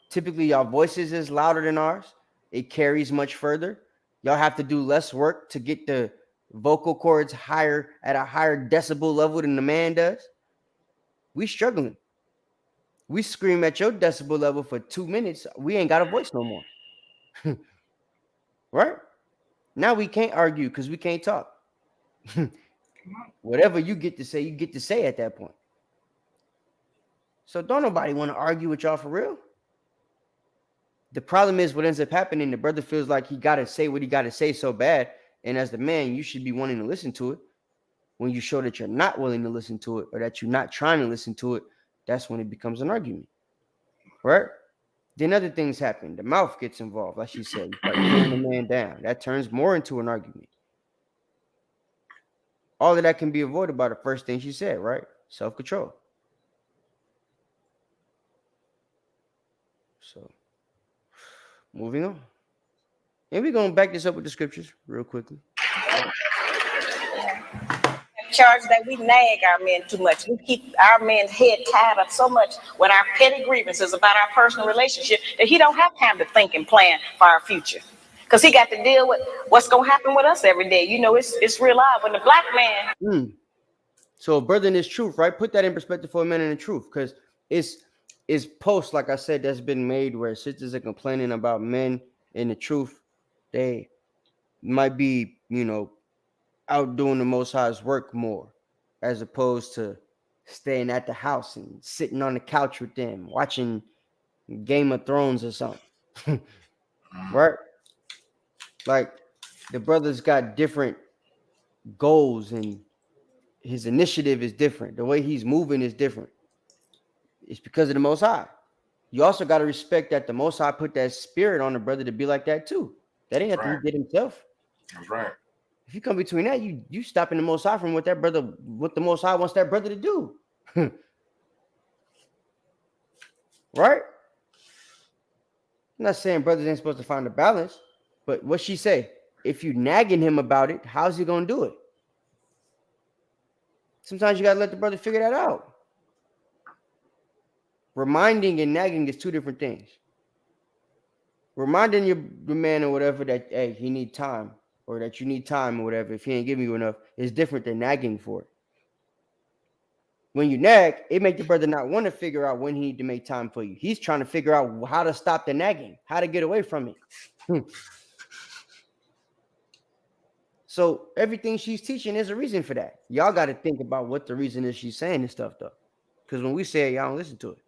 Typically, y'all voices is louder than ours. It carries much further. Y'all have to do less work to get the vocal cords higher at a higher decibel level than the man does. We struggling. We scream at your decibel level for 2 minutes. We ain't got a voice no more. Right? Now we can't argue because we can't talk. Whatever you get to say at that point. So don't nobody want to argue with y'all for real. The problem is what ends up happening, the brother feels like he got to say what he got to say so bad. And as the man, you should be wanting to listen to it. When you show that you're not willing to listen to it or that you're not trying to listen to it, that's when it becomes an argument. Right? Then other things happen. The mouth gets involved, like she said. You start tearing the man down. That turns more into an argument. All of that can be avoided by the first thing she said, right? Self-control. So, moving on. And we're going to back this up with the scriptures real quickly. charge that we nag our men too much. We keep our men's head tied up so much with our petty grievances about our personal relationship that he don't have time to think and plan for our future. Because he got to deal with what's going to happen with us every day. You know, it's real odd. When the black man... So brother in this truth, right? Put that in perspective for a minute in the truth. Because it's posts, like I said, that's been made where sisters are complaining about men in the truth. They might be, out doing the Most High's work more, as opposed to staying at the house and sitting on the couch with them, watching Game of Thrones or something. Right? Like, the brother's got different goals and his initiative is different. The way he's moving is different. It's because of the Most High. You also got to respect that the Most High put that spirit on the brother to be like that too. That ain't nothing he did himself. That's right. If you come between that, you stopping the Most High from what the Most High wants that brother to do. Right? I'm not saying brothers ain't supposed to find a balance, but what she say? If you nagging him about it, how's he gonna do it? Sometimes you gotta let the brother figure that out. Reminding and nagging is two different things. Reminding your man or whatever that, hey, he need time, or that you need time or whatever, if he ain't giving you enough, is different than nagging for it. When you nag, it make the brother not want to figure out when he need to make time for you. He's trying to figure out how to stop the nagging, how to get away from it. So everything she's teaching is a reason for that. Y'all got to think about what the reason is she's saying this stuff, though. Because when we say it, y'all don't listen to it.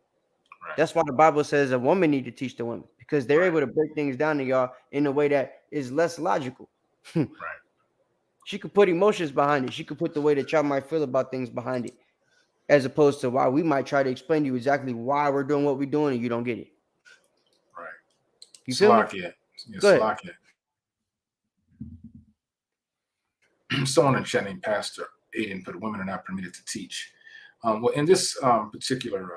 Right. That's why the Bible says a woman need to teach the women, because they're able to break things down to y'all in a way that is less logical. Right. She could put emotions behind it. She could put the way that y'all might feel about things behind it, as opposed to why we might try to explain to you exactly why we're doing what we're doing and you don't get it. Right. You feel me? Yes, go ahead. Someone in chat named Pastor Aiden put, women are not permitted to teach. Well, in this particular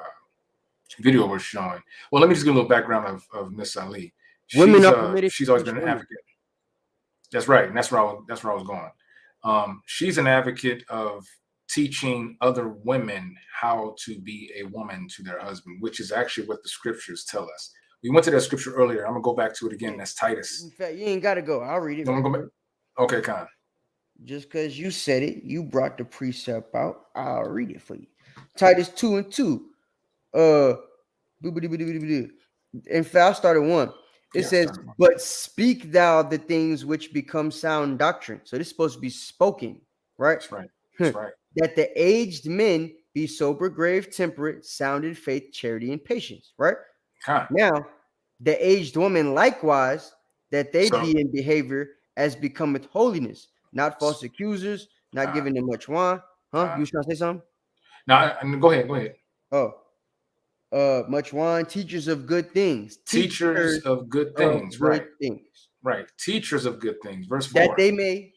video we're showing, well, let me just give a little background of Miss Ali. Women are permitted. She's always been an advocate. That's right, and that's where I was going. She's an advocate of teaching other women how to be a woman to their husband, which is actually what the scriptures tell us. We went to that scripture earlier. I'm gonna go back to it again. That's Titus. In fact, you ain't got to go. I'll read it. I'm gonna go back. Okay, Con. Just because you said it, you brought the precept out. I'll read it for you. Titus 2:2. In fact, I started 1. It says, but speak thou the things which become sound doctrine. So this is supposed to be spoken, right? That's right. That's right. That the aged men be sober, grave, temperate, sound in faith, charity, and patience, right? Now, the aged woman likewise, that they be in behavior as becometh holiness, not false accusers, not giving them much wine. You was trying to say something? No, go ahead. Oh, much wine, teachers of good things. Teachers of good things, right? Things. Right. Teachers of good things. Verse 4. That they may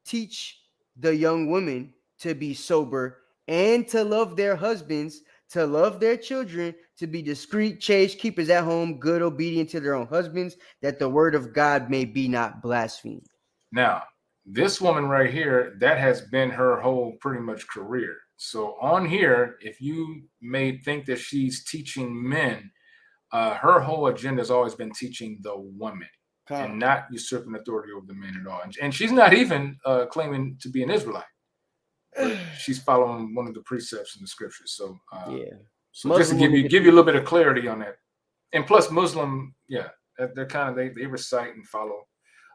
teach the young women to be sober and to love their husbands, to love their children, to be discreet, chaste, keepers at home, good, obedient to their own husbands, that the word of God may be not blasphemed. Now, this woman right here, that has been her whole pretty much career. So on here, if you may think that she's teaching men, her whole agenda has always been teaching the women and not usurping authority over the men at all. And she's not even claiming to be an Israelite. But she's following one of the precepts in the scriptures. So so just to give you a little bit of clarity on that. And plus Muslim, they're kind of they recite and follow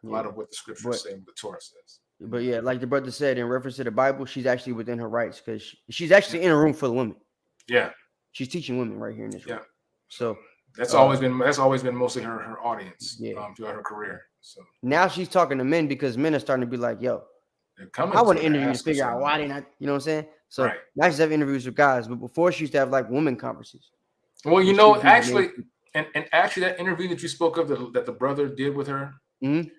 a lot of what the scriptures say, what the Torah says. But yeah, like the brother said, in reference to the Bible, she's actually within her rights, because she's actually in a room full of women. Yeah, she's teaching women right here in this room. Yeah, so that's always been mostly her audience throughout her career. So now she's talking to men, because men are starting to be like, "Yo, I want to interview to figure out why they not." You know what I'm saying? So now she's having interviews with guys, but before she used to have like woman conversations. Well, you know, actually, and actually, that interview that you spoke of that the brother did with her. Mm-hmm.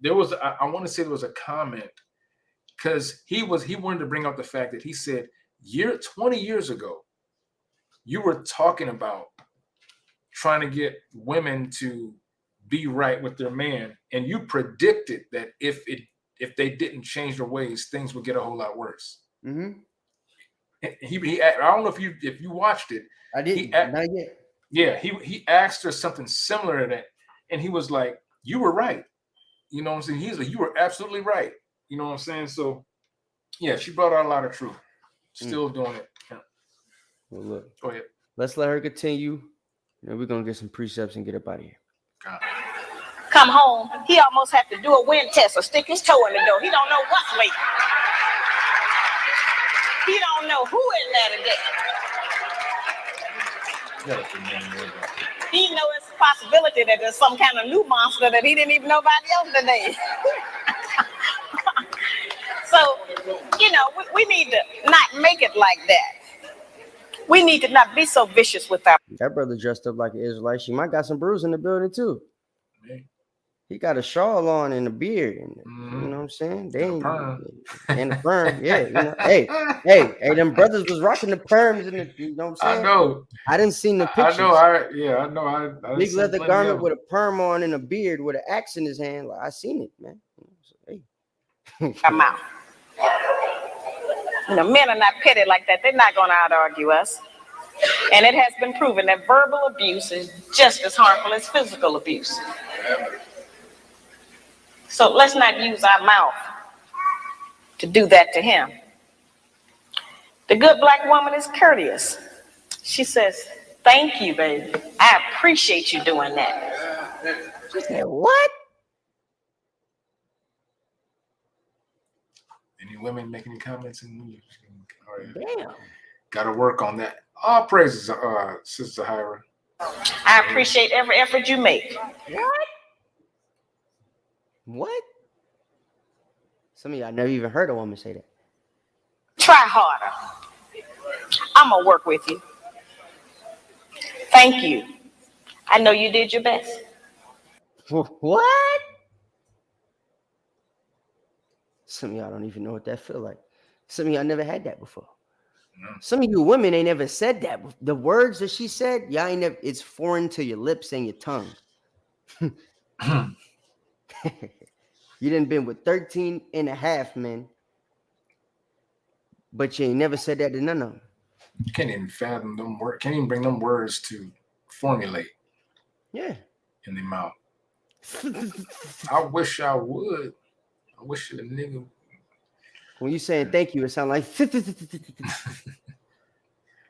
There was, I want to say there was a comment, because he wanted to bring up the fact that he said 20 years ago, you were talking about trying to get women to be right with their man, and you predicted that if if they didn't change their ways, things would get a whole lot worse. Mm-hmm. He I don't know if you watched it. I didn't. Not yet. Yeah, he asked her something similar to that, and he was like, "You were right." You know what I'm saying? He's like, "You were absolutely right." You know what I'm saying? So, yeah, she brought out a lot of truth. Still doing it. Yeah. Well, look. Go ahead. Let's let her continue, and we're gonna get some precepts and get up out of here. God. Come home, he almost had to do a wind test or stick his toe in the door. He don't know what's waiting. He don't know who in there today. He know it's a possibility that there's some kind of new monster that he didn't even know about yesterday. So, you know, we need to not make it like that. We need to not be so vicious with our. That brother dressed up like an Israelite. She might got some bruise in the building too. He got a shawl on and a beard, and you know what I'm saying? They ain't and a perm, yeah. You know, hey, them brothers was rocking the perms, and you know what I'm saying? I know. I didn't see the pictures. I know. I big leather garment with a perm on and a beard with an axe in his hand. Like, I seen it, man. So, hey. Come out. You know, men are not petty like that. They're not going to out-argue us. And it has been proven that verbal abuse is just as harmful as physical abuse. So let's not use our mouth to do that to him. The good black woman is courteous. She says, "Thank you, baby. I appreciate you doing that." She said, "What?" Any women make any comments? Damn. Got to work on that. All praises, Sister Hira. I appreciate every effort you make. What? Some of y'all never even heard a woman say that. Try harder. I'm going to work with you. Thank you. I know you did your best. What? Some of y'all don't even know what that feel like. Some of y'all never had that before. No. Some of you women ain't never said that. The words that she said, y'all ain't never, it's foreign to your lips and your tongue. You done been with 13 and a half men, but you ain't never said that to none of them. You can't even fathom them words. Can't even bring them words to formulate. Yeah. In the mouth. I wish I would. I wish the nigga. When you saying thank you, it sounds like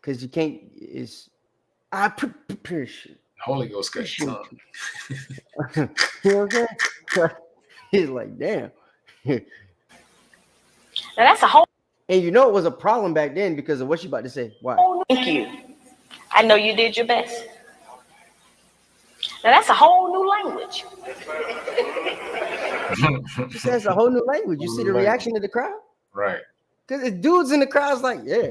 because you can't. It's I appreciate. Holy Ghost got tongue. You know what I'm saying? He's like, damn. Now that's a whole. And you know it was a problem back then because of what you about to say. Why? Thank you. I know you did your best. Now that's a whole new language. She says a whole new language. You see the reaction of the crowd? Right. Because the dudes in the crowd's like, yeah.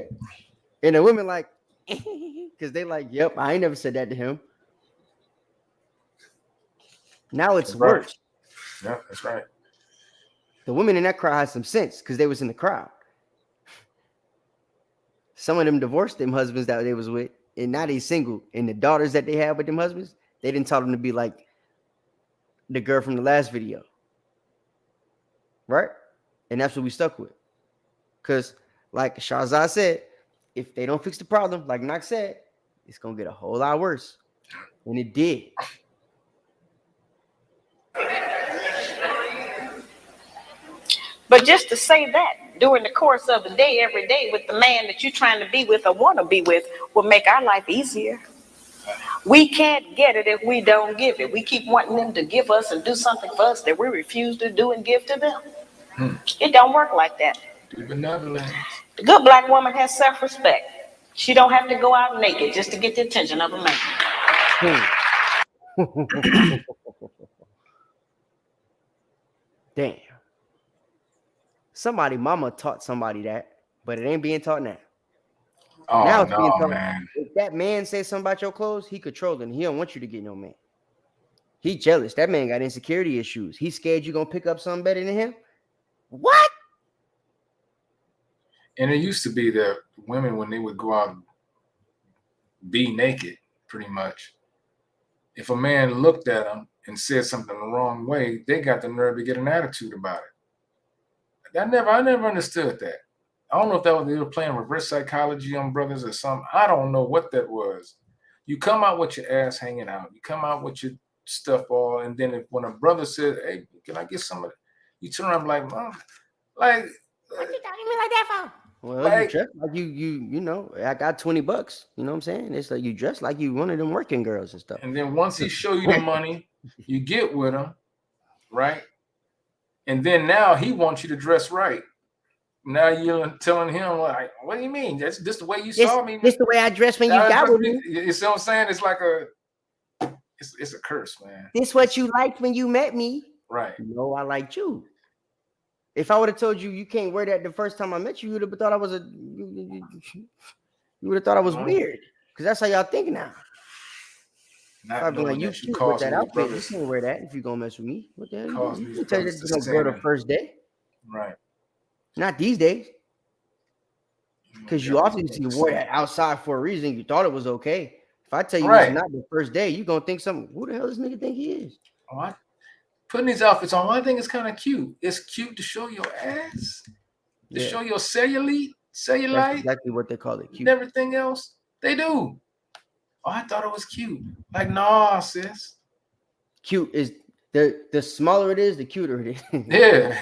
And the women like, because they like, yep, I ain't never said that to him. Now it's worse. Yeah, that's right. The women in that crowd had some sense because they was in the crowd. Some of them divorced them husbands that they was with, and now they single. And the daughters that they have with them husbands, they didn't tell them to be like the girl from the last video. Right? And that's what we stuck with. Because like Shahzad said, if they don't fix the problem, like Knox said, it's going to get a whole lot worse. And it did. But just to say that during the course of the day, every day with the man that you're trying to be with or want to be with will make our life easier. We can't get it if we don't give it. We keep wanting them to give us and do something for us that we refuse to do and give to them. It don't work like that. The good black woman has self-respect. She don't have to go out naked just to get the attention of a man. Damn. Somebody mama taught somebody that, but it ain't being taught now. Oh, now it's no, being taught. man. If that man says something about your clothes, he controlling. He don't want you to get no man. He jealous. That man got insecurity issues. He scared you gonna pick up something better than him. What? And it used to be that women, when they would go out and be naked, pretty much, if a man looked at them and said something the wrong way, they got the nerve to get an attitude about it. I never understood that. I don't know if that was they were playing reverse psychology on brothers or something. I don't know what that was. You come out with your ass hanging out. You come out with your stuff all, and then when a brother says, "Hey, can I get some of that?" You turn around like, "Mom, like, what you talking to me like that for?" Well, like, you dress like you know. I got $20. You know what I'm saying? It's like you dress like you one of them working girls and stuff. And then once he show you the money, you get with him, right? And then now he wants you to dress right. Now you're telling him like, "What do you mean? That's this the way you saw me? This the way I dress when you got with me. You see what I'm saying? It's like it's a curse, man. This what you liked when you met me, right? No, I liked you. If I would have told you you can't wear that the first time I met you, you would have thought I was you would have thought I was weird, because that's how y'all think now. I'd be like, you cute with that outfit. You can't wear that if you're gonna mess with me. What the hell? You can tell you that's gonna go the first day. Right. Not these days. Because you obviously wore that outside for a reason. You thought it was okay. If I tell you it's not the first day, you're gonna think something. Who the hell does this nigga think he is? Oh, putting these outfits on, I think it's kind of cute. It's cute to show your ass, to show your cellulite. That's exactly what they call it. Cute. And everything else they do. Oh, I thought it was cute. Like, nah, sis. Cute is the smaller it is, the cuter it is. Yeah.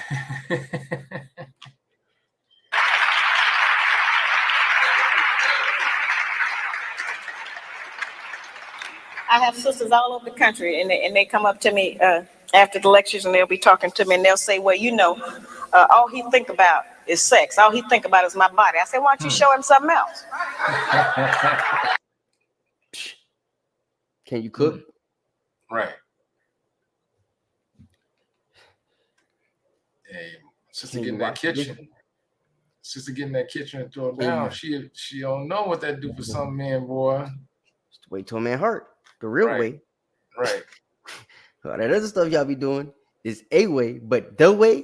I have sisters all over the country, and they come up to me after the lectures, and they'll be talking to me, and they'll say, "Well, you know, all he think about is sex. All he think about is my body." I say, "Why don't you show him something else?" Can you cook? Right. Hey, sister get in that kitchen. Sister get in that kitchen and throw it down. She don't know what that do for some men, boy. It's the way to a man's heart. The real way. Right. All that other stuff y'all be doing is a way, but the way.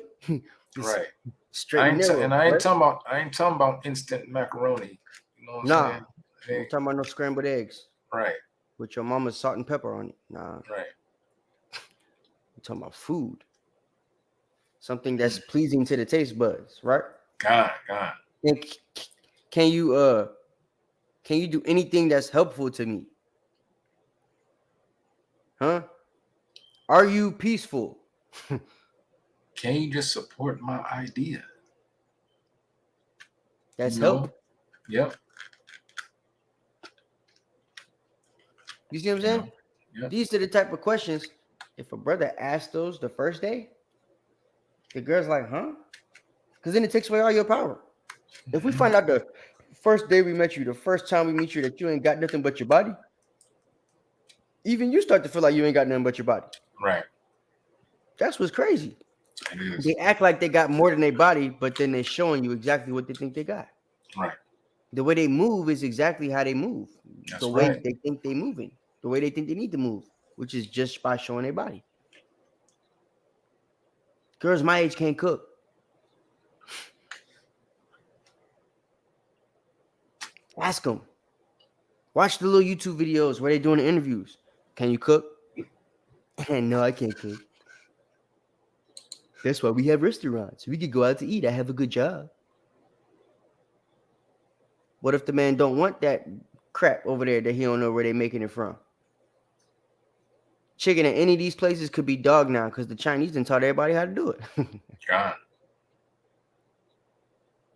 Right. Straight. I ain't talking about instant macaroni. You know what I'm saying? I'm talking about no scrambled eggs. Right. With your mama's salt and pepper on it. Nah. Right. I'm talking about food. Something that's pleasing to the taste buds, right? God. And can you do anything that's helpful to me? Huh? Are you peaceful? Can you just support my idea? That's help. Yep. You see what I'm saying? Yep. These are the type of questions. If a brother asks those the first day, the girl's like, huh? Because then it takes away all your power. If we find out the first day we met you, the first time we meet you, that you ain't got nothing but your body, even you start to feel like you ain't got nothing but your body. Right. That's what's crazy. It is. They act like they got more than their body, but then they're showing you exactly what they think they got. Right. The way they move is exactly how they move. That's the way right. they think they're moving. The way they think they need to move, which is just by showing their body. Girls my age can't cook. Ask them. Watch the little YouTube videos where they're doing the interviews. Can you cook? No, I can't cook. That's why we have restaurants. We could go out to eat. I have a good job. What if the man don't want that crap over there that he don't know where they're making it from? Chicken at any of these places could be dog now because the Chinese done taught everybody how to do it. God.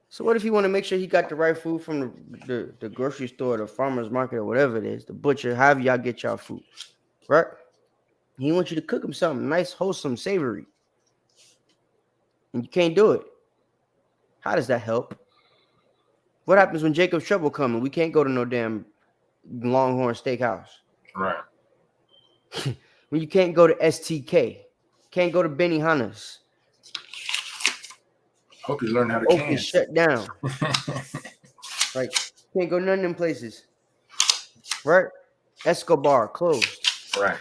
So what if he want to make sure he got the right food from the grocery store, the farmer's market, or whatever it is, the butcher, however y'all get y'all food, right? He wants you to cook him something nice, wholesome, savory. And you can't do it. How does that help? What happens when Jacob's Trouble comes and we can't go to no damn Longhorn Steakhouse? Right. When you can't go to STK, can't go to Benihana's. Hope you learn how to Oak can. is shut down. Right. Can't go none of them places. Right? Escobar closed. Right.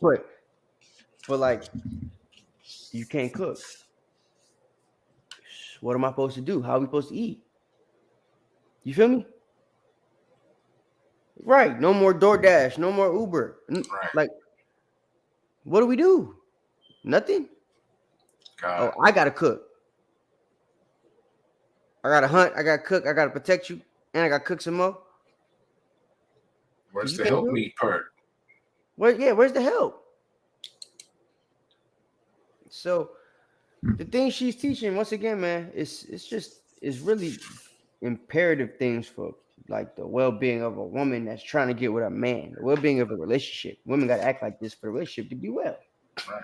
but like, you can't cook. What am I supposed to do? How are we supposed to eat? You feel me? Right. No more DoorDash. No more Uber. Right. Like, what do we do? Nothing. Oh, I gotta cook. I gotta hunt. I gotta cook. I gotta protect you, and I gotta cook some more. Where's the help me part? Where's the help? So the thing she's teaching, once again, man, it's really imperative things for like the well-being of a woman that's trying to get with a man, the well-being of a relationship. Women got to act like this for the relationship to be well. Right.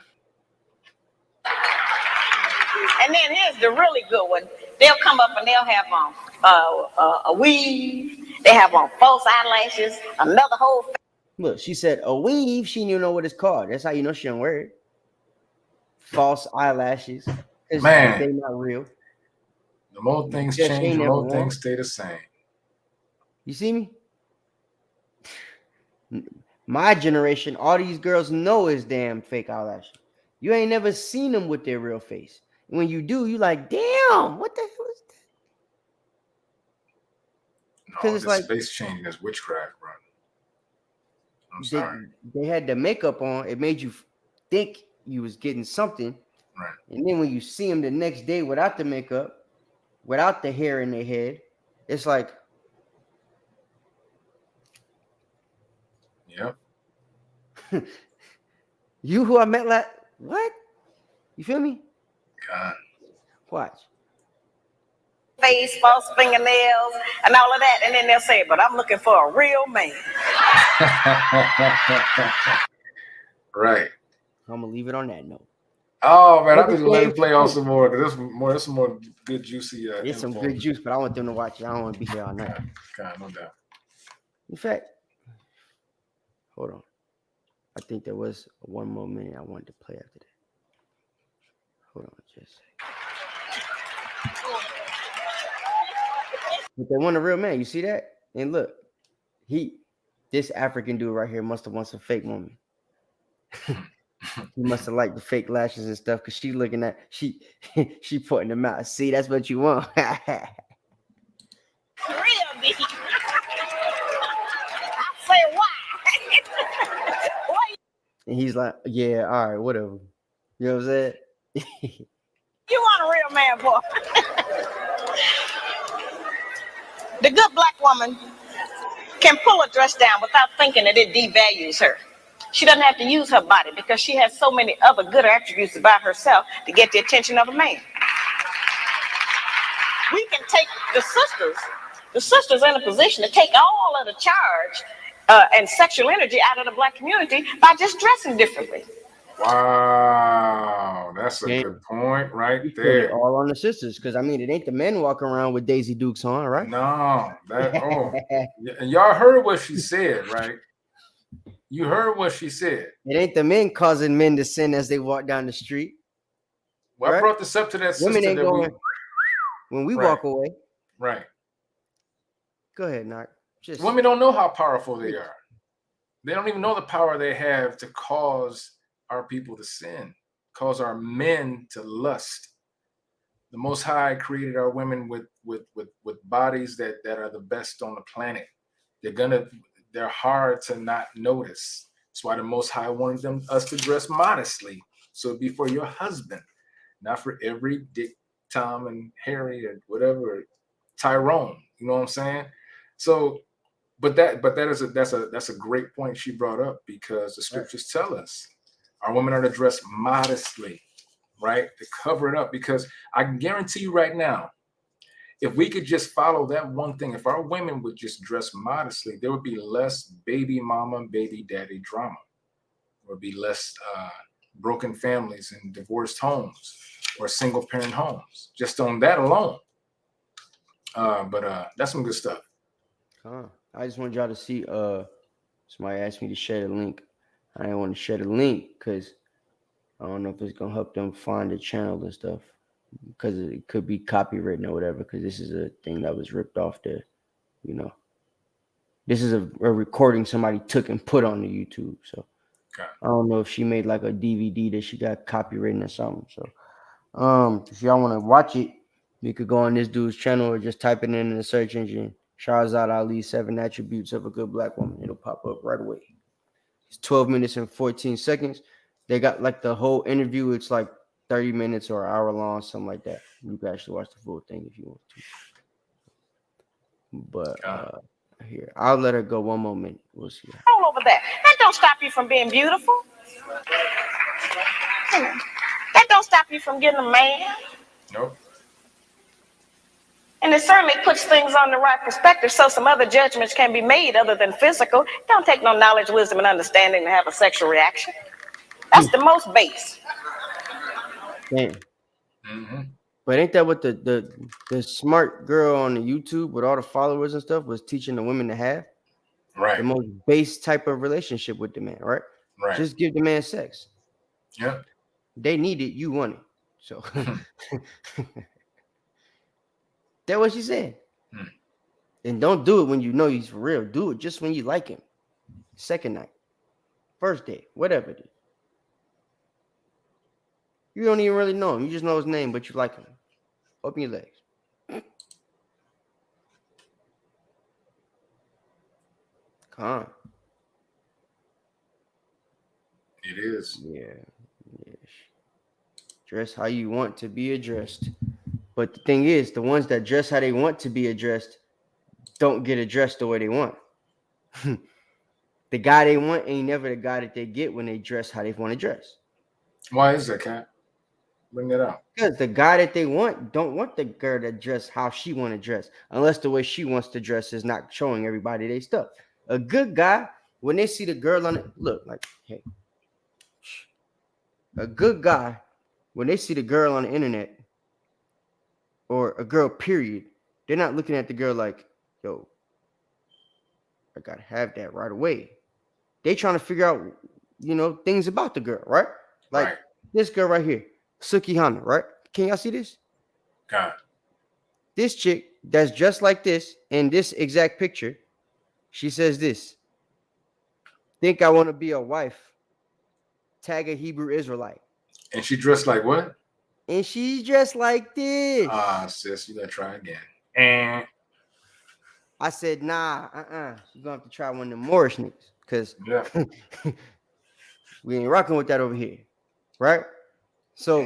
And then here's the really good one. They'll come up and they'll have on a weave. They have on false eyelashes, another whole. Look, she said a weave. She didn't even know what it's called. That's how you know she don't wear it. False eyelashes. Man, they not real. The more things change, the more things stay the same. You see me? My generation, all these girls know is damn fake eyelashes. You ain't never seen them with their real face. When you do, you like, damn, what the hell is that? Because it's like space changing is witchcraft, bro. I'm sorry. They had the makeup on. It made you think you was getting something. Right. And then when you see them the next day without the makeup, without the hair in their head, it's like, yep. You who I met last, what? You feel me? God. Watch. Face, false fingernails, and all of that. And then they'll say, but I'm looking for a real man. Right. I'm going to leave it on that note. Oh, man, I think let it play on some more. There's some more good, juicy It's some good juice, but I want them to watch it. I don't want to be here all night. God, no doubt. In fact, hold on. I think there was one more minute I wanted to play after that. Hold on just a second. But they want a real man. You see that? And look, this African dude right here must have won some fake woman. He must have liked the fake lashes and stuff because she looking at she putting them out. See, that's what you want. Real me. I say why? Why? And he's like, yeah, all right, whatever. You know what I'm saying? You want a real man, boy. The good black woman can pull a dress down without thinking that it devalues her. She doesn't have to use her body because she has so many other good attributes about herself to get the attention of a man. We can take the sisters in a position to take all of the charge and sexual energy out of the black community by just dressing differently. Wow, that's a good point right there. All on the sisters, because I mean, it ain't the men walking around with Daisy Dukes on, right? No, and y'all heard what she said, right? You heard what she said. It ain't the men causing men to sin as they walk down the street. Well, right? I brought this up to that sister. Women ain't going when we walk away. Right. Go ahead, Knock. Women don't know how powerful they are. They don't even know the power they have to cause our people to sin, cause our men to lust. The Most High created our women with bodies that are the best on the planet. They're hard to not notice. That's why the Most High wanted us to dress modestly. So it'd be for your husband, not for every Dick, Tom, and Harry, or whatever, Tyrone. You know what I'm saying? So, that's a great point she brought up, because the scriptures tell us our women are to dress modestly, right? To cover it up, because I can guarantee you right now, if we could just follow that one thing, if our women would just dress modestly, there would be less baby mama and baby daddy drama. There would be less broken families and divorced homes or single parent homes, just on that alone. But that's some good stuff. I just want y'all to see, somebody asked me to share the link. I didn't want to share the link because I don't know if it's going to help them find the channel and stuff, because it could be copywritten or whatever, because this is a thing that was ripped off the, this is a recording somebody took and put on the YouTube. So I don't know if she made like a DVD that she got copywritten or something. So if y'all want to watch it, you could go on this dude's channel or just type it in the search engine, Shahrazad Ali 7 Attributes of a Good Black Woman. It'll pop up right away. It's 12 minutes and 14 seconds. They got like the whole interview. It's like 30 minutes or an hour long, something like that. You can actually watch the full thing if you want to. But here, I'll let her go one more minute. We'll see. All over that. That don't stop you from being beautiful. That don't stop you from getting a man. Nope. And it certainly puts things on the right perspective so some other judgments can be made other than physical. It don't take no knowledge, wisdom, and understanding to have a sexual reaction. That's the most base. Damn. Mm-hmm. But ain't that what the smart girl on the YouTube with all the followers and stuff was teaching the women to have? Right. The most base type of relationship with the man, right? Right. Just give the man sex. Yeah. They need it, you want it. So that's what she said. And don't do it when you know he's for real. Do it just when you like him. Second night, first day, whatever it is. You don't even really know him. You just know his name, but you like him. Open your legs. Come on. It is. Yeah. Yes. Dress how you want to be addressed. But the thing is, the ones that dress how they want to be addressed don't get addressed the way they want. The guy they want ain't never the guy that they get when they dress how they want to dress. Why is that, Cat? Bring that out. Because the guy that they want don't want the girl to dress how she want to dress, unless the way she wants to dress is not showing everybody their stuff. A good guy, when they see the girl on it, look like, hey. A good guy, when they see the girl on the internet, or a girl, period, they're not looking at the girl like, yo, I gotta have that right away. They trying to figure out, things about the girl, right? Like this girl right here, Suki Hana, right? Can y'all see this? God. This chick that's just like this in this exact picture, she says this. Think I want to be a wife. Tag a Hebrew Israelite. And she dressed like what? And she's just like this. Sis, you gotta try again. And I said, nah, You're gonna have to try one of them Moorish niggas. Because we ain't rocking with that over here. Right? So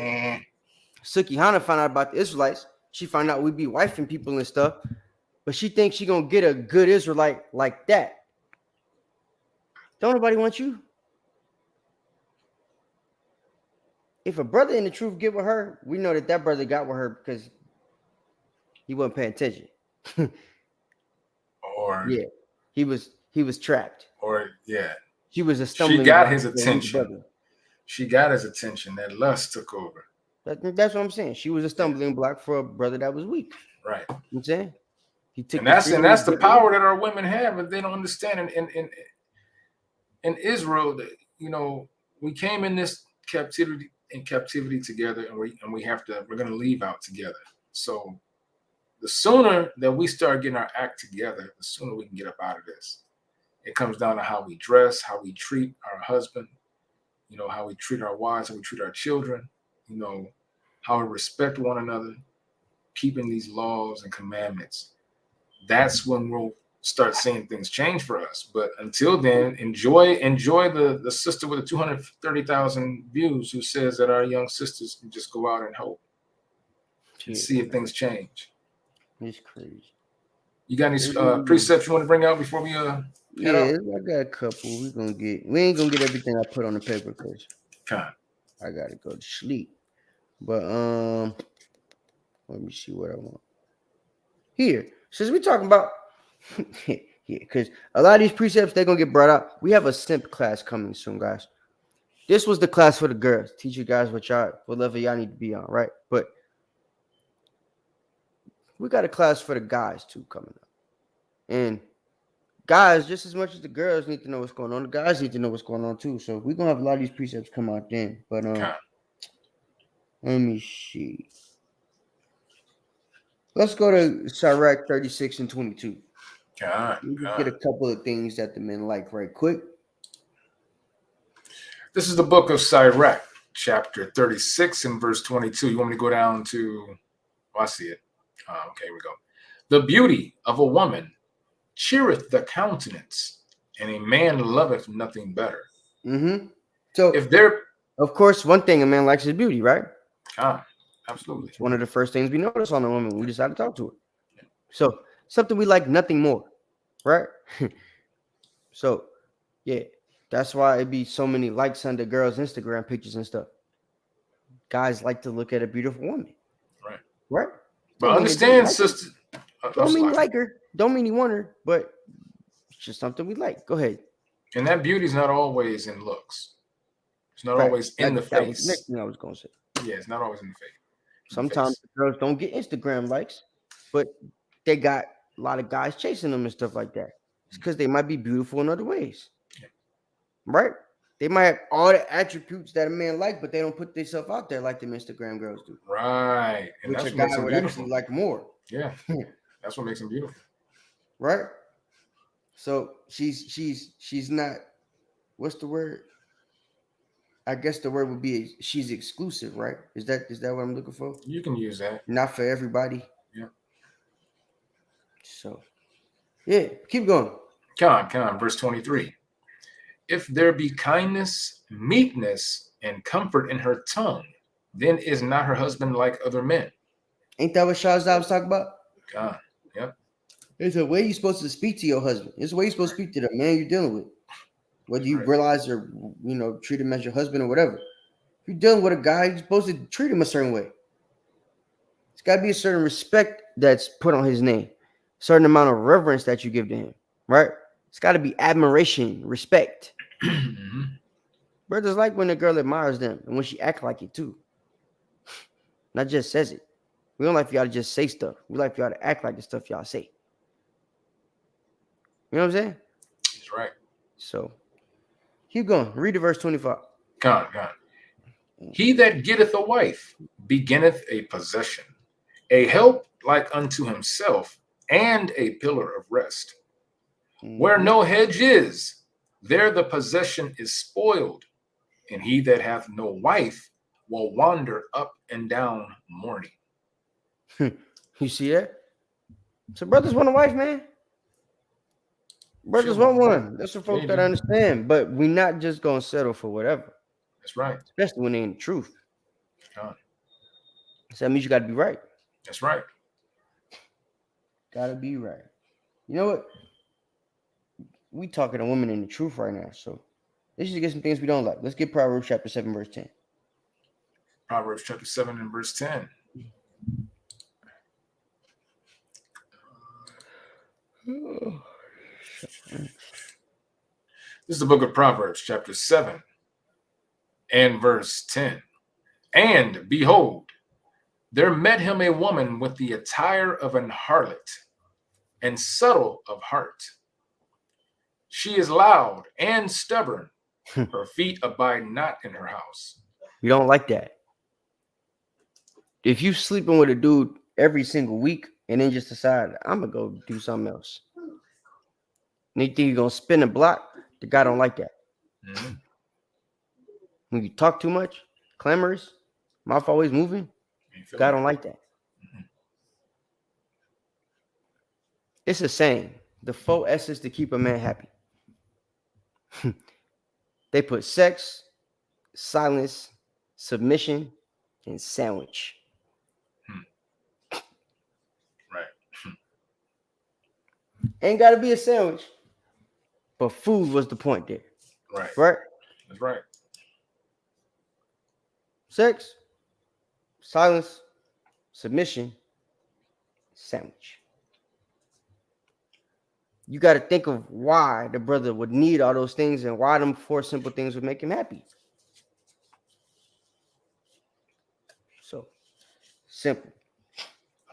Suki Hana found out about the Israelites. She found out we be wifing people and stuff. But she thinks she gonna get a good Israelite like that. Don't nobody want you. If a brother in the truth get with her, we know that brother got with her because he wasn't paying attention. Or he was trapped. Or she was a stumbling. She got his attention. She got his attention. That lust took over. That's what I'm saying. She was a stumbling block for a brother that was weak. Right. You know what I'm saying? He took and that's the power that our women have, but they don't understand. In Israel, we came in this captivity together, and we're gonna leave out together. So the sooner that we start getting our act together, the sooner we can get up out of this. It comes down to how we dress, how we treat our husband, how we treat our wives, how we treat our children, how we respect one another, keeping these laws and commandments. That's when we'll start seeing things change for us. But until then, enjoy the sister with the 230,000 views who says that our young sisters can just go out and hope and see if things change. It's crazy. You got any precepts you want to bring out before we I got a couple. We ain't gonna get everything I put on the paper because I gotta go to sleep. But let me see what I want. Here, since we're talking about because a lot of these precepts they're gonna get brought up. We have a simp class coming soon, guys. This was the class for the girls. Teach you guys what level y'all need to be on, right? But we got a class for the guys too coming up. And guys, just as much as the girls need to know what's going on, the guys need to know what's going on too. So we're gonna have a lot of these precepts come out then. But let me see. Let's go to Sirach 36 and 22. We just get a couple of things that the men like right quick. This is the book of Sirach, chapter 36 and verse 22. You want me to go down to, I see it. Okay, here we go. The beauty of a woman cheereth the countenance, and a man loveth nothing better. So if there, of course, one thing a man likes is beauty, right? Absolutely. It's one of the first things we notice on a woman when we decide to talk to her. So something we like, nothing more, right? So yeah, that's why it'd be so many likes on the girls' Instagram pictures and stuff. Guys like to look at a beautiful woman, right? But understand, like sister. don't mean you like her. Don't mean you want her, but it's just something we like. Go ahead. And that beauty's not always in looks. It's not always in the face. That was the next thing I was going to say. Yeah, it's not always in the face. Sometimes girls don't get Instagram likes, but they got a lot of guys chasing them and stuff like that. It's because they might be beautiful in other ways, right? They might have all the attributes that a man like, but they don't put themselves out there like them Instagram girls do. Right. And which that's a what guy would actually like more. Yeah. That's what makes them beautiful. Right? So she's not, what's the word? I guess the word would be she's exclusive, right? Is that what I'm looking for? You can use that. Not for everybody. Yeah. So yeah, keep going. Come on, verse 23. If there be kindness, meekness, and comfort in her tongue, then is not her husband like other men. Ain't that what Shahzad was talking about? God, yep. It's a way you're supposed to speak to your husband. It's a way you're supposed to speak to the man you're dealing with. Whether you realize or, treat him as your husband or whatever. If you're dealing with a guy, you're supposed to treat him a certain way. It's got to be a certain respect that's put on his name. A certain amount of reverence that you give to him, right? It's got to be admiration, respect. Mm-hmm. Brothers like when a girl admires them and when she act like it too. Not just says it. We don't like for y'all to just say stuff. We like for y'all to act like the stuff y'all say. You know what I'm saying? That's right. So, keep going. Read the verse 25. Come on. He that getteth a wife beginneth a possession, a help like unto himself, and a pillar of rest. Mm-hmm. Where no hedge is, there the possession is spoiled, and he that hath no wife will wander up and down mourning. You see that? So brothers want a wife, man. Brothers want one. That's for folks that understand. But we're not just going to settle for whatever. That's right. Especially when they ain't the truth. So that means you got to be right. That's right. Got to be right. You know what? We talking to women in the truth right now. So let's just get some things we don't like. Let's get Proverbs chapter 7, verse 10. Proverbs chapter 7 and verse 10. This is the book of Proverbs, chapter 7 and verse 10. And behold, there met him a woman with the attire of an harlot and subtle of heart. She is loud and stubborn. Her feet abide not in her house. You don't like that. If you sleeping with a dude every single week and then just decide, I'm going to go do something else. And you think you're going to spin a block, the guy don't like that. Mm-hmm. When you talk too much, clamorous, mouth always moving, God don't like that. Mm-hmm. It's a saying, the 4 S's to keep a man happy. They put sex, silence, submission, and sandwich. Right. Ain't got to be a sandwich, but food was the point there. Right. Right? That's right. Sex, silence, submission, sandwich. You got to think of why the brother would need all those things and why them 4 simple things would make him happy. So, simple.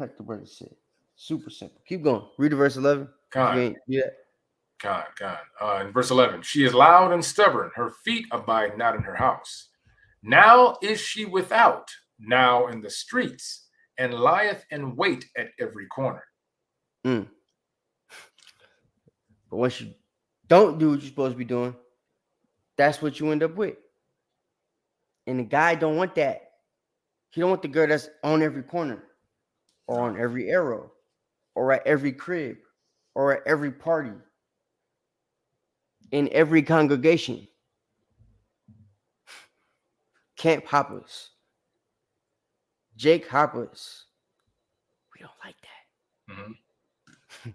Like the brother said. Super simple. Keep going. Read the verse 11. Yeah. In verse 11, she is loud and stubborn. Her feet abide not in her house. Now is she without, now in the streets, and lieth in wait at every corner. But once you don't do what you're supposed to be doing, that's what you end up with. And the guy don't want that. He don't want the girl that's on every corner or on every arrow or at every crib or at every party in every congregation. Camp hoppers. Jake Hoppers. We don't like that. Mm-hmm.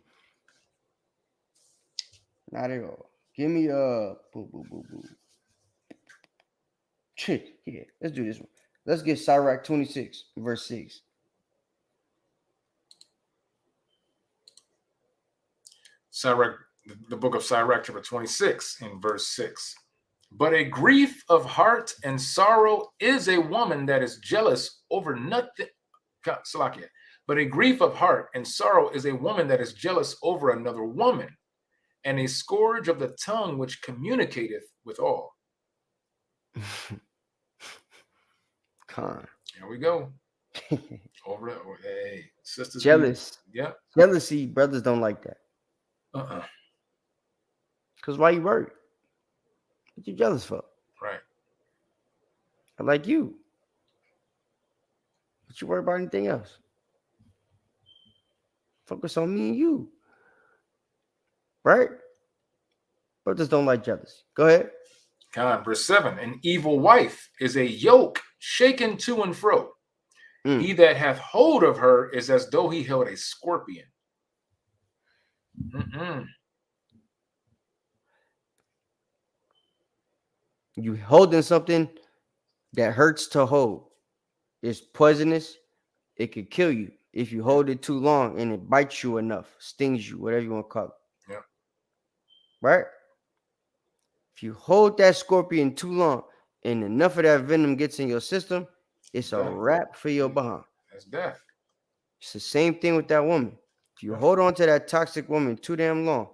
Not at all. Give me boo, boo, boo, boo. Yeah, let's do this one. Let's get Sirach 26, verse 6. Sirach, the book of Sirach, chapter 26, in verse 6. But a grief of heart and sorrow is a woman that is jealous over nothing. Salakia. But a grief of heart and sorrow is a woman that is jealous over another woman, and a scourge of the tongue which communicateth with all. Con. Here we go. Over it. Hey, sisters. Jealous. Yeah. Jealousy, brothers don't like that. Because why you worried? What you jealous for? Right. I like you. What you worry about anything else? Focus on me and you. Right? Brothers don't like jealousy. Go ahead. Con, verse 7. An evil wife is a yoke shaken to and fro. He that hath hold of her is as though he held a scorpion. You holding something that hurts to hold. It's poisonous. It could kill you if you hold it too long and it bites you enough, stings you, whatever you want to call it. Yeah. Right? If you hold that scorpion too long and enough of that venom gets in your system, it's a wrap for your behind. That's death. It's the same thing with that woman. If you hold on to that toxic woman too damn long,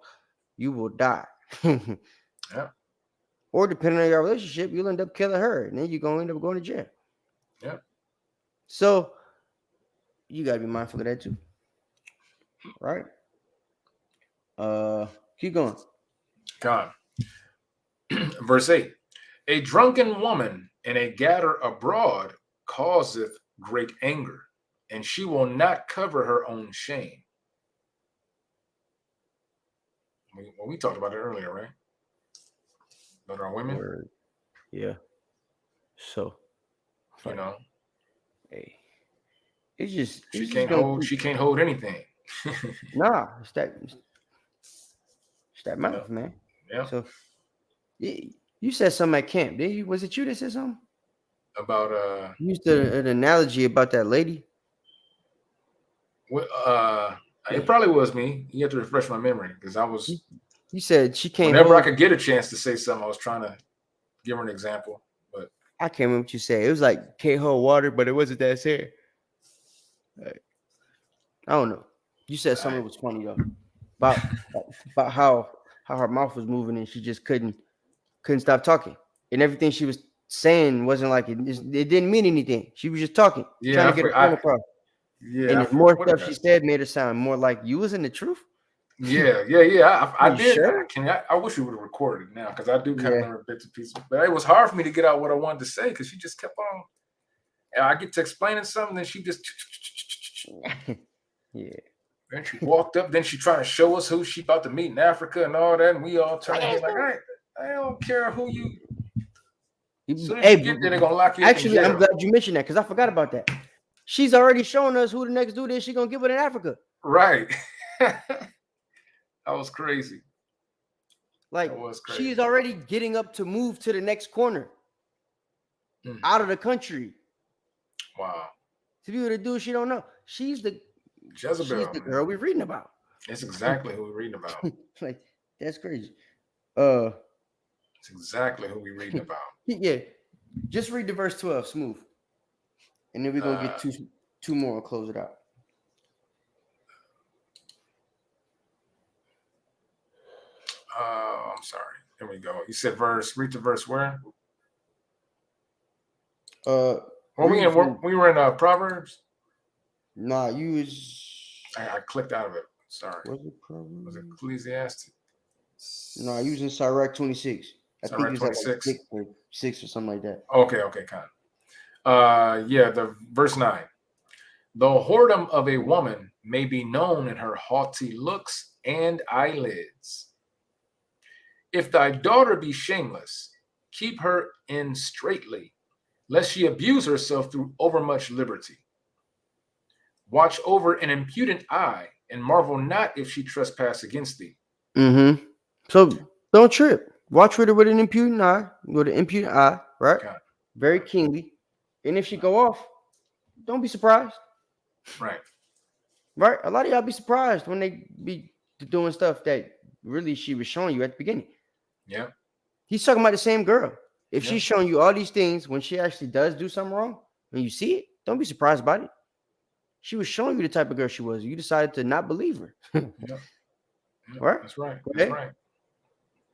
you will die. Yeah. Or depending on your relationship, you'll end up killing her, and then you're gonna end up going to jail. Yeah. So you gotta be mindful of that too. Right? Keep going. God. Verse 8. A drunken woman and a gatter abroad causeth great anger, and she will not cover her own shame. We talked about it earlier, right? About our women. Word. Yeah. So, you know, hey, it's just she can't hold anything. Nah, it's that mouth, man. Yeah. So you said something at camp, did you? Was it you that said something about you used an analogy about that lady? It probably was me. You have to refresh my memory because I was. You said she can't. Whenever I could get a chance to say something, I was trying to give her an example, but I can't remember what you said. It was like can't hold water, but it wasn't that serious. I don't know. You said something that was funny though about how her mouth was moving and she just couldn't stop talking, and everything she was saying wasn't like it didn't mean anything. She was just talking, trying to get her point across. Yeah, and the more stuff she said made it sound more like you was in the truth. Yeah. I did. Sure? I wish we would have recorded it now because I do kind of remember bits and pieces. But it was hard for me to get out what I wanted to say because she just kept on. And I get to explaining something, and she just. Yeah. Then she walked up. Then she trying to show us who she about to meet in Africa and all that, and we all trying to be like, I don't care who you. So hey, you get there, they're gonna lock you. Actually, I'm glad you mentioned that because I forgot about that. She's already showing us who the next dude is. She's gonna give it in Africa. Right. That was crazy. Like she's already getting up to move to the next corner out of the country. Wow. To be with a dude she don't know. She's the Jezebel. She's the girl we're reading about. That's exactly who we're reading about. Like that's crazy. It's exactly who we're reading about. Yeah. Just read the verse 12, smooth. And then we're gonna get two more and close it out. I'm sorry. Here we go. You said read the verse where? We were in Proverbs. Nah, you was. I clicked out of it. Sorry. Was it Proverbs? Was it Ecclesiastes? No, you was in Sirach 26. I think it was 26. Like 6 or something like that. Okay, kind of. The verse 9. The whoredom of a woman may be known in her haughty looks and eyelids. If thy daughter be shameless, keep her in straitly, lest she abuse herself through overmuch liberty. Watch over an impudent eye, and marvel not if she trespass against thee. Mm-hmm. So don't trip. Watch with her with an impudent eye, right? Okay. Very keenly. And if she go off, don't be surprised. Right. Right? A lot of y'all be surprised when they be doing stuff that really she was showing you at the beginning. Yeah. He's talking about the same girl. If Yeah. she's showing you all these things, when she actually does do something wrong, when you see it, don't be surprised about it. She was showing you the type of girl she was. You decided to not believe her. Yeah. Right? That's right. Go That's ahead. right.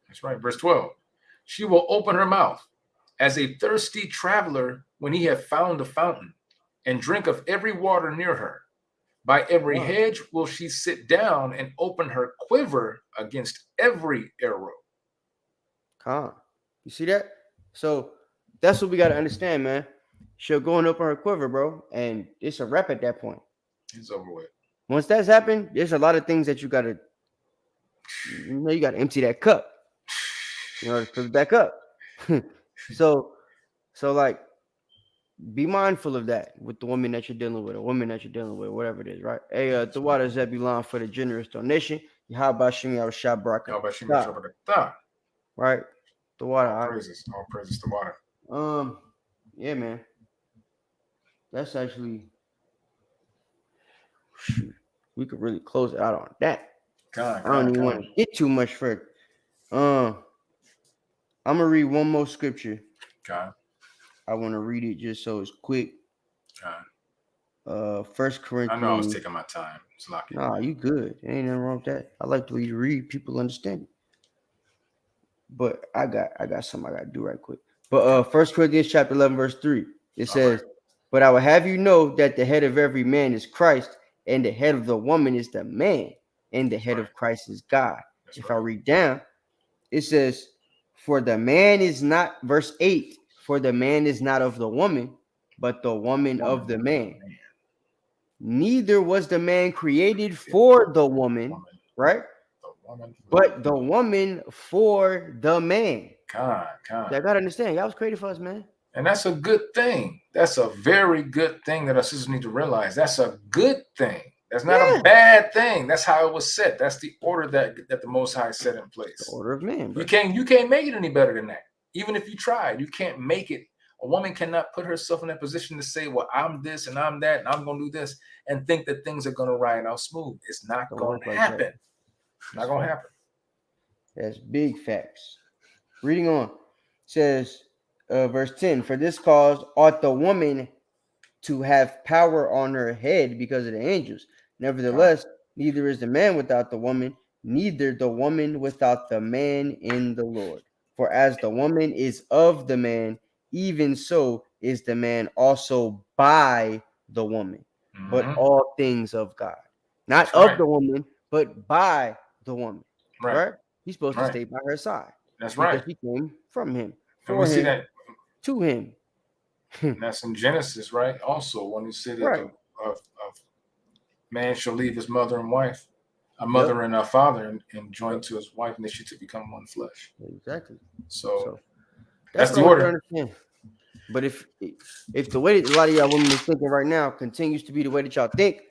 That's right. Verse 12. She will open her mouth as a thirsty traveler when he hath found a fountain, and drink of every water near her. By every hedge will she sit down and open her quiver against every arrow. Calm. You see that? So that's what we got to understand, man. She'll go and open her quiver, bro, and it's a wrap at that point. It's over with. Once that's happened, there's a lot of things that you got to, you got to empty that cup, to fill it back up. So like, be mindful of that with the woman that you're dealing with, or woman that you're dealing with, whatever it is, right? Hey, the water Zebulon for the generous donation. How about Shimi Al Shabrak? Right? The water. All praises to water. Yeah, man. That's actually, shoot, we could really close it out on that. I don't even want to get too much further. I'm gonna read one more scripture. Okay. I want to read it just so it's quick. Okay. 1 Corinthians. I know I was taking my time. Nah, you good. Ain't nothing wrong with that. I like the way you read. People understand it. But I got something I gotta do right quick. But 1 Corinthians chapter 11, verse 3. It says, but I will have you know that the head of every man is Christ, and the head of the woman is the man, and the head of Christ is God. If I read down, it says, for the man is not, verse 8, for the man is not of the woman, but the woman of the man. Neither was the man created for the woman, right? But the woman for the man. Y'all gotta understand, y'all was created for us, man. And that's a good thing. That's a very good thing that our sisters need to realize. That's a good thing. That's not a bad thing. That's how it was set. That's the order that the Most High set in place. The order of man. Bro. You can't make it any better than that. Even if you tried, you can't make it. A woman cannot put herself in that position to say, well, I'm this and I'm that and I'm going to do this and think that things are going to ride out smooth. It's not going to happen. Not going to happen. That's big facts. Reading on. It says, verse 10, for this cause ought the woman to have power on her head because of the angels. Nevertheless, neither is the man without the woman, neither the woman without the man in the Lord. For as the woman is of the man, even so is the man also by the woman. But all things of God. Not of the woman, but by the woman. Right? He's supposed to stay by her side. That's right. Because he came from him. And we see that to him. And that's in Genesis, right? Also, when he said that of man shall leave his mother and wife, a mother and a father, and join to his wife, and they should become one flesh. Exactly. So that's the order. But if the way that a lot of y'all women is thinking right now continues to be the way that y'all think,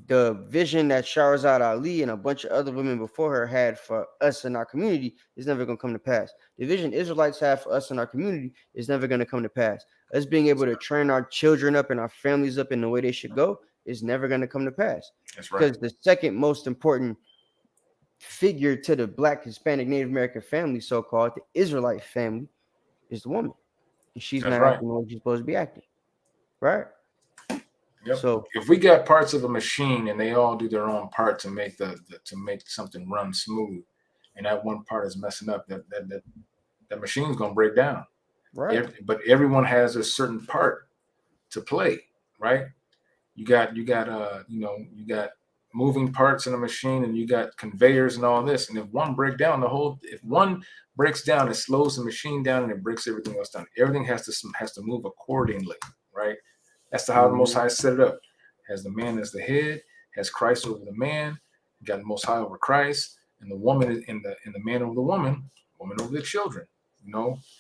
the vision that Shahrazad Ali and a bunch of other women before her had for us in our community is never going to come to pass. The vision Israelites have for us in our community is never going to come to pass. Us being able to train our children up and our families up in the way they should go is never going to come to pass. That's right. Because the second most important figure to the Black, Hispanic, Native American family, so-called, the Israelite family, is the woman. And she's not acting the way she's supposed to be acting. Right? Yep. So if we got parts of a machine and they all do their own part to make to make something run smooth, and that one part is messing up, that machine's gonna break down. Right. But everyone has a certain part to play, right? You got moving parts in a machine, and you got conveyors and all this. And if one breaks down, it slows the machine down and it breaks everything else down. Everything has to move accordingly, right? That's how the Most High set it up. Has the man as the head, has Christ over the man, you got the Most High over Christ, and the woman and the man over the woman over the children.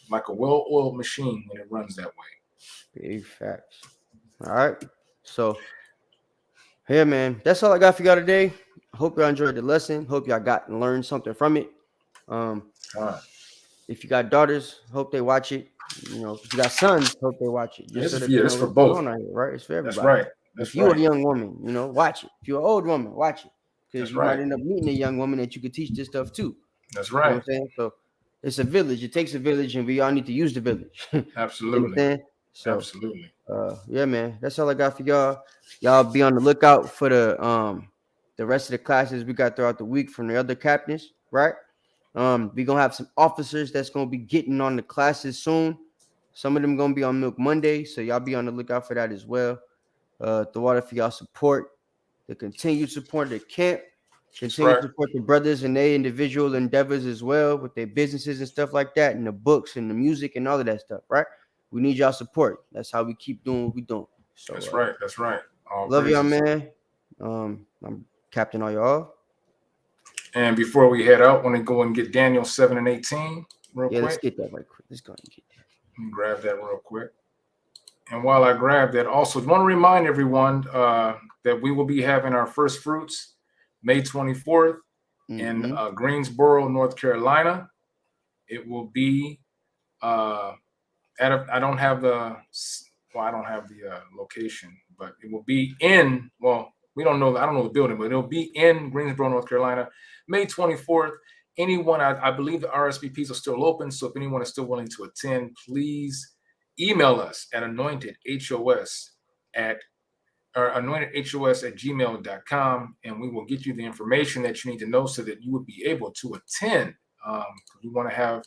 Like a well-oiled machine when it runs that way. Big facts. All right. So Yeah, man. That's all I got for y'all today. Hope y'all enjoyed the lesson. Hope y'all got and learned something from it. If you got daughters, hope they watch it. You know, if you got sons, hope they watch it. Just so that it's for both. Here, right? It's for everybody. That's right. If you're a young woman, you know, watch it. If you're an old woman, watch it. Because you might end up meeting a young woman that you could teach this stuff to. That's right. You know what I'm saying? So it's a village. It takes a village, and we all need to use the village. Absolutely. You know so, absolutely. Yeah, man. That's all I got for y'all. Y'all be on the lookout for the rest of the classes we got throughout the week from the other captains, right? We're gonna have some officers that's gonna be getting on the classes soon. Some of them gonna be on Milk Monday, so y'all be on the lookout for that as well. The water for y'all support, the continued support of the camp, continue to support the brothers and their individual endeavors as well with their businesses and stuff like that, and the books and the music and all of that stuff, right? We need y'all support. That's how we keep doing what we doing. So that's right. That's right. Love y'all, man. I'm Captain all y'all. And before we head out, want to go and get Daniel 7 and 18 real quick. Let's get that right quick. Let's go and get that. Grab that real quick. And while I grab that, also want to remind everyone that we will be having our first fruits May 24th in Greensboro, North Carolina. It will be I don't have the location, but it will be in, we don't know, I don't know the building, but it'll be in Greensboro, North Carolina, May 24th. Anyone, I believe the RSVPs are still open, so if anyone is still willing to attend, please email us at AnointedHOS at gmail.com, and we will get you the information that you need to know so that you would be able to attend. We want to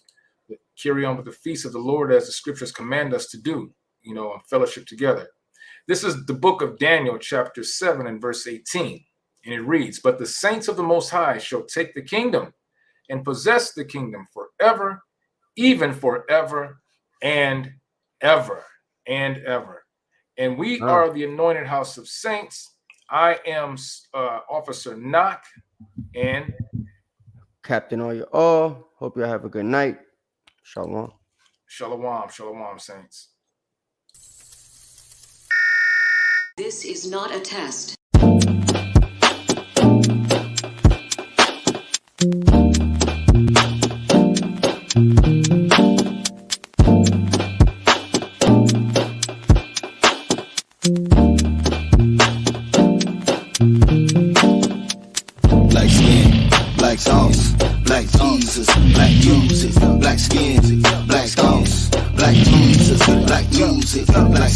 carry on with the feast of the Lord as the scriptures command us to do, you know, and fellowship together. This is the book of Daniel, chapter 7 and verse 18. And it reads, "But the saints of the Most High shall take the kingdom and possess the kingdom forever, even forever and ever and ever." And we are the Anointed House of Saints. I am Officer Knock and Captain all you all. Hope you have a good night. Shalom. Shalom, shalom, saints. This is not a test. Black skin, black sauce, black Jesus, black music, black skin, black sauce, black Jesus, black music, black